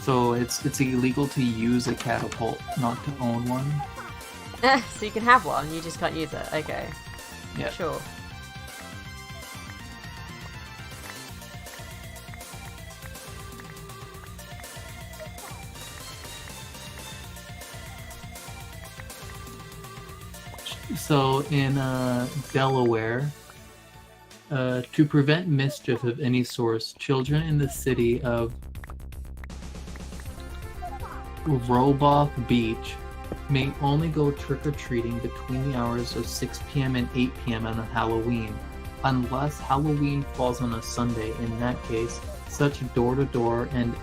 So it's illegal to use a catapult, not to own one. So you can have one, you just can't use it. Okay. Yeah. Sure. So in Delaware, to prevent mischief of any source, children in the city of Roboth Beach may only go trick-or-treating between the hours of 6 p.m. and 8 p.m. on Halloween. unless Halloween falls on a Sunday. In that case, such door-to-door and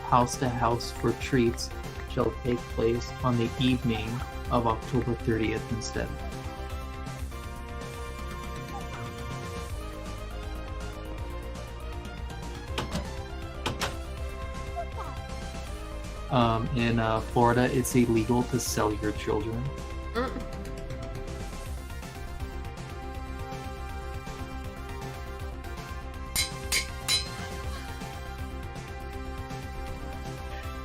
house-to-house for treats shall take place on the evening of October 30th instead. In Florida, it's illegal to sell your children. Mm.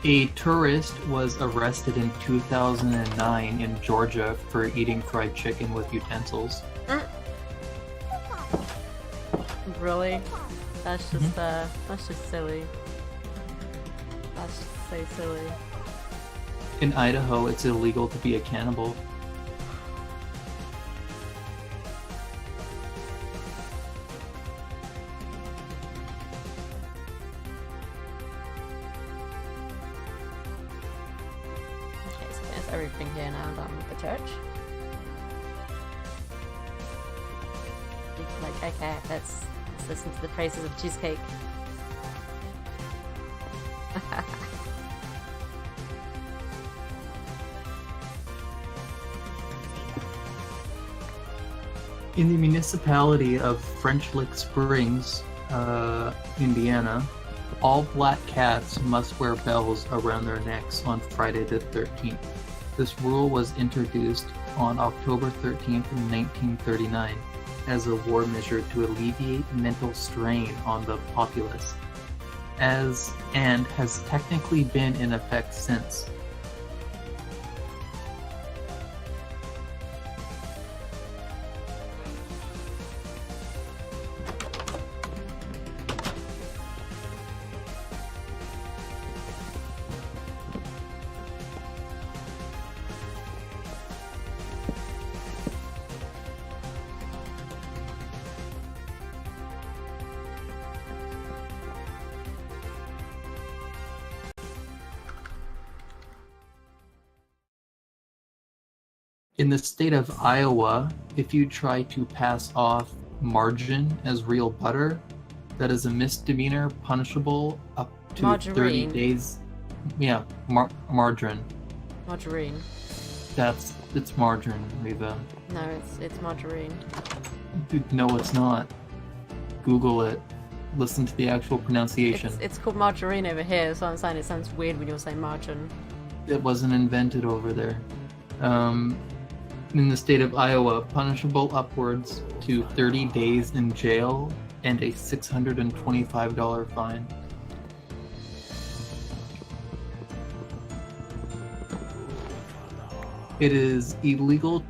A tourist was arrested in 2009 in Georgia for eating fried chicken with utensils. Mm. Really? That's just silly. That's just so silly. In Idaho, it's illegal to be a cannibal. Okay, so there's everything here now done with the church. Like, okay, let's listen to the praises of cheesecake. In the municipality of French Lick Springs, Indiana, all black cats must wear bells around their necks on Friday the 13th. This rule was introduced on October 13th in 1939 as a war measure to alleviate mental strain on the populace, and has technically been in effect since. In the state of Iowa, if you try to pass off margarine as real butter, that is a misdemeanor punishable up to Margarine. 30 days. Yeah, margarine. Margarine. It's margarine, Reva. No, it's margarine. Dude, no, it's not. Google it. Listen to the actual pronunciation. It's called margarine over here, so I'm saying it sounds weird when you're saying margarine. It wasn't invented over there. In the state of Iowa, punishable upwards to 30 days in jail and a $625 fine. It is illegal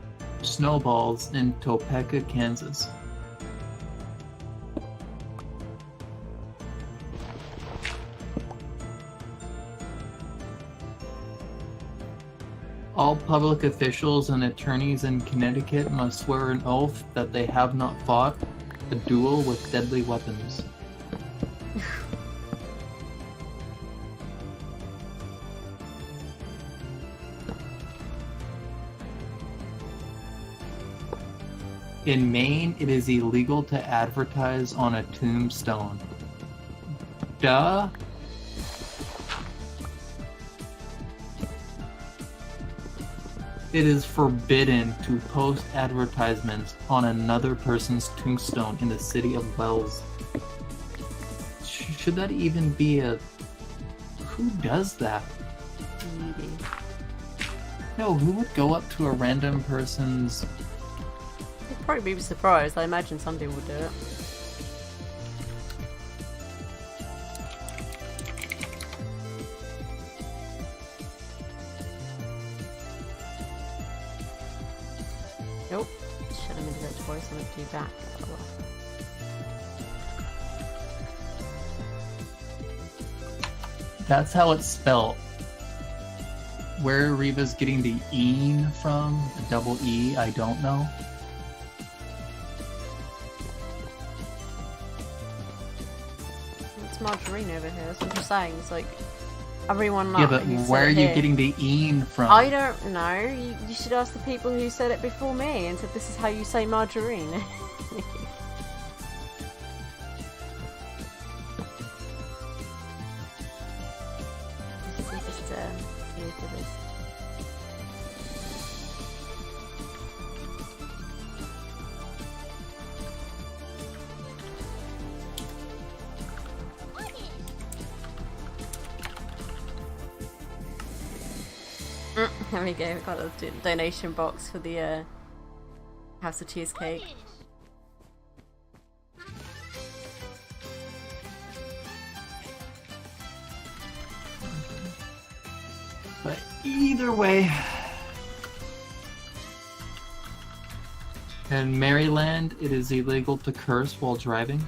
snowballs in Topeka, Kansas. All public officials and attorneys in Connecticut must swear an oath that they have not fought a duel with deadly weapons. In Maine, it is illegal to advertise on a tombstone. Duh. It is forbidden to post advertisements on another person's tombstone in the city of Wells. Should that even be a... Who does that? Maybe. No, who would go up to a random person's... You'd probably be surprised. I imagine some people would do it. Nope. Should have made that choice. I'm going to do that. Oh, well. That's how it's spelled. Where Reva's getting the "een" from, the double E, I don't know. It's margarine over here. That's what I'm just saying. It's like everyone. Yeah, but who said where are it you here- getting the "een" from? I don't know. You should ask the people who said it before me and said this is how you say margarine. There we go, we got a donation box for the House of Cheesecake. But either way... In Maryland, it is illegal to curse while driving.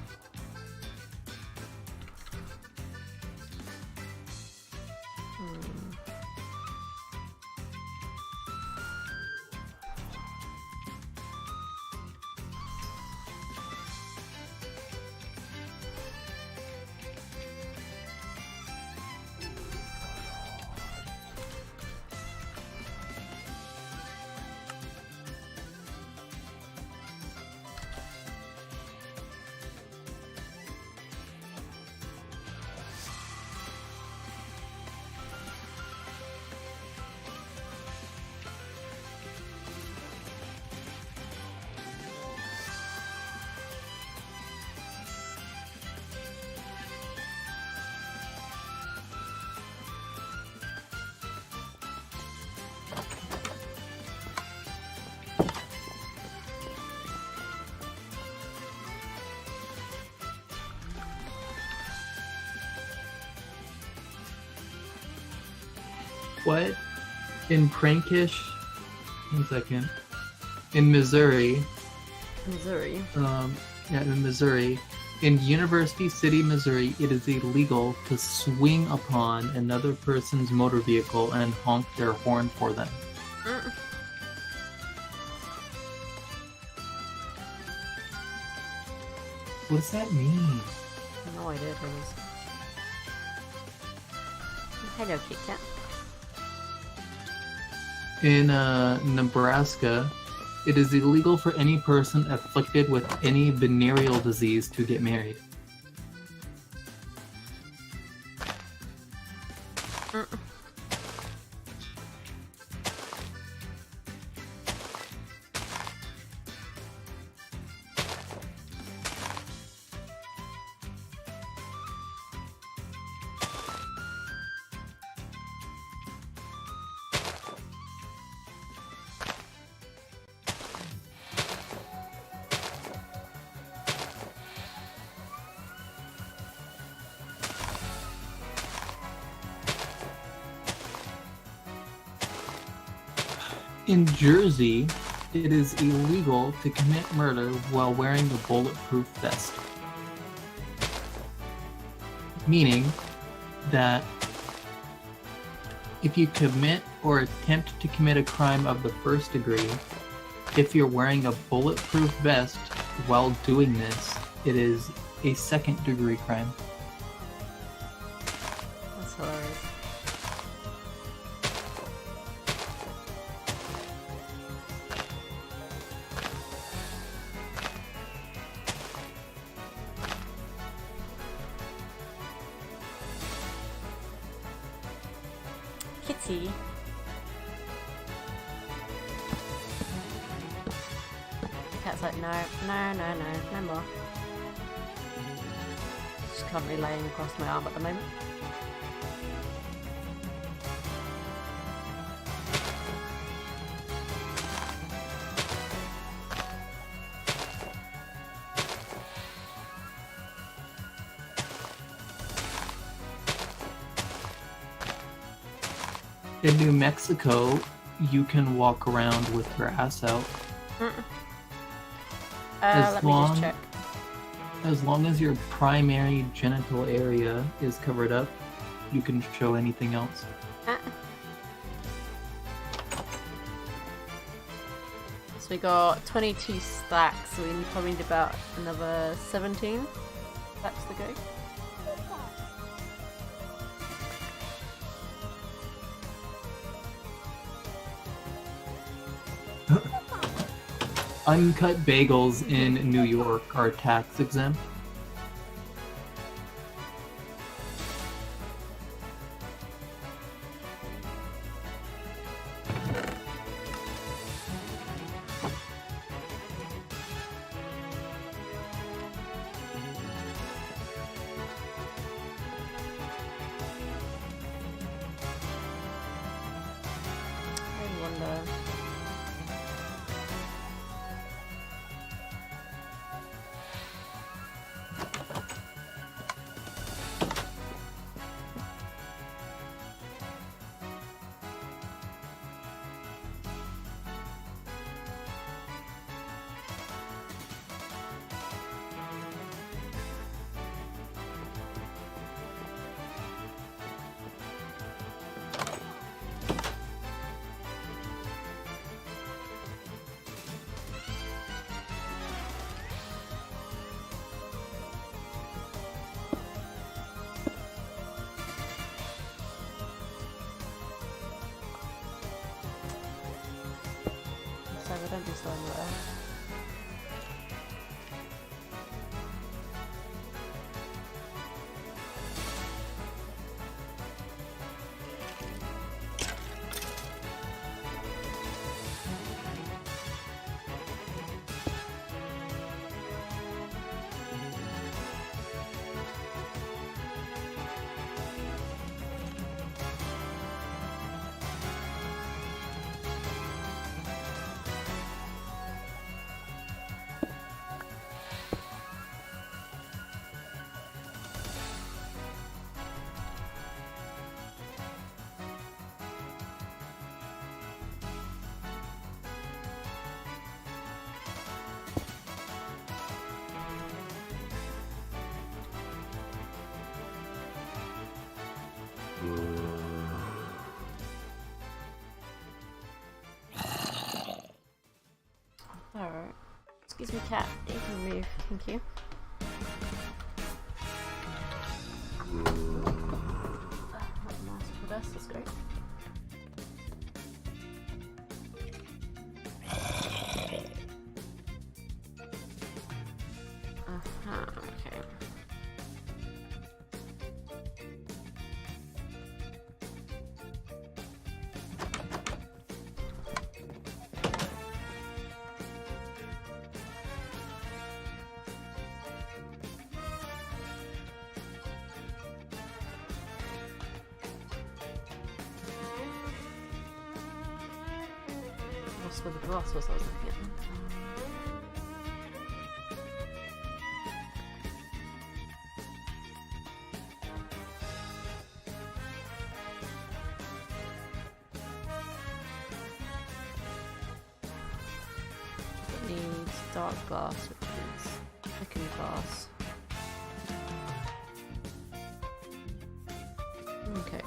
What? In Prankish? 1 second. In Missouri. Missouri? Yeah, in Missouri. In University City, Missouri, it is illegal to swing upon another person's motor vehicle and honk their horn for them. What does that mean? No idea what it is. Hello, Kit Kat. In Nebraska, it is illegal for any person afflicted with any venereal disease to get married. In Jersey, it is illegal to commit murder while wearing a bulletproof vest. Meaning that if you commit or attempt to commit a crime of the first degree, if you're wearing a bulletproof vest while doing this, it is a second-degree crime. That's hilarious. Kitty. The cat's like, no, no more. She's currently laying across my arm at the moment. In New Mexico, you can walk around with your ass out. Let me just check. As long as your primary genital area is covered up, you can show anything else. So we got 22 stacks, so we probably need about another 17 stacks to go. Uncut bagels in New York are tax exempt. Don't be slowing there. Alright. Excuse me, cat. You can move. Thank you. Nice for us. That's great. Okay. What's with the glass was I was looking at? It needs dark glass, which is thickened glass. Okay.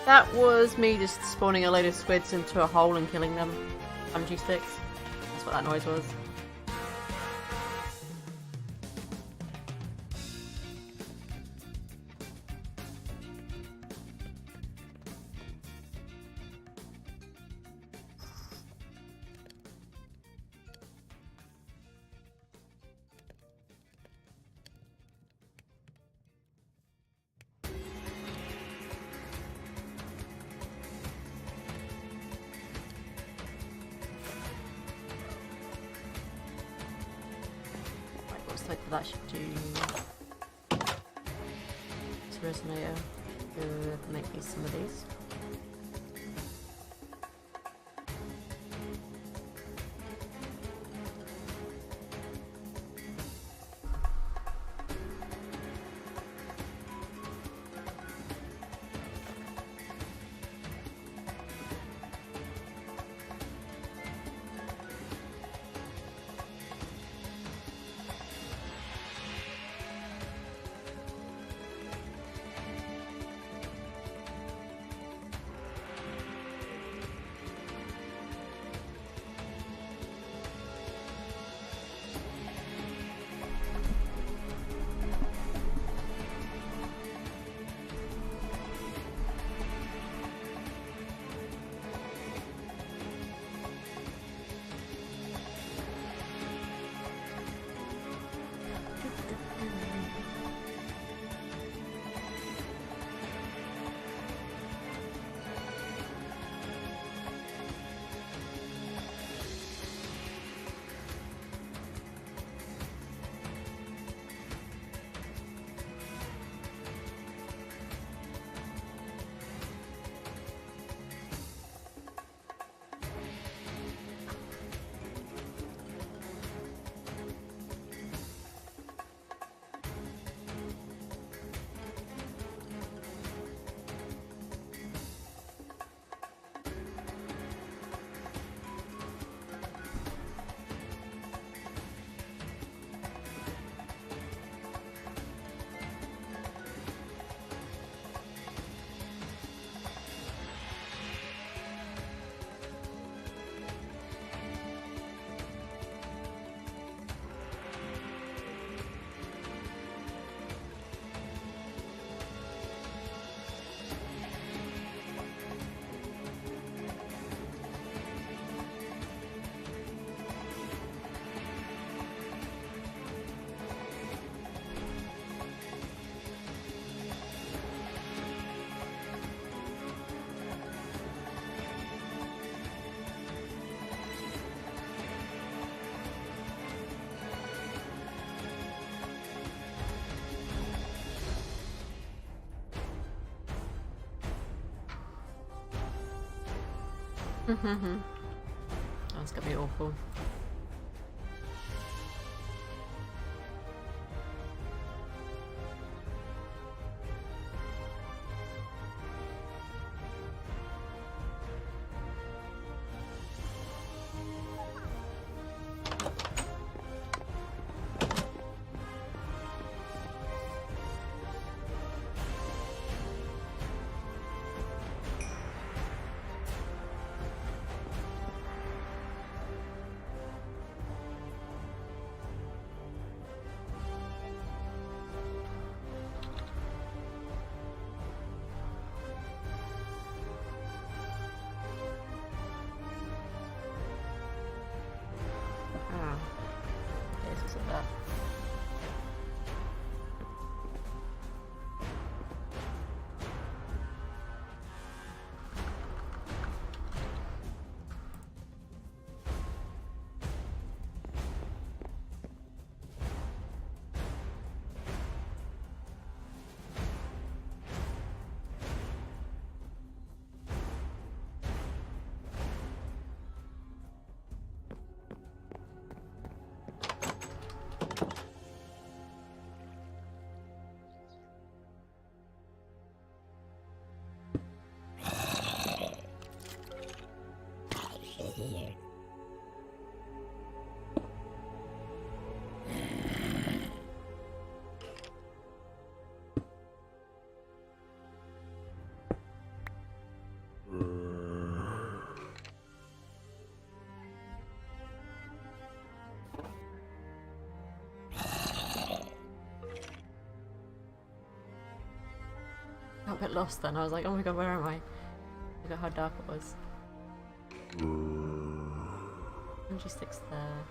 That was me just spawning a load of squids into a hole and killing them. Bungee sticks. That's what that noise was. That should do to resonator. Could make me some of these. That's gonna be awful. Got a bit lost then. I was like, oh my god, where am I? Look at how dark it was. And she sticks there.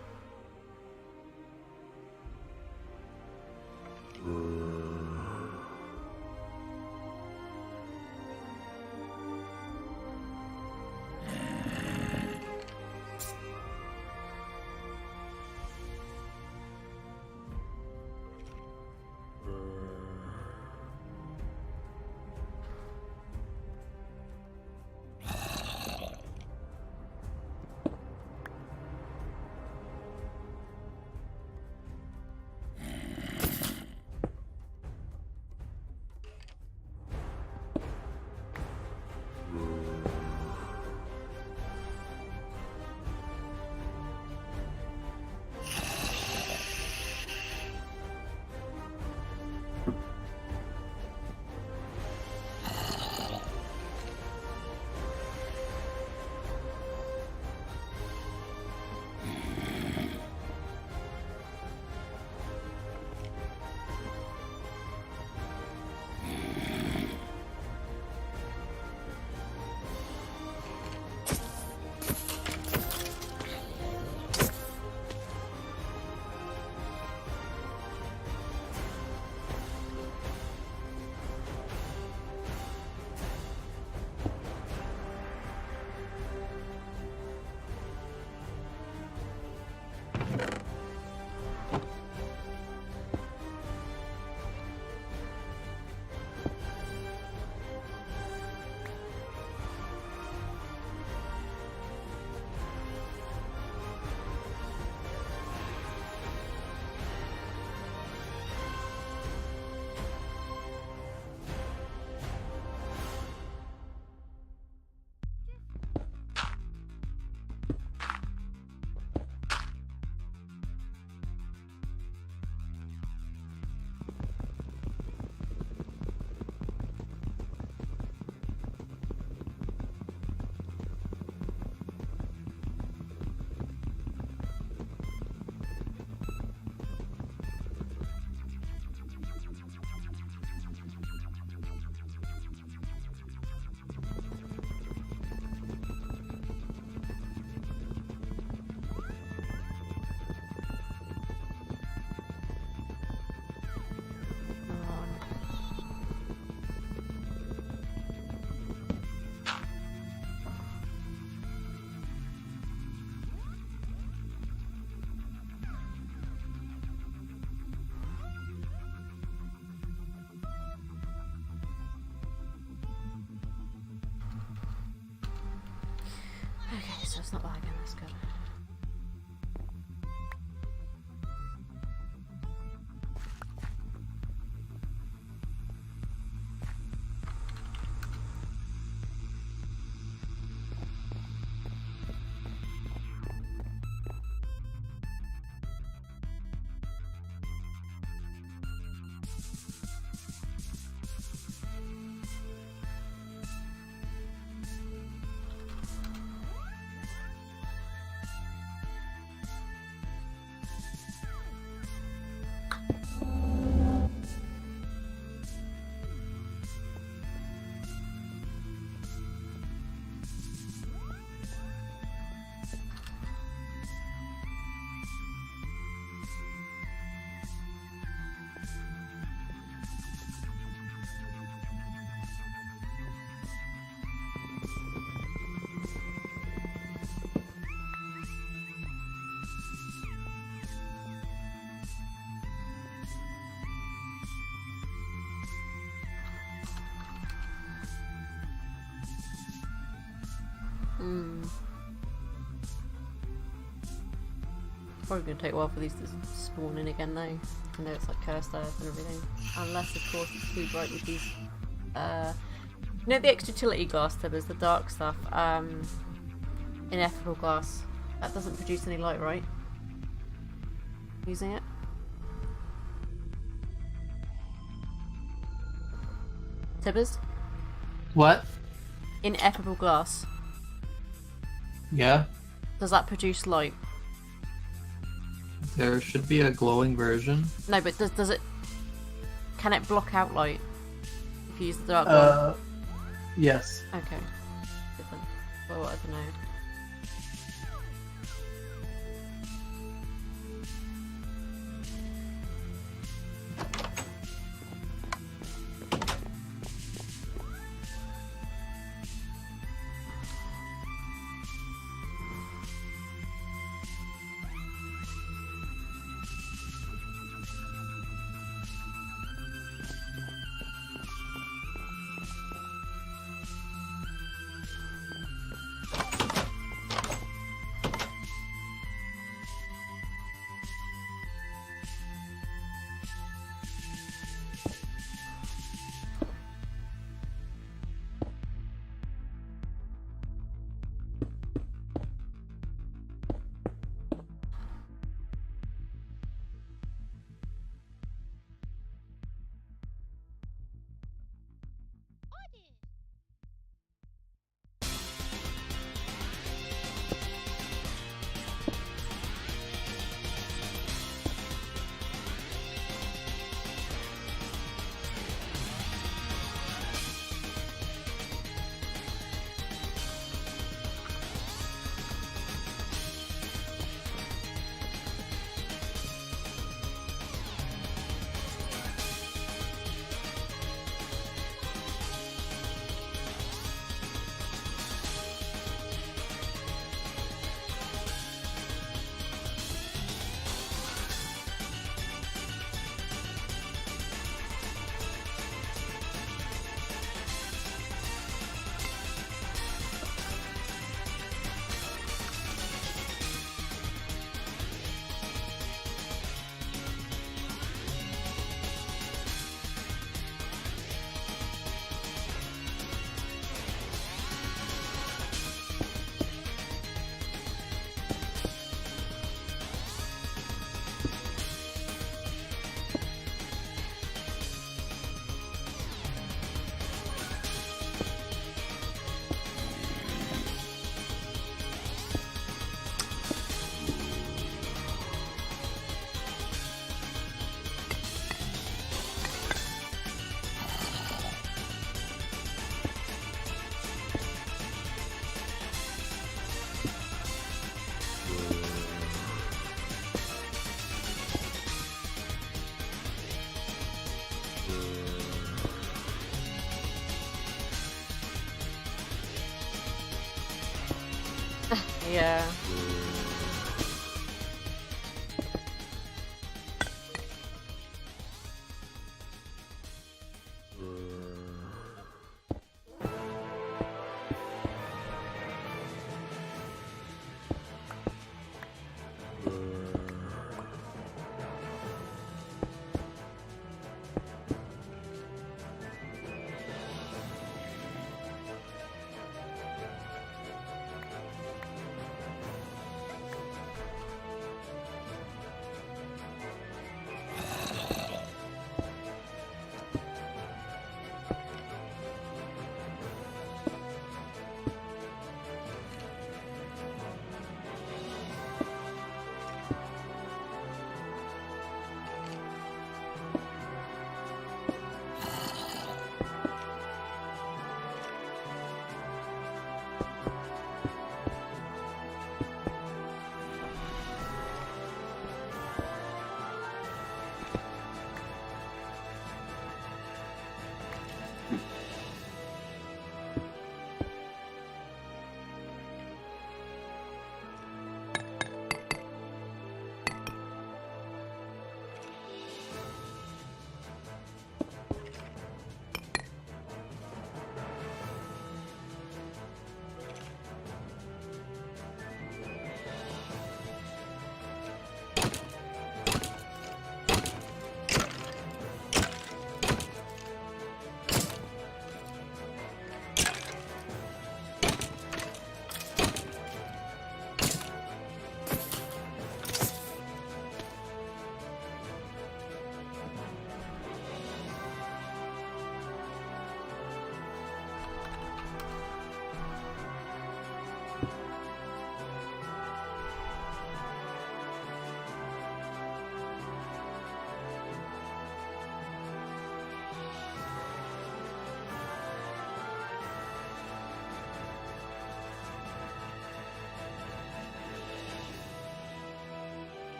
It's not lagging, that's good. Probably gonna take a while for these to spawn in again though. I know it's like cursed earth and everything. Unless of course it's too bright with these you know the extra utility glass that is the dark stuff, ineffable glass. That doesn't produce any light, right? Using it? Tibbers? What? Ineffable glass. Yeah. Does that produce light? There should be a glowing version. No, but does it... Can it block out light? If you use the dark one? Yes. Okay. Good then. Well, I don't know. Yeah.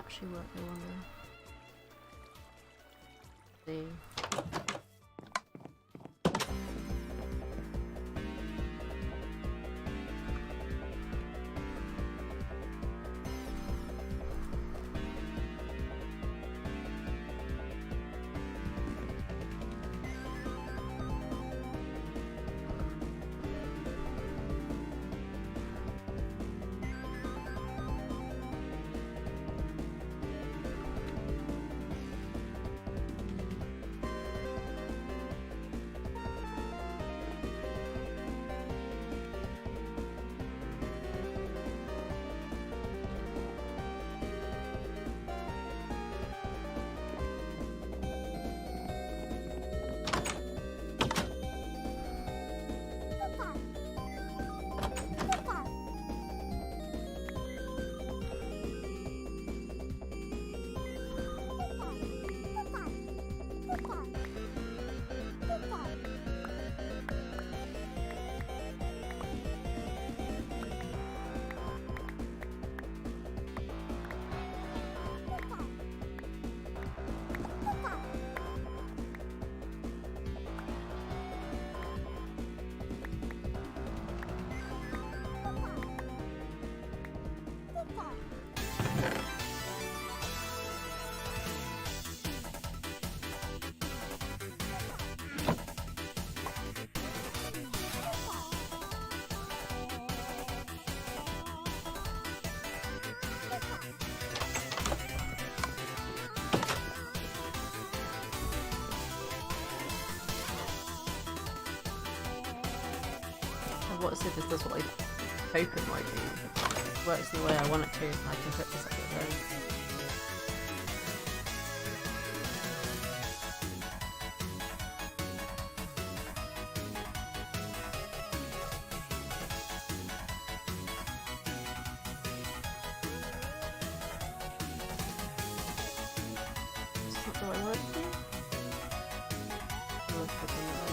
actually work, I wonder. See. What if this does what I hope it might do? If it works the way I want it to, I can put this up at there. It's not the way I want it to do. I'll put it in there.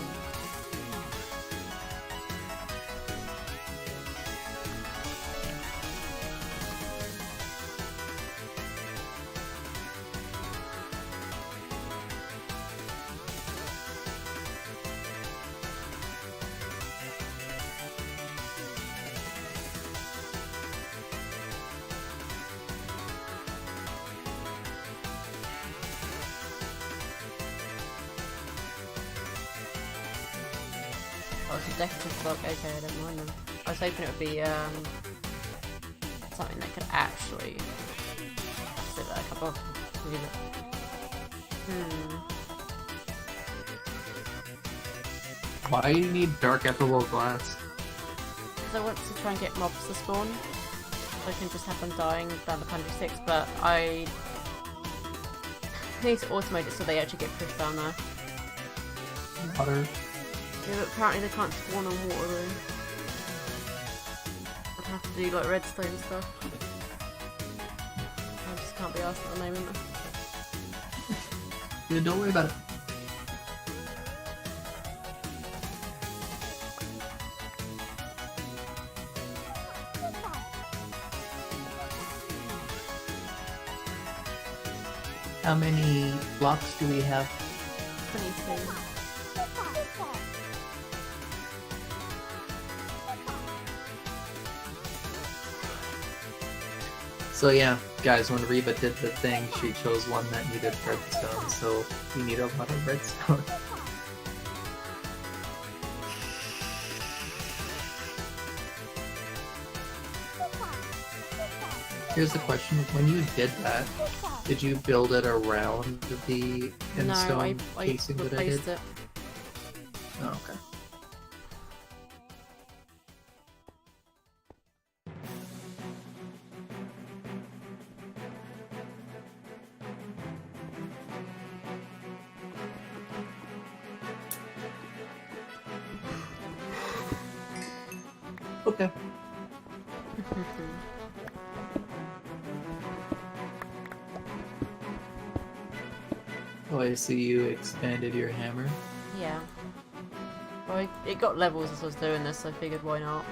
Oh, it's a decorative block. Okay, I don't mind them. I was hoping it would be something that could actually sit there a couple of Why do you need dark emerald glass? Because I want to try and get mobs to spawn, so I can just have them dying down the Pandry 6, but I need to automate it so they actually get pushed down there. Water. Yeah, but apparently they can't spawn on water though. I'd have to do like redstone stuff. I just can't be asked at the moment. Yeah, don't worry about it. How many blocks do we have? 22. So yeah, guys, when Reba did the thing, she chose one that needed redstone, so we need a lot of redstone. Here's the question, when you did that, did you build it around the endstone casing that I did? It. Oh, okay. Okay. Oh, I see you expanded your hammer. Yeah. Well, it got levels as I was doing this, so I figured why not.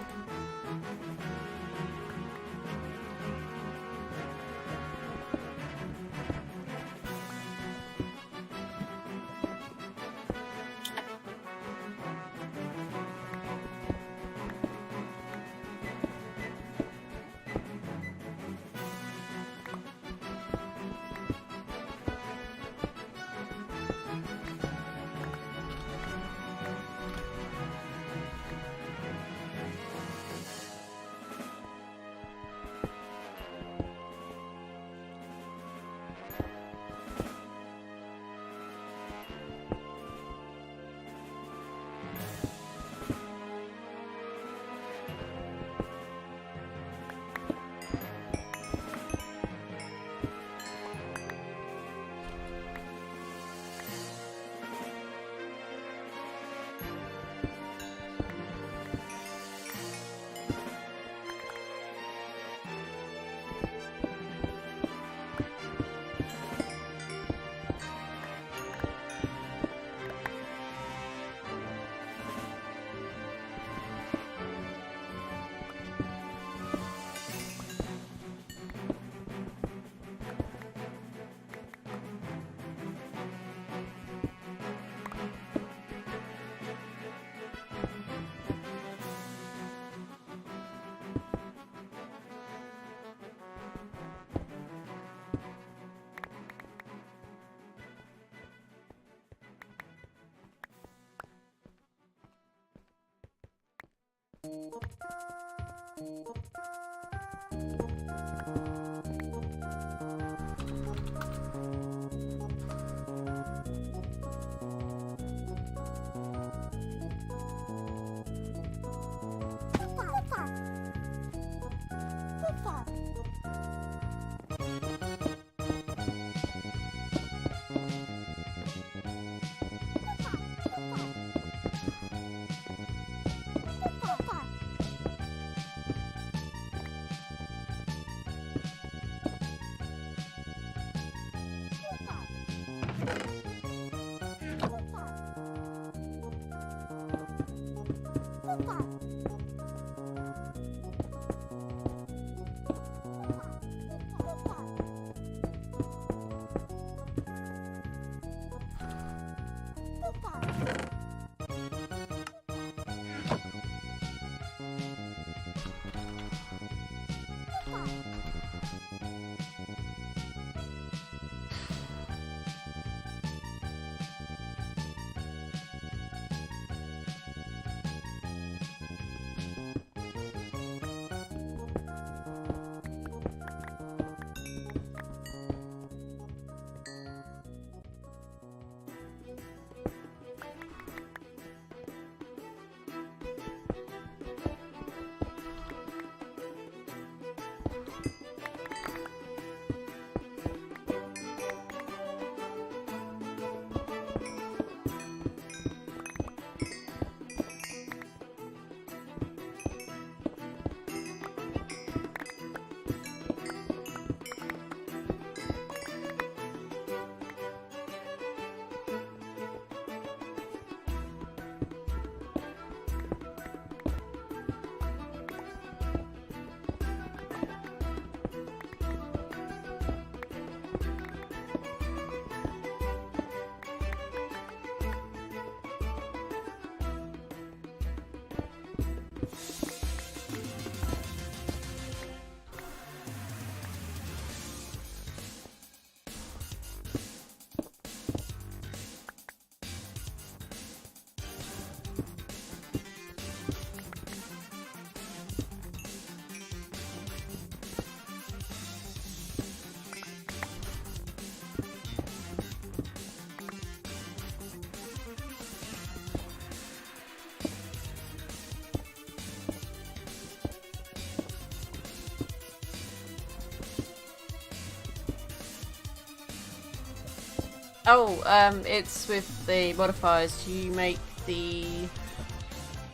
Oh, it's with the modifiers. You make the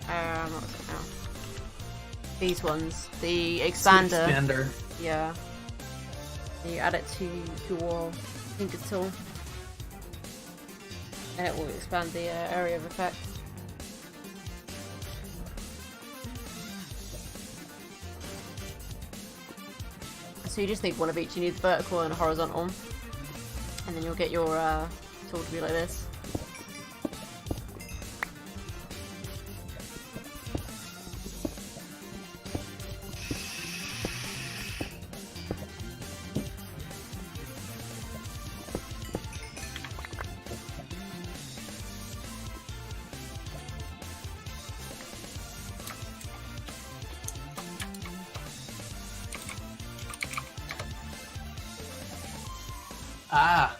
what was it now? These ones, the expander. Expander. Yeah. You add it to your finger tool, and it will expand the area of effect. So you just need one of each. You need the vertical and a horizontal, and then you'll get your tool to be like this. Ah.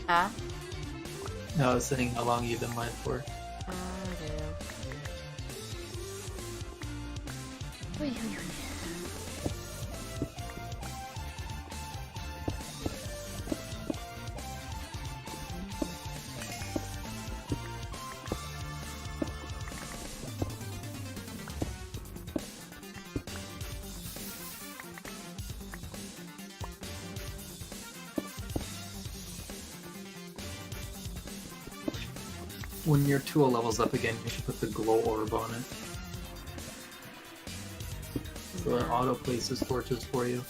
Ah? No, I was saying how long you've been live for. Yeah. When your tool levels up again, you should put the glow orb on it. So it auto places torches for you.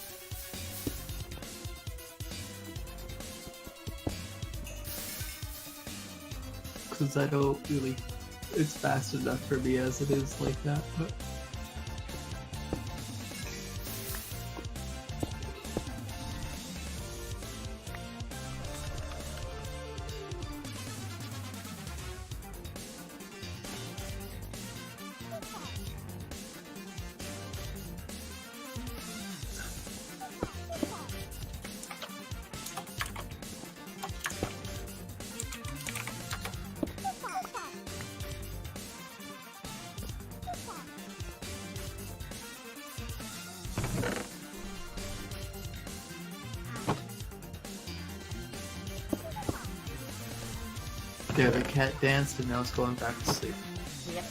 Because I don't really... It's fast enough for me as it is like that, but... Yeah, the cat danced and now it's going back to sleep. Yep.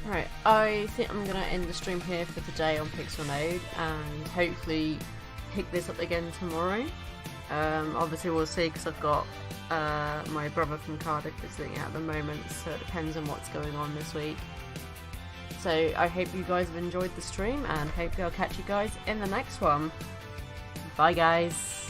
Right, I think I'm going to end the stream here for today on PixelNode and hopefully pick this up again tomorrow. Obviously we'll see because I've got my brother from Cardiff visiting at the moment, so it depends on what's going on this week. So I hope you guys have enjoyed the stream and hopefully I'll catch you guys in the next one. Bye guys!